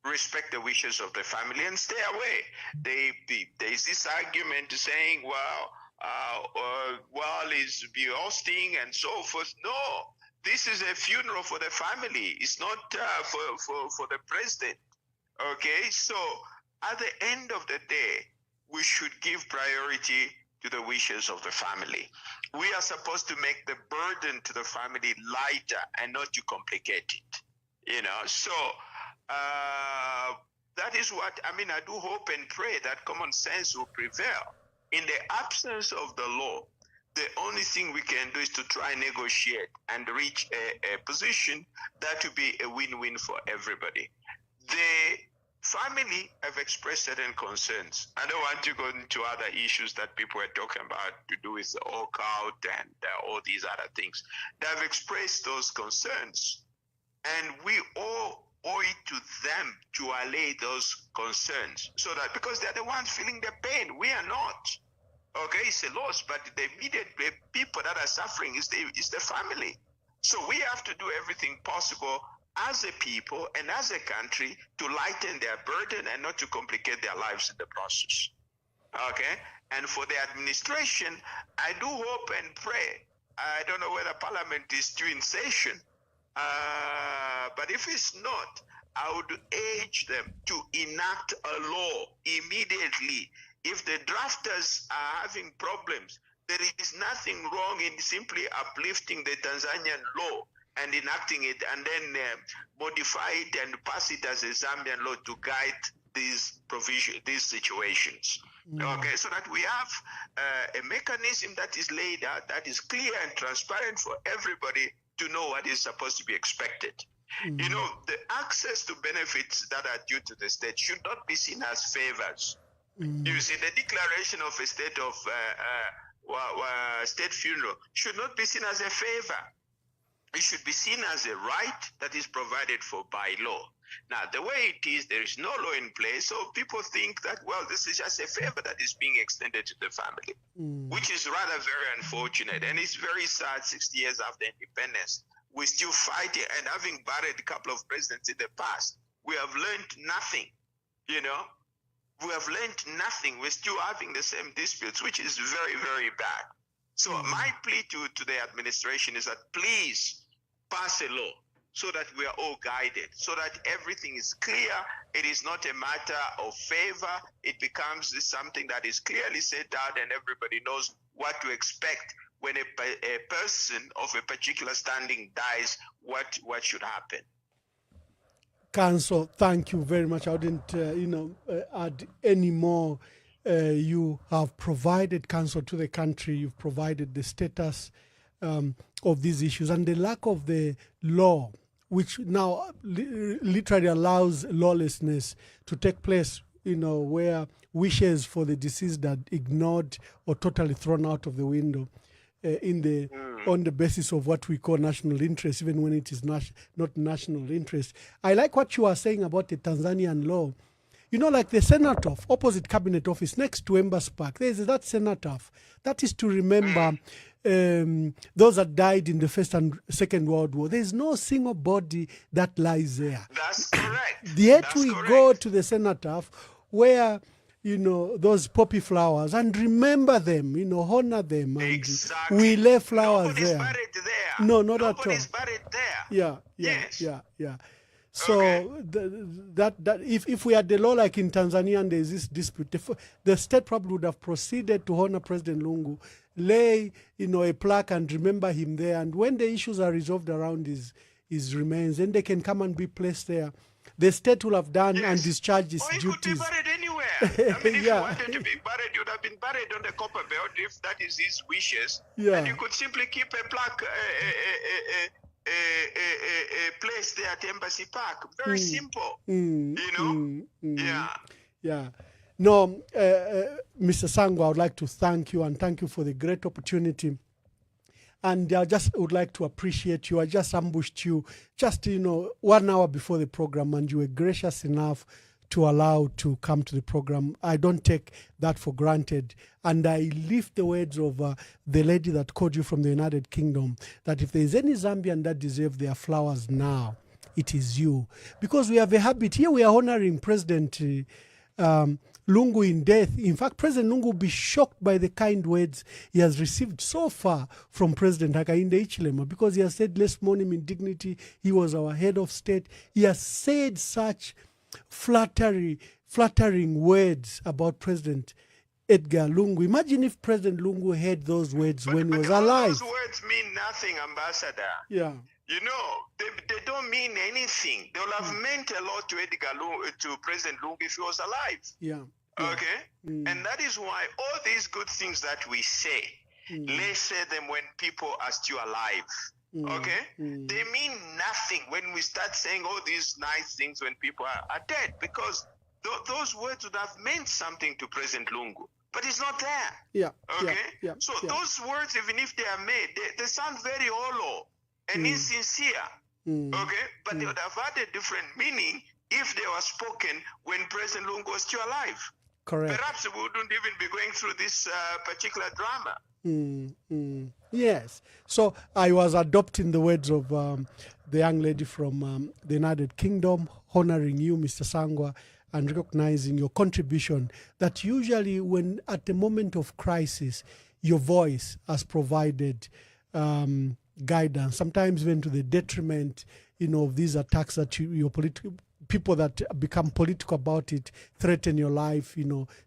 respect the wishes of the family and stay away. There's this argument saying, is be hosting and so forth. No, this is a funeral for the family. It's not for the president. Okay, so at the end of the day, we should give priority to the wishes of the family. We are supposed to make the burden to the family lighter and not to complicate it. So that is what I do hope and pray that common sense will prevail. In the absence of the law, the only thing we can do is to try and negotiate and reach a position that will be a win-win for everybody. The family have expressed certain concerns. I don't want to go into other issues that people are talking about to do with the walkout and all these other things. They have expressed those concerns, and we all owe it to them to allay those concerns, so that because they're the ones feeling the pain, we are not. Okay, it's a loss, but the immediate people that are suffering is the family. So we have to do everything possible as a people and as a country to lighten their burden and not to complicate their lives in the process. Okay, And for the administration, I do hope and pray. I don't know whether Parliament is still in session, but if it's not, I would urge them to enact a law immediately. If the drafters are having problems, there is nothing wrong in simply uplifting the Tanzanian law and enacting it, and then modify it and pass it as a Zambian law to guide these situations. Okay, so that we have a mechanism that is laid out, that is clear and transparent for everybody to know what is supposed to be expected. You know, the access to benefits that are due to the state should not be seen as favors. You see, the declaration of a state of state funeral should not be seen as a favor. It should be seen as a right that is provided for by law. Now, the way it is, there is no law in place, so people think that, well, this is just a favor that is being extended to the family, which is rather very unfortunate. And it's very sad, 60 years after independence, we're still fighting, and having buried a couple of presidents in the past, we have learned nothing, you know? We have learned nothing. We're still having the same disputes, which is very, very bad. So my plea to the administration is that please pass a law so that we are all guided, so that everything is clear. It is not a matter of favor. It becomes something that is clearly set out and everybody knows what to expect when a person of a particular standing dies, what should happen. Council, thank you very much. I wouldn't, add any more. You have provided counsel to the country. You've provided the status of these issues and the lack of the law, which now literally allows lawlessness to take place, where wishes for the deceased are ignored or totally thrown out of the window on the basis of what we call national interest, even when it is not national interest. I like what you are saying about the Tanzanian law. Like the Senatoff, opposite Cabinet Office, next to Embassy Park, there's that Senatoff. That is to remember those that died in the First and Second World War. There's no single body that lies there. That's correct. Yet we go to the Senatoff where, those poppy flowers and remember them, honor them. And exactly. We lay flowers Nobody's there. buried there. No, not at all. Nobody's buried there. Yeah. Yes. Yeah. So if we had the law like in Tanzania and there's this dispute, the state probably would have proceeded to honor President Lungu, lay a plaque and remember him there. And when the issues are resolved around his remains, then they can come and be placed there. The state will have done and discharged its duties. Or he could be buried anywhere. I mean, if he wanted to be buried, he would have been buried on the copper belt if that is his wishes. Yeah. And you could simply keep a plaque, a place there at Embassy Park. Very simple. Yeah. No, Mr. Sangwa, I would like to thank you and thank you for the great opportunity. And I just would like to appreciate you. I just ambushed you just, 1 hour before the program, and you were gracious enough to allow to come to the program. I don't take that for granted. And I lift the words of the lady that called you from the United Kingdom, that if there is any Zambian that deserves their flowers now, it is you. Because we have a habit. Here we are honoring President Lungu in death. In fact, President Lungu will be shocked by the kind words he has received so far from President Hakainde Hichilema, because he has said, let's mourn him in dignity. He was our head of state. He has said such flattering words about President Edgar Lungu. Imagine if President Lungu heard those words when he was alive. Those words mean nothing, Ambassador. Yeah. They don't mean anything. They would have meant a lot to Edgar Lungu, to President Lungu, if he was alive. Yeah. Okay? And that is why all these good things that we say, let's say them when people are still alive. Okay? They mean nothing when we start saying all these nice things when people are dead, because those words would have meant something to President Lungu. But it's not there. Yeah. Okay? Yeah. So those words, even if they are made, they sound very hollow and insincere. Okay? But they would have had a different meaning if they were spoken when President Lungu was still alive. Correct. Perhaps we wouldn't even be going through this particular drama. Yes. So I was adopting the words of the young lady from the United Kingdom, honoring you, Mr. Sangwa, and recognizing your contribution, that usually when at the moment of crisis, your voice has provided guidance, sometimes even to the detriment, of these attacks that people that become political about it threaten your life,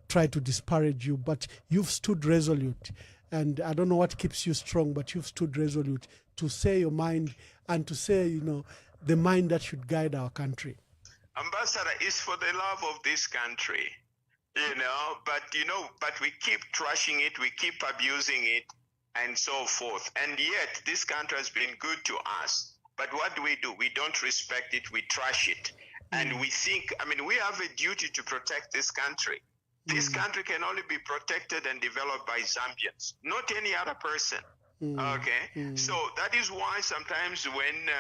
try to disparage you, but you've stood resolute. And I don't know what keeps you strong, but you've stood resolute to say your mind and to say, the mind that should guide our country. Ambassador, is for the love of this country, but we keep trashing it, we keep abusing it, and so forth. And yet, this country has been good to us. But what do? We don't respect it, we trash it. And we think, we have a duty to protect this country. This country can only be protected and developed by Zambians, not any other person. Okay? So that is why sometimes when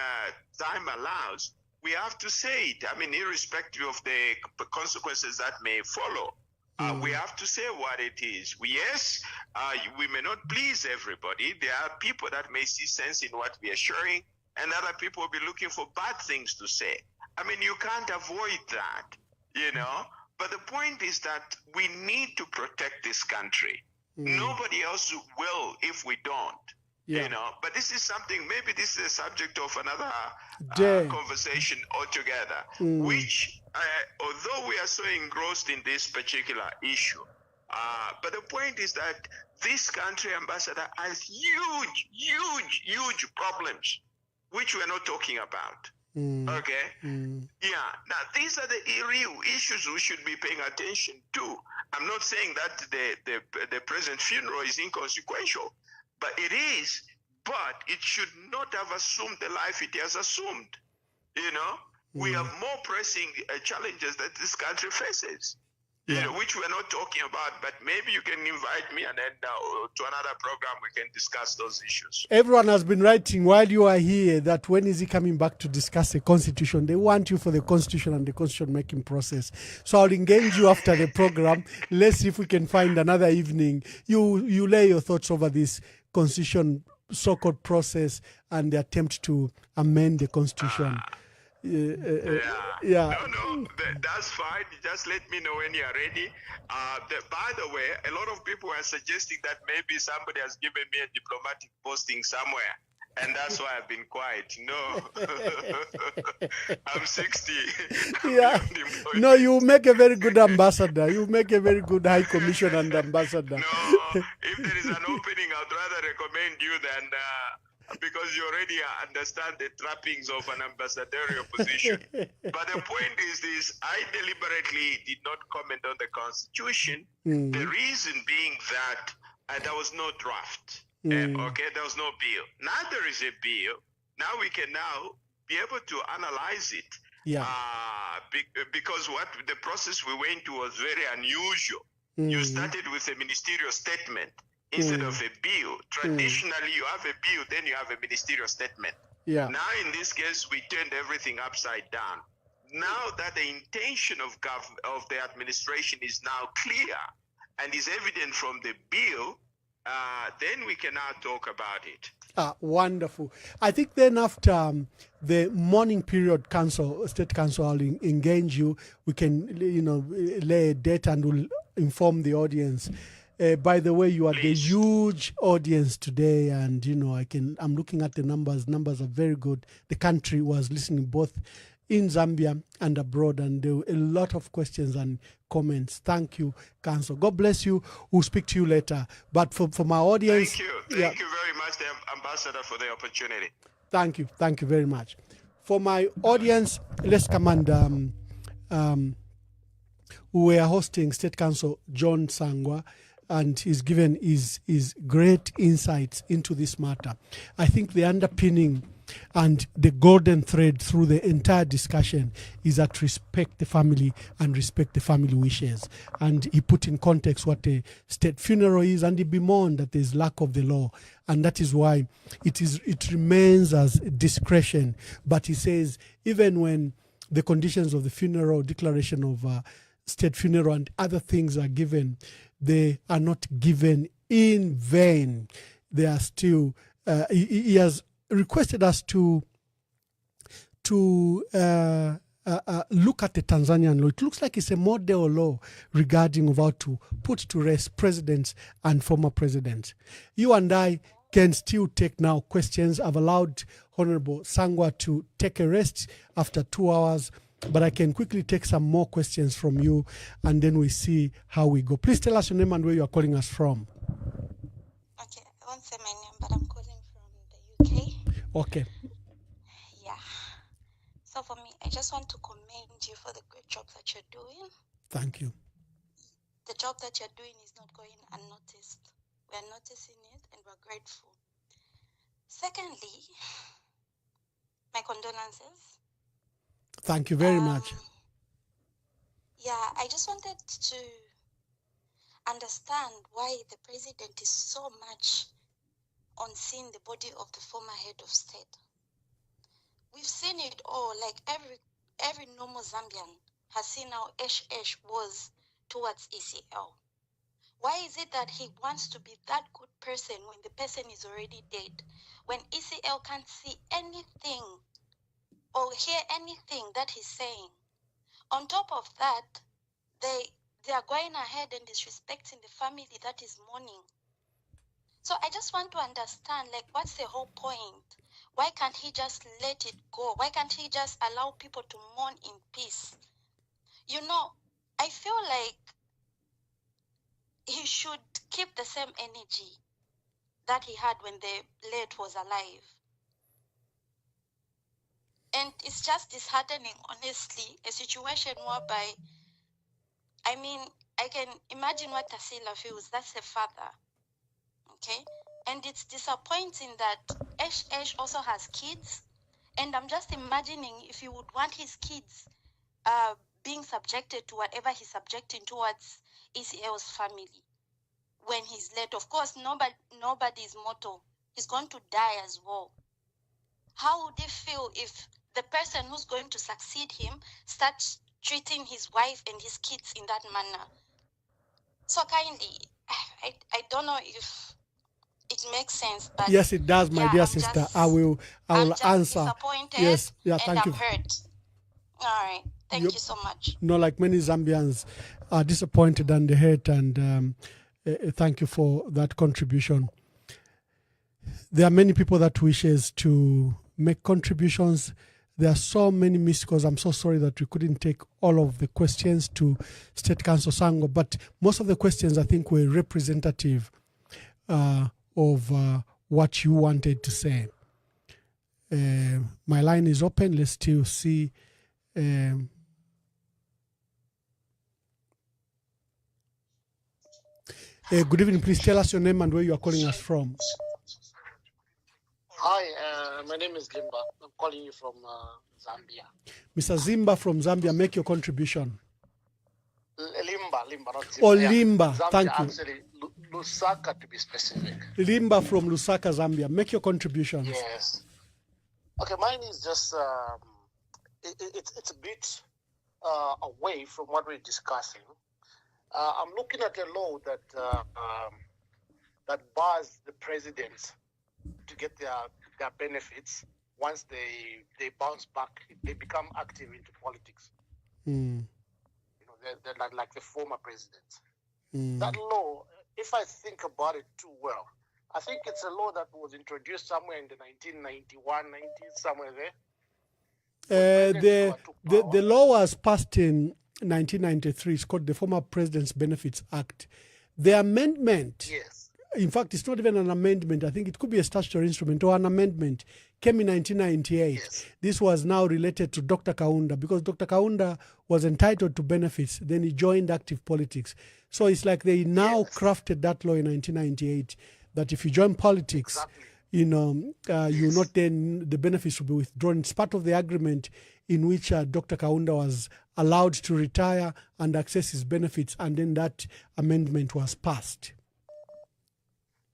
time allows, we have to say it. Irrespective of the consequences that may follow. We have to say what it is. We may not please everybody. There are people that may see sense in what we are sharing, and other people will be looking for bad things to say. You can't avoid that, But the point is that we need to protect this country. Nobody else will if we don't, But this is something, maybe this is a subject of another conversation altogether, which, although we are so engrossed in this particular issue, but the point is that this country, Ambassador, has huge problems, which we're not talking about. Okay? Yeah. Now, these are the real issues we should be paying attention to. I'm not saying that the president's funeral is inconsequential, but it is. But it should not have assumed the life it has assumed. We have more pressing challenges that this country faces. Which we're not talking about, but maybe you can invite me and then to another program we can discuss those issues. Everyone has been writing while you are here that when is he coming back to discuss the constitution? They want you for the constitution and the constitution making process. So I'll engage you after the program. Let's see if we can find another evening. You lay your thoughts over this constitution so-called process and the attempt to amend the constitution. No, that's fine. Just let me know when you're ready. By the way, a lot of people are suggesting that maybe somebody has given me a diplomatic posting somewhere, and that's why I've been quiet. No, I'm 60. No, you make a very good ambassador. You make a very good high commissioner and ambassador. No, if there is an opening, I'd rather recommend you than... because you already understand the trappings of an ambassadorial position. But the point is this, I deliberately did not comment on the Constitution. The reason being that there was no draft. There was no bill. Now there is a bill. Now we can be able to analyze it. Because the process we went to was very unusual. You started with a ministerial statement instead of a bill. Traditionally, you have a bill, then you have a ministerial statement. Now, in this case, we turned everything upside down. Now that the intention of the administration is now clear and is evident from the bill, then we can now talk about it. Wonderful. I think then after the morning period State Council, I'll engage you. We can, lay a date and we'll inform the audience. By the way, you are the huge audience today, and I'm looking at the numbers. Numbers are very good. The country was listening both in Zambia and abroad, and there were a lot of questions and comments. Thank you, Council. God bless you. We'll speak to you later. But for my audience, thank you very much, Ambassador, for the opportunity. Thank you very much. For my audience, let's command. We are hosting State Council John Sangwa, and he's given his great insights into this matter. I think the underpinning and the golden thread through the entire discussion is that respect the family and respect the family wishes. And he put in context what a state funeral is, and he bemoaned that there's lack of the law. And that is why it remains as discretion. But he says, even when the conditions of the funeral, declaration of state funeral and other things are given, they are not given in vain. They are still, he has requested us to look at the Tanzanian law. It looks like it's a model law regarding how to put to rest presidents and former presidents. You and I can still take now questions. I've allowed Honorable Sangwa to take a rest after 2 hours, but I can quickly take some more questions from you, and then we see how we go. Please tell us your name and where you are calling us from. Okay, I won't say my name, but I'm calling from the UK. Okay. Yeah. So for me, I just want to commend you for the great job that you're doing. Thank you. The job that you're doing is not going unnoticed. We're noticing it and we're grateful. Secondly, my condolences. Thank you very much. Yeah, I just wanted to understand why the president is so much on seeing the body of the former head of state. We've seen it all, like every normal Zambian has seen how Ash was towards ECL. Why is it that he wants to be that good person when the person is already dead? When ECL can't see anything or hear anything that he's saying. On top of that, they are going ahead and disrespecting the family that is mourning. So I just want to understand, like, what's the whole point? Why can't he just let it go? Why can't he just allow people to mourn in peace? You know, I feel like he should keep the same energy that he had when the late was alive. And it's just disheartening, honestly, a situation whereby, I mean, I can imagine what Tasila feels. That's the father, okay? And it's disappointing that Ash also has kids. And I'm just imagining if he would want his kids being subjected to whatever he's subjecting towards ECL's family when he's late. Of course, nobody is mortal. He's going to die as well. How would he feel if the person who's going to succeed him starts treating his wife and his kids in that manner? So kindly, I don't know if it makes sense, but yes, it does, my dear sister. I will answer. Disappointed. Yes, yeah, and thank you. I'm hurt. All right, thank you so much. No, like many Zambians are disappointed and hurt, and thank you for that contribution. There are many people that wishes to make contributions. There are so many missed calls. I'm so sorry that we couldn't take all of the questions to State Council Sangwa, but most of the questions I think were representative of what you wanted to say. My line is open. Let's still see. Good evening. Please tell us your name and where you are calling us from. Hi, my name is Limba. I'm calling you from Zambia. Mr. Zimba from Zambia, make your contribution. Limba, not Zambia. Oh, Limba, Zambia, thank you. Actually, Lusaka to be specific. Limba from Lusaka, Zambia. Make your contributions. Yes. Okay, mine is just, it's a bit away from what we're discussing. I'm looking at a law that that bars the presidents to get their benefits once they bounce back, they become active into politics. You know, they're like the former presidents. That law, if I think about it too well, I think it's a law that was introduced somewhere in the 1991, 90s, somewhere there. The law was passed in 1993. It's called the Former President's Benefits Act. The amendment, yes. In fact, it's not even an amendment. I think it could be a statutory instrument or an amendment, came in 1998. Yes. This was now related to Dr. Kaunda because Dr. Kaunda was entitled to benefits. Then he joined active politics. So it's like they now crafted that law in 1998 that if you join politics, you know, you not then the benefits will be withdrawn. It's part of the agreement in which Dr. Kaunda was allowed to retire and access his benefits, and then that amendment was passed.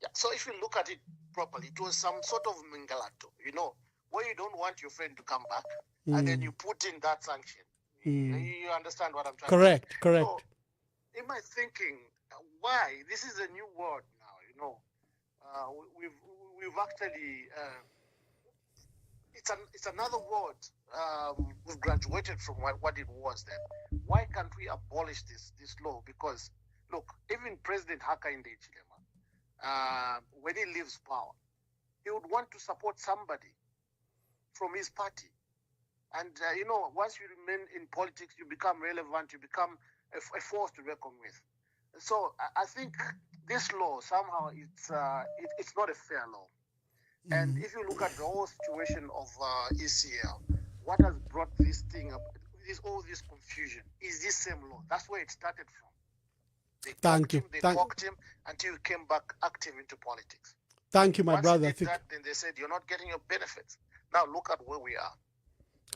Yeah, so if you look at it properly, it was some sort of mingalato, you know, where you don't want your friend to come back, and then you put in that sanction. You understand what I'm trying to say? Correct. So, am I thinking, why? This is a new world now, you know. We've actually, it's another world we've graduated from what it was then. Why can't we abolish this law? Because look, even President Hakainde Hichilema, when he leaves power, he would want to support somebody from his party. And once you remain in politics, you become relevant, you become a force to reckon with. So I think this law somehow it's not a fair law. And if you look at the whole situation of ECL, what has brought this thing up, all this confusion, is this same law. That's where it started from. They talked him until he came back active into politics. Thank you, my Once brother. he did that, then they said, you're not getting your benefits. Now look at where we are.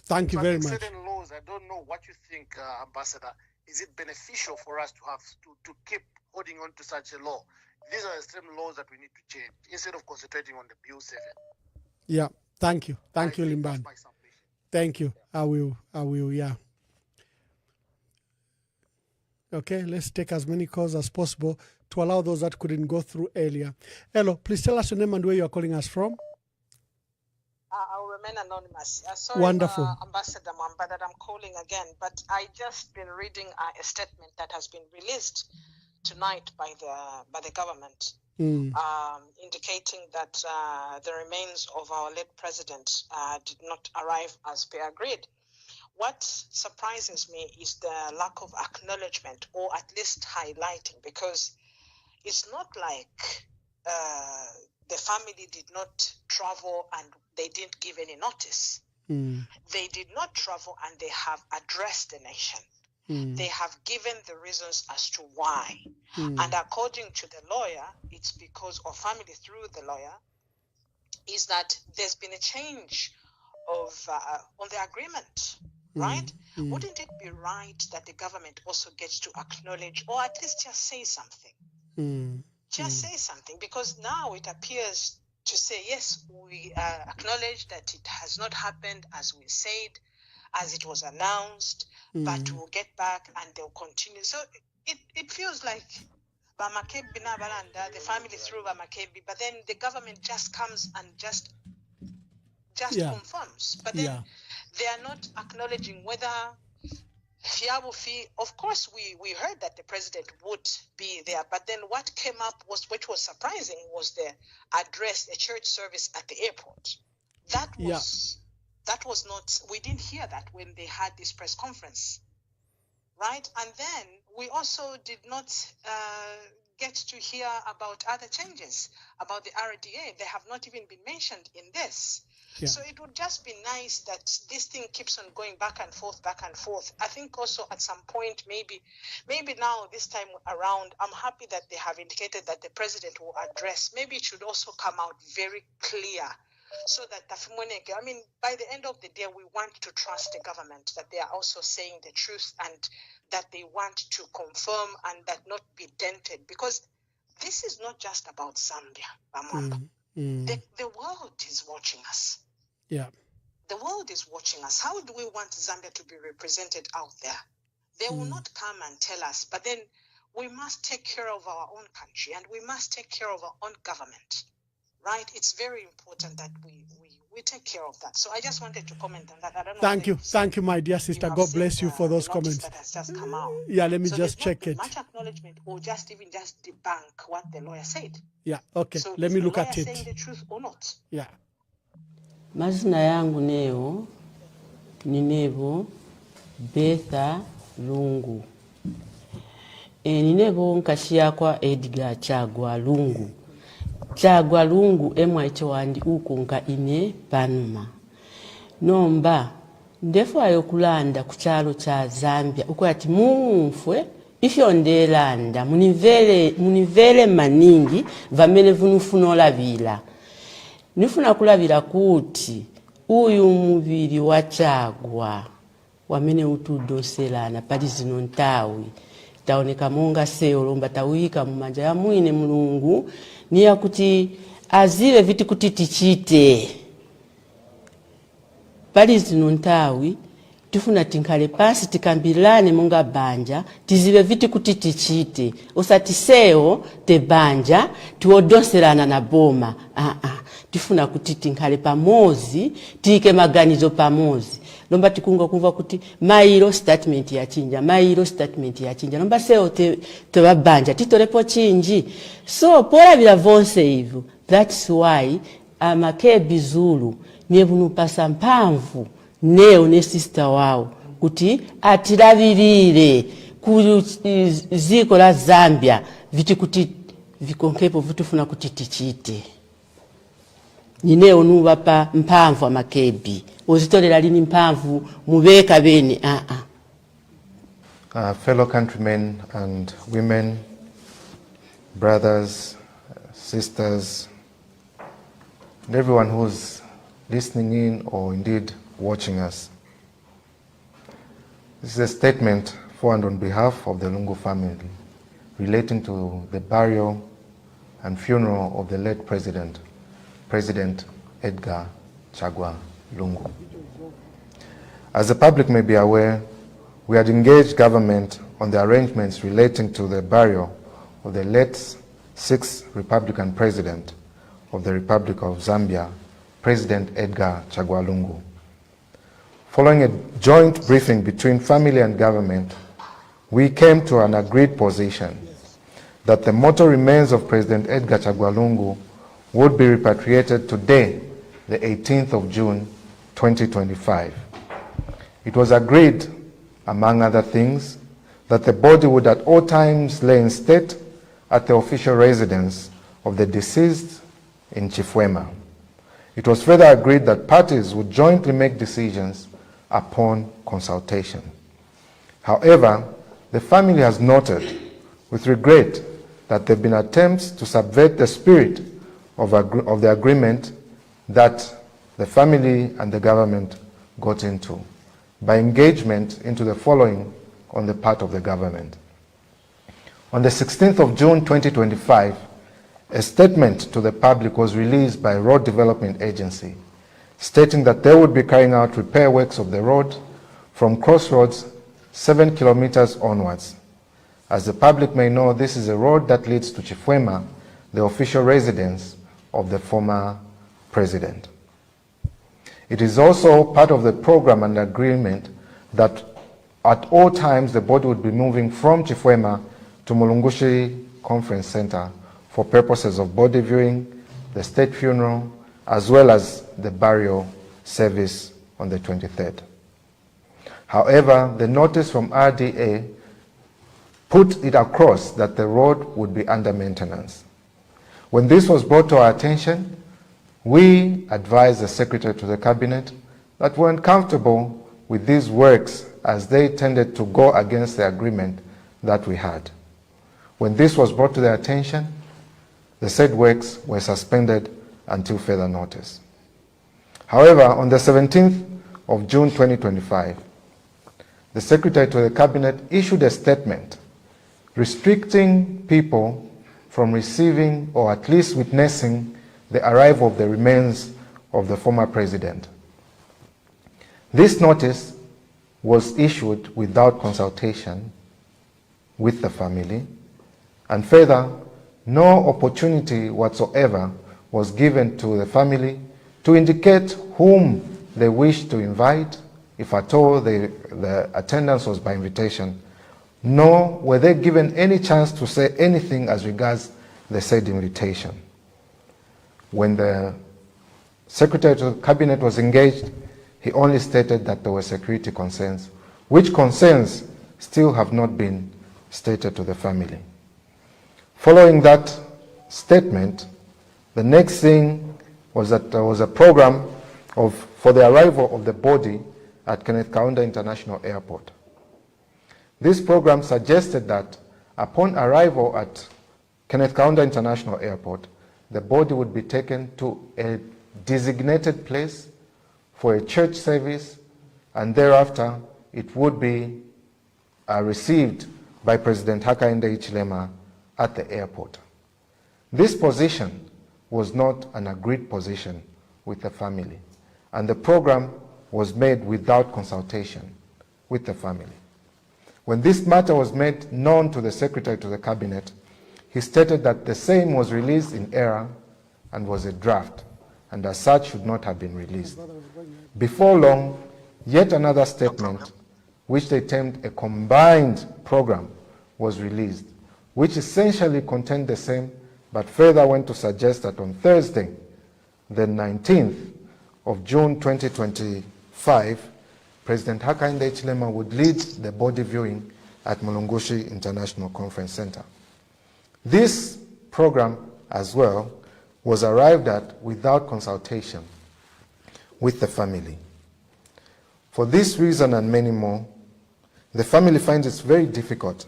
Thank you very much. Certain laws, I don't know what you think, Ambassador. Is it beneficial for us to have to keep holding on to such a law? These are the same laws that we need to change instead of concentrating on the Bill 7. Yeah, thank you. Thank you, Limban. Thank you. I will, yeah. Okay, let's take as many calls as possible to allow those that couldn't go through earlier. Hello, please tell us your name and where you are calling us from. I'll remain anonymous. Sorry, Wonderful. Ambassador Mamba, that I'm calling again, but I just been reading a statement that has been released tonight by the government, indicating that the remains of our late president did not arrive as per agreed. What surprises me is the lack of acknowledgement, or at least highlighting, because it's not like the family did not travel and they didn't give any notice. They did not travel and they have addressed the nation. They have given the reasons as to why. And according to the lawyer, it's because, or family through the lawyer, is that there's been a change of on the agreement, right? Wouldn't it be right that the government also gets to acknowledge, or at least just say something? Just say something, because now it appears to say, yes, we acknowledge that it has not happened as we said, as it was announced, but we'll get back and they'll continue. So it feels like Bamakebi na Balanda, the family through Bamakebi, but then the government just comes and just confirms. But then they are not acknowledging whether of course, we heard that the president would be there, but then what came up which was surprising, was the address, a church service at the airport. That was not, we didn't hear that when they had this press conference, right? And then we also did not get to hear about other changes, about the RDA. They have not even been mentioned in this. So it would just be nice that this thing keeps on going back and forth. I think also at some point, maybe now this time around, I'm happy that they have indicated that the president will address. Maybe it should also come out very clear, so that by the end of the day, we want to trust the government, that they are also saying the truth and that they want to confirm and that not be dented, because this is not just about Zambia. The world is watching us. Yeah. The world is watching us. How do we want Zambia to be represented out there? They will not come and tell us, but then we must take care of our own country and we must take care of our own government, right? It's very important that we take care of that. So I just wanted to comment on that. I don't know. Thank you, my dear sister. God bless you for those comments. That has just come out. Yeah, let me just check it. Much acknowledgement, or just debunk what the lawyer said. Yeah, okay. So Let me look at it. Saying the truth or not? Yeah. Mazina yangu neo ninevo Betha Lungu. Ninevo nkashia kwa Edgar Chagwa Lungu. Chagwa Lungu emwa ichowandi uko nka ine panuma. Nomba ndefu ayokulanda kuchalo cha Zambia uko ati mumfwe ifyondelanda munivele maningi vamene vunufunola vila. Nifuna kulabira kuti uyu mubiri wa Chagwa wamene utudoselana pali zino ntawi taoneka monga seolomba tawika mumanja ya mwine Mulungu niya kuti azive viti kuti tichite pali zino ntawi tifuna tinkhale pansi tikambilane monga banja tizive viti kuti tichite osatisewo te banja tiwodoselana na boma tifuna kuti tinkhale pamozi tike maganizo pamozi lomba tikunga kuva kuti mairo statement yachinja lomba seo tebabanja titolepo chinji so polabira vonse hivyo. That's why amakebi Zulu nebunupasa mpamvu neo ne sister wao kuti atirabirire ku ziko la Zambia viti kuti vikonkepo vitufuna kuti tichite nineo nubapa mpamvu amakebi ozitolera lini mpamvu mubeka bene Fellow countrymen and women, brothers, sisters, and everyone who's listening in or indeed watching us. This is a statement for and on behalf of the Lungu family relating to the burial and funeral of the late President Edgar Chagwa Lungu. As the public may be aware, we had engaged government on the arrangements relating to the burial of the late 6th Republican President of the Republic of Zambia, President Edgar Chagwa Lungu. Following a joint briefing between family and government, we came to an agreed position that the mortal remains of President Edgar Chagwa Lungu would be repatriated today, the 18th of June, 2025. It was agreed, among other things, that the body would at all times lay in state at the official residence of the deceased in Chifwema. It was further agreed that parties would jointly make decisions upon consultation. However, the family has noted with regret that there have been attempts to subvert the spirit of the agreement that the family and the government got into by engagement into the following on the part of the government. On the 16th of June 2025, a statement to the public was released by Road Development Agency stating that they would be carrying out repair works of the road from Crossroads 7 kilometers onwards. As the public may know, this is a road that leads to Chifwema, the official residence of the former president. It is also part of the program and agreement that at all times the body would be moving from Chifwema to Mulungushi Conference Center for purposes of body viewing, the state funeral, as well as the burial service on the 23rd. However, the notice from RDA put it across that the road would be under maintenance. When this was brought to our attention, we advised the Secretary to the Cabinet that we weren't comfortable with these works as they tended to go against the agreement that we had. When this was brought to their attention, the said works were suspended until further notice. However, on the 17th of June 2025, the Secretary to the Cabinet issued a statement restricting people from receiving or at least witnessing the arrival of the remains of the former president. This notice was issued without consultation with the family, and further, no opportunity whatsoever was given to the family to indicate whom they wished to invite, if at all the attendance was by invitation, nor were they given any chance to say anything as regards the said invitation. When the Secretary to the Cabinet was engaged, he only stated that there were security concerns, which concerns still have not been stated to the family. Following that statement, the next thing was that there was a program for the arrival of the body at Kenneth Kaunda International Airport. This program suggested that upon arrival at Kenneth Kaunda International Airport, the body would be taken to a designated place for a church service, and thereafter it would be received by President Hakainde Hichilema at the airport. This position was not an agreed position with the family, and the program was made without consultation with the family. When this matter was made known to the Secretary to the Cabinet, he stated that the same was released in error and was a draft, and as such should not have been released. Before long, Yet another statement, which they termed a combined program, was released, which essentially contained the same, but further went to suggest that on Thursday, the 19th of June 2025, President Hakainde Hichilema would lead the body viewing at Mulungushi International Conference Center. This program, as well, was arrived at without consultation with the family. For this reason and many more, the family finds it very difficult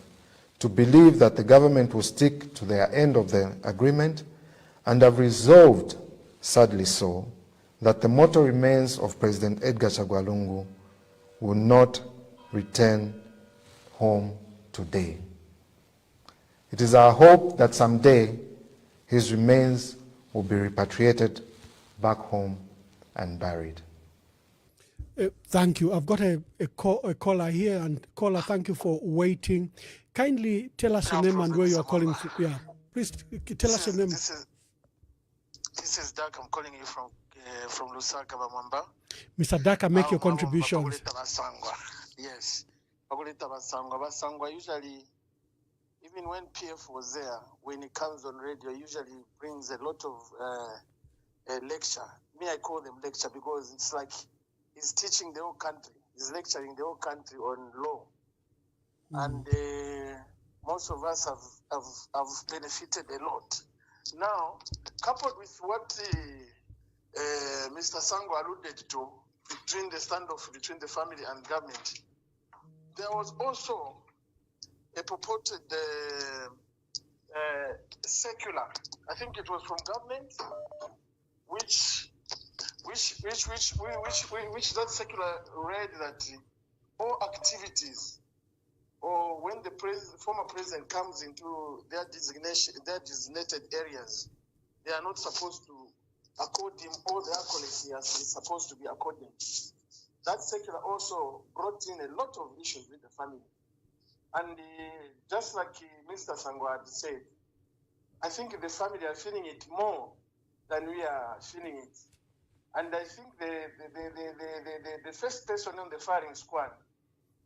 to believe that the government will stick to their end of the agreement and have resolved, sadly so, that the motto remains of President Edgar Chagwa Lungu will not return home today. It is our hope that someday his remains will be repatriated back home and buried. Thank you. I've got a caller here, and caller, thank you for waiting. Kindly tell us your name and where you are calling from. Yeah, please tell us your name. This is Dak. I'm calling you from Lusaka, Bamwamba. Mr. Daka, make your contributions. Yes. Basangwa usually, even when PF was there, when he comes on radio, usually brings a lot of lecture. Me, I call them lecture because it's like he's teaching the whole country. He's lecturing the whole country on law. And most of us have benefited a lot. Now, coupled with what Mr. Sangwa alluded to, between the standoff between the family and government, there was also a purported secular. I think it was from government, which that secular read that all activities, or when the former president comes into their designated areas, they are not supposed to accord him all the accolades he is supposed to be according. That secular also brought in a lot of issues with the family. And just like Mr. Sangwa had said, I think the family are feeling it more than we are feeling it. And I think the first person on the firing squad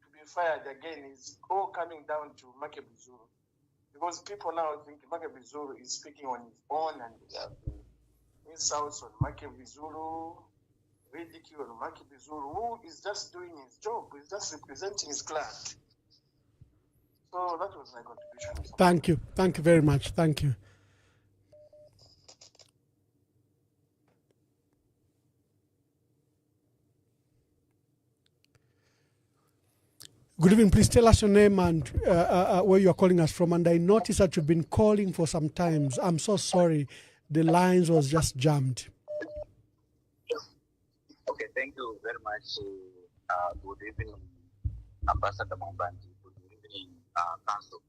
to be fired again is all coming down to Makebuzuru. Because people now think Makebuzuru is speaking on his own, and they have insults on Makebuzuru, ridicule on Makebuzuru, who is just doing his job, he's just representing his clan. So that was my contribution. Thank you. Thank you very much. Thank you. Good evening. Please tell us your name and where you are calling us from. And I noticed that you've been calling for some times. I'm so sorry. The lines was just jammed. Okay, thank you very much. Good evening, Ambassador Mombandi. Good evening, Council.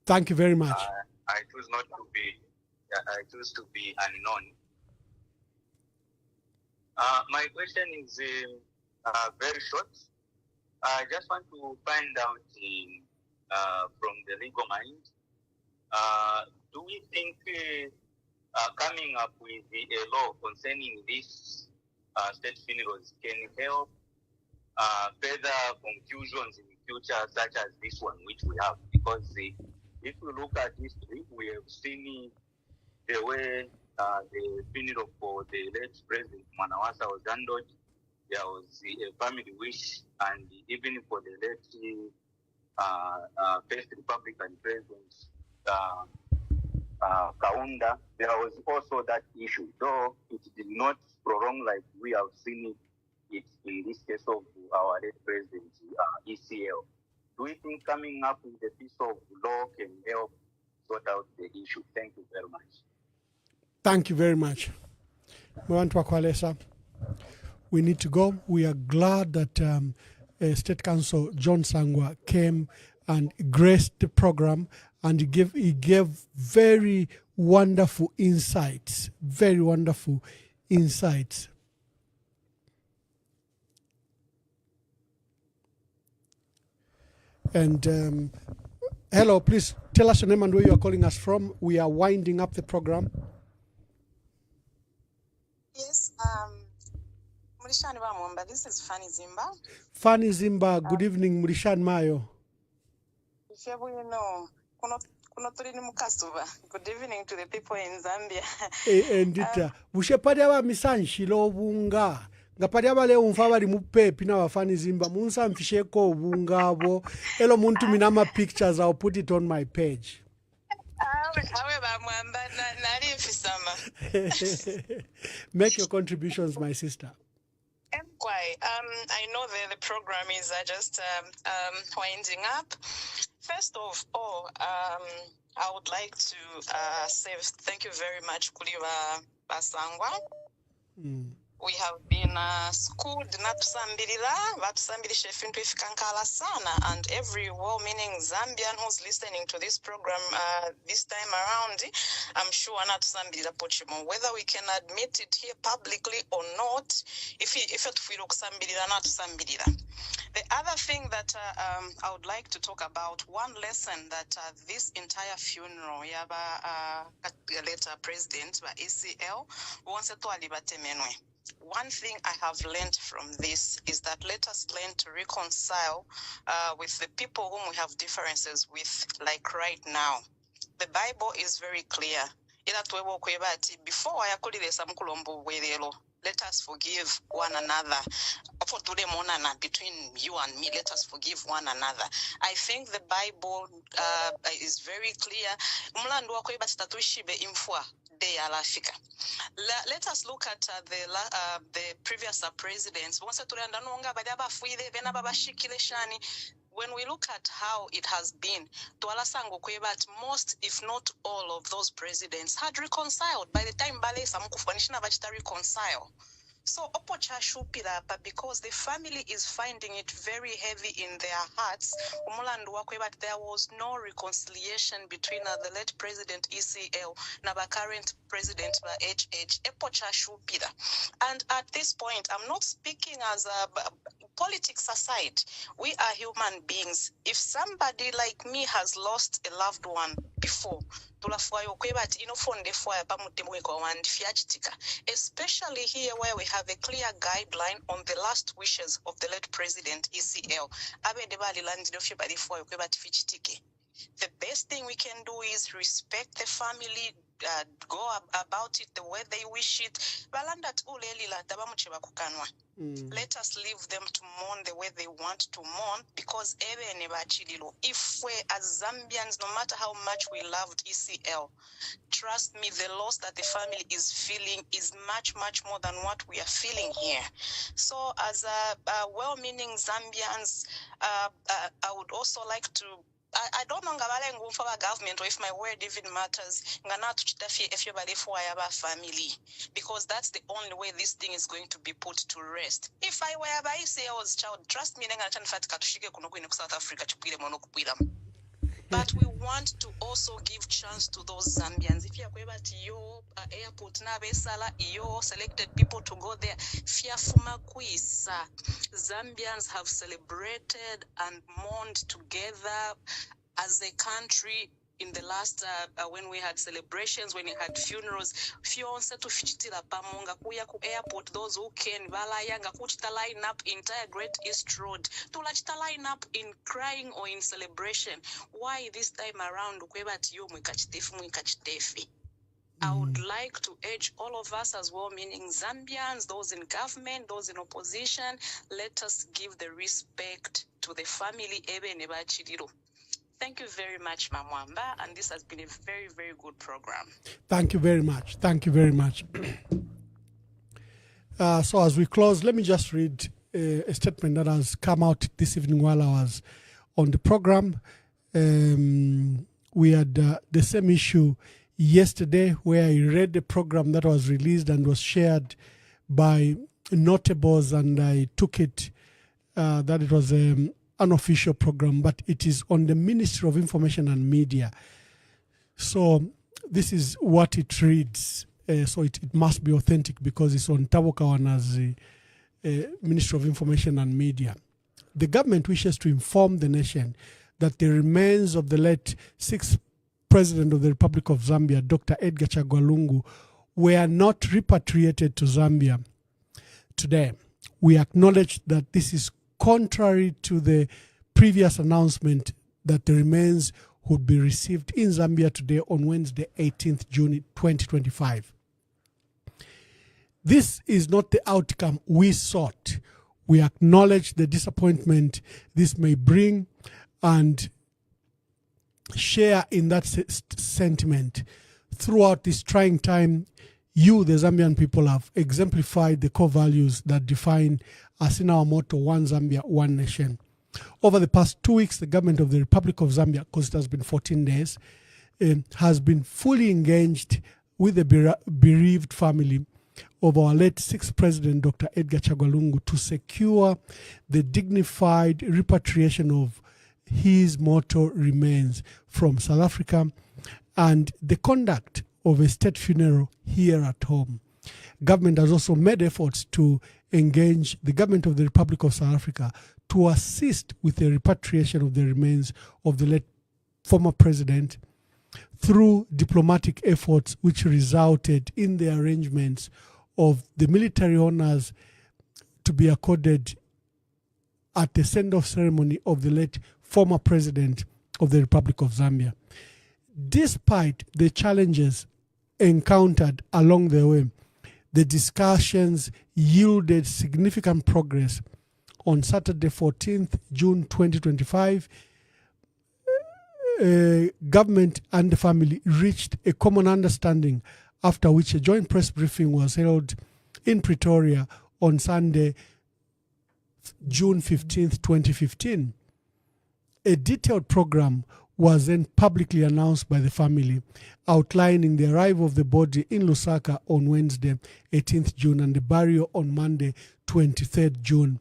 Thank you very much. I choose not to be. I choose to be unknown. My question is very short. I just want to find out from the legal mind, do we think coming up with a law concerning these state funerals can help further confusions in the future, such as this one, which we have? Because if we look at history, we have seen the way the funeral for the late President Manawasa was handled. There was a family wish, and even for the late first Republican President Kaunda, there was also that issue, though it did not prolong like we have seen it in this case of our late President ECL. Do we think coming up with a piece of law can help sort out the issue? Thank you very much. Thank you very much. We need to go. We are glad that State Council John Sangwa came and graced the program, and he gave very wonderful insights. Very wonderful insights. And hello, please tell us your name and where you are calling us from. We are winding up the program. Yes, Murisha Lutani Bamwamba, this is Fanny Zimba. Fanny Zimba, good evening, Murishan Mayo. If you know, good evening to the people in Zambia. Ndita, bushepadia ba misanshilo bunga. Ngapadia ba le unfa bali mupepi na Fanny Zimba, munsa mfisheko bunga abo. Elo muntu minama pictures, I'll put it on my page. Make your contributions, my sister. I know the program is just winding up. First of all, I would like to say thank you very much, Kuliva Basangwa. We have been schooled and every well-meaning Zambian who's listening to this program this time around, I'm sure whether we can admit it here publicly or not, the other thing that I would like to talk about, one lesson that this entire funeral, later President by ECL, one thing I have learned from this is that let us learn to reconcile with the people whom we have differences with, like right now. The Bible is very clear. Before let us forgive one another. Between you and me, let us forgive one another. I think the Bible is very clear. Let us look at the previous presidents. When we look at how it has been, most, if not all, of those presidents had reconciled. By the time Bale Samukufanishina Vachita reconcile. So because the family is finding it very heavy in their hearts, there was no reconciliation between the late President ECL and the current President HH. And at this point, I'm not speaking as politics aside. We are human beings. If somebody like me has lost a loved one before, especially here where we have a clear guideline on the last wishes of the late President ECL. The best thing we can do is respect the family, go about it the way they wish it. Let us leave them to mourn the way they want to mourn, because if we as Zambians, no matter how much we loved ECL, trust me, the loss that the family is feeling is much, much more than what we are feeling here. So as well-meaning Zambians, I would also like to, I don't know for a government or if my word even matters, family, because that's the only way this thing is going to be put to rest. If I were by ECL's child, trust me, South Africa. But we want to also give chance to those Zambians. If you are at your airport, your selected people to go there. Zambians have celebrated and mourned together as a country in the last, when we had celebrations, when we had funerals. Airport, those who can, line up entire Great East Road, to line up in crying or in celebration. Why this time around? I would like to urge all of us as well, meaning Zambians, those in government, those in opposition, let us give the respect to the family. Thank you very much, Mamwamba, and this has been a very, very good program. Thank you very much. Thank you very much. So as we close, let me just read a statement that has come out this evening while I was on the program. We had the same issue yesterday where I read the program that was released and was shared by notables, and I took it that it was an unofficial program, but it is on the Ministry of Information and Media. So this is what it reads. So it must be authentic because it's on Tabokawana's Ministry of Information and Media. The government wishes to inform the nation that the remains of the late 6th President of the Republic of Zambia, Dr. Edgar Chagwa Lungu, were not repatriated to Zambia today. we acknowledge that this is contrary to the previous announcement that the remains would be received in Zambia today on Wednesday, 18th June 2025. This is not the outcome we sought. We acknowledge the disappointment this may bring and share in that sentiment. Throughout this trying time, you, the Zambian people, have exemplified the core values that define us in our motto, One Zambia, One Nation. Over the past 2 weeks, the government of the Republic of Zambia, because it has been 14 days, has been fully engaged with the bereaved family of our late sixth president, Dr. Edgar Chagwa Lungu, to secure the dignified repatriation of his mortal remains from South Africa and the conduct of a state funeral here at home. Government has also made efforts to engage the government of the Republic of South Africa to assist with the repatriation of the remains of the late former president through diplomatic efforts, which resulted in the arrangements of the military honors to be accorded at the send-off ceremony of the late former president of the Republic of Zambia. Despite the challenges encountered along the way, the discussions yielded significant progress. On Saturday, 14th June 2025, government and the family reached a common understanding, after which a joint press briefing was held in Pretoria on Sunday, June 15th, 2015. A detailed program was then publicly announced by the family, outlining the arrival of the body in Lusaka on Wednesday, 18th June, and the burial on Monday, 23rd June,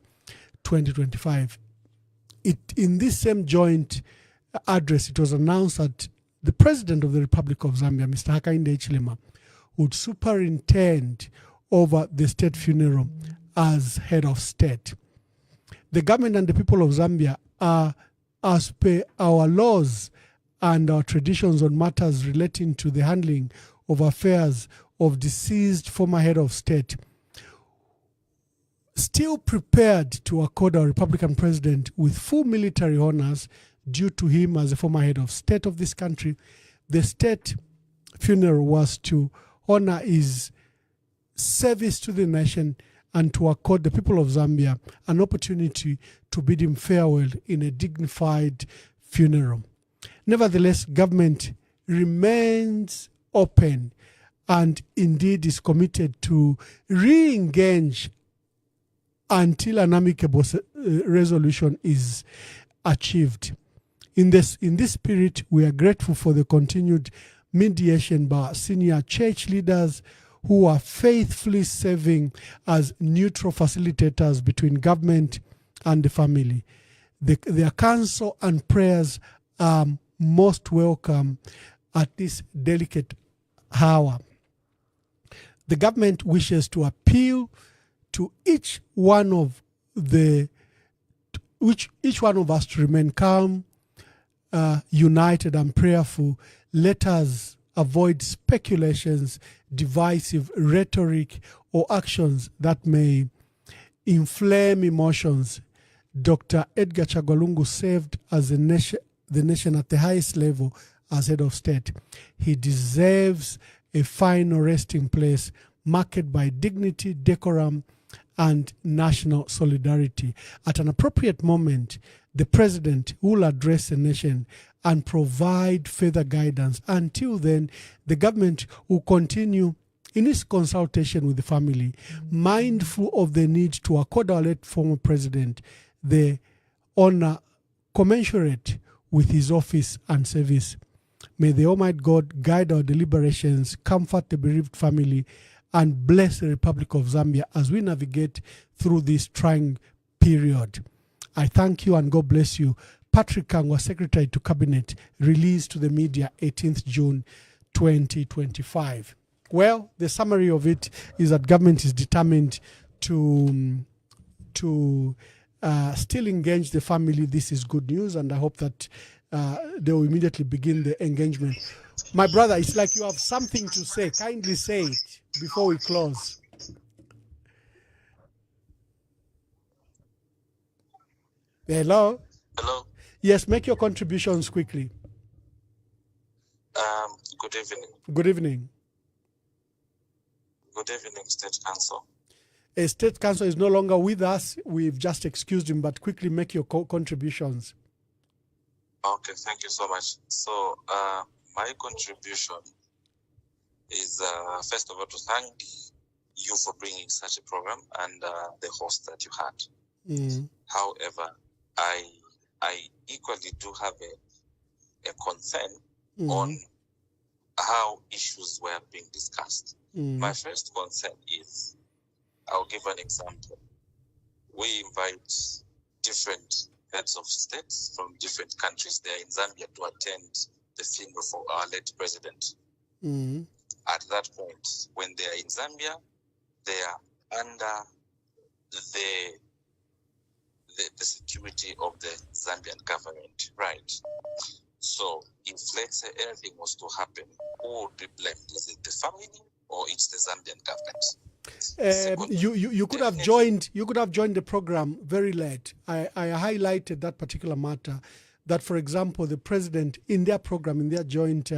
2025. In this same joint address, it was announced that the President of the Republic of Zambia, Mr. Hakainde Hichilema, would superintend over the state funeral as head of state. The government and the people of Zambia are, as per our laws and our traditions on matters relating to the handling of affairs of deceased former head of state, still prepared to accord our Republican president with full military honors due to him as a former head of state of this country. The state funeral was to honor his service to the nation and to accord the people of Zambia an opportunity to bid him farewell in a dignified funeral. Nevertheless, government remains open and indeed is committed to re-engage until an amicable resolution is achieved. In this spirit, we are grateful for the continued mediation by senior church leaders who are faithfully serving as neutral facilitators between government and the family. Their counsel and prayers are most welcome at this delicate hour. The government wishes to appeal to each one of us to remain calm, united and prayerful. Let us avoid speculations, divisive rhetoric, or actions that may inflame emotions. Dr. Edgar Chagwa Lungu served as the nation at the highest level as head of state. He deserves a final resting place marked by dignity, decorum, and national solidarity. At an appropriate moment, the president will address the nation and provide further guidance. Until then, the government will continue in its consultation with the family, mindful of the need to accord our late former president the honor commensurate with his office and service. May the Almighty God guide our deliberations, comfort the bereaved family, and bless the Republic of Zambia as we navigate through this trying period. I thank you and God bless you. Patrick Kangwa, Secretary to Cabinet, released to the media 18th June 2025. Well, the summary of it is that government is determined to still engage the family. This is good news, and I hope that they will immediately begin the engagement. My brother, it's like you have something to say. Kindly say it before we close. Hello? Hello? Yes, make your contributions quickly. Good evening. Good evening. Good evening, State Council. A State Council is no longer with us. We've just excused him, but quickly make your contributions. Okay, thank you so much. So, my contribution is, first of all, to thank you for bringing such a program and the host that you had. However, I equally do have a concern on how issues were being discussed. My first concern is, I'll give an example. We invite different heads of states from different countries there in Zambia to attend the funeral for our late president. At that point, when they are in Zambia, they are under the security of the Zambian government, right? So if, let's say, anything was to happen, who would be blamed? Is it the family or it's the Zambian government? You could have joined. You could have joined the program very late. I highlighted that particular matter. That, for example, the president in their program, in their joint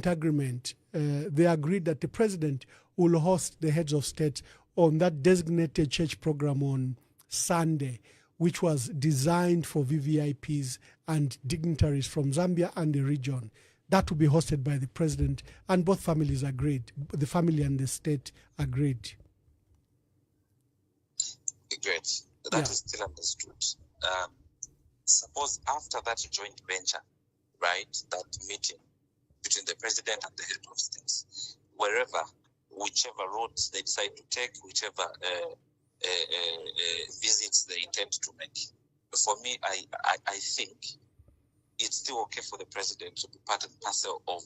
agreement, they agreed that the president will host the heads of state on that designated church program on Sunday, which was designed for VVIPs and dignitaries from Zambia and the region. That will be hosted by the president, and both families agreed. The family and the state agreed. Great. That is still understood. Suppose after that joint venture, right, that meeting between the president and the head of states, whichever route they decide to take, whichever visits they intend to make. For me, I think it's still okay for the president to be part and parcel of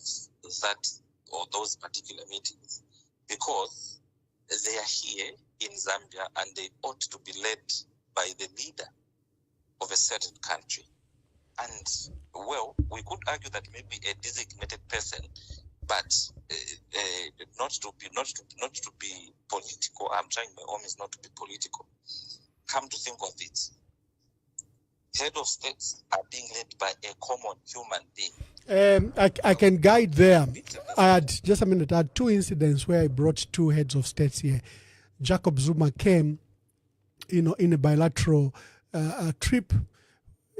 that or those particular meetings, because they are here in Zambia and they ought to be led by the leader of a certain country. And, well, we could argue that maybe a designated person, but not to be political. I'm trying my own is not to be political. Come to think of it, head of states are being led by a common human being. I can guide there. I had two incidents where I brought two heads of states here. Jacob Zuma came, in a bilateral trip.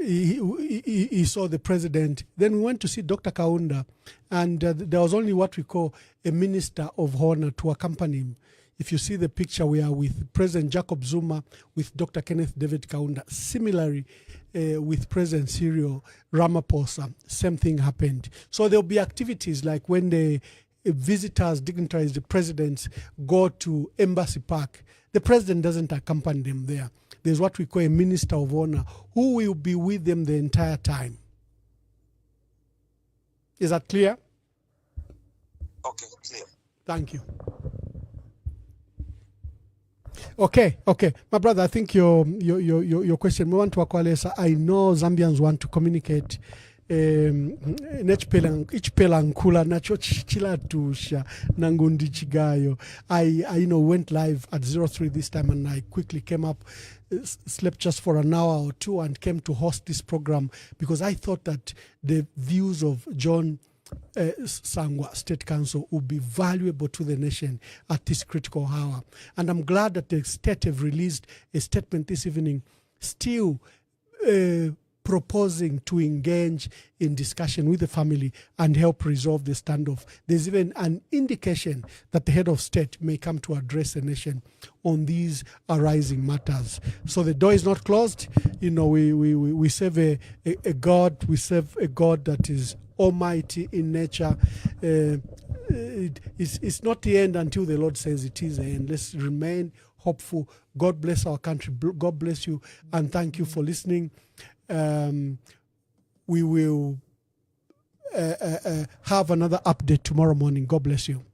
He saw the president. Then we went to see Dr. Kaunda, and there was only what we call a minister of honor to accompany him. If you see the picture, we are with President Jacob Zuma, with Dr. Kenneth David Kaunda. Similarly, with President Cyril Ramaphosa, same thing happened. So there'll be activities like when the visitors, dignitaries, the presidents go to Embassy Park, the president doesn't accompany them there. There's what we call a minister of honor who will be with them the entire time. Is that clear? Okay, clear. Thank you. Okay. My brother, I think your question, we want to Akwalesa. I know Zambians want to communicate. Ichipelankula nacho chilatusha nangundi chigayo. I went live at 03 this time, and I quickly came up, slept just for an hour or two, and came to host this program because I thought that the views of John Sangwa State Council would be valuable to the nation at this critical hour. And I'm glad that the state have released a statement this evening, still proposing to engage in discussion with the family and help resolve the standoff. There's even an indication that the head of state may come to address the nation on these arising matters. So the door is not closed. We serve a God. We serve a God that is almighty in nature. It's not the end until the Lord says it is the end. Let's remain hopeful. God bless our country. God bless you, and thank you for listening. We will have another update tomorrow morning. God bless you.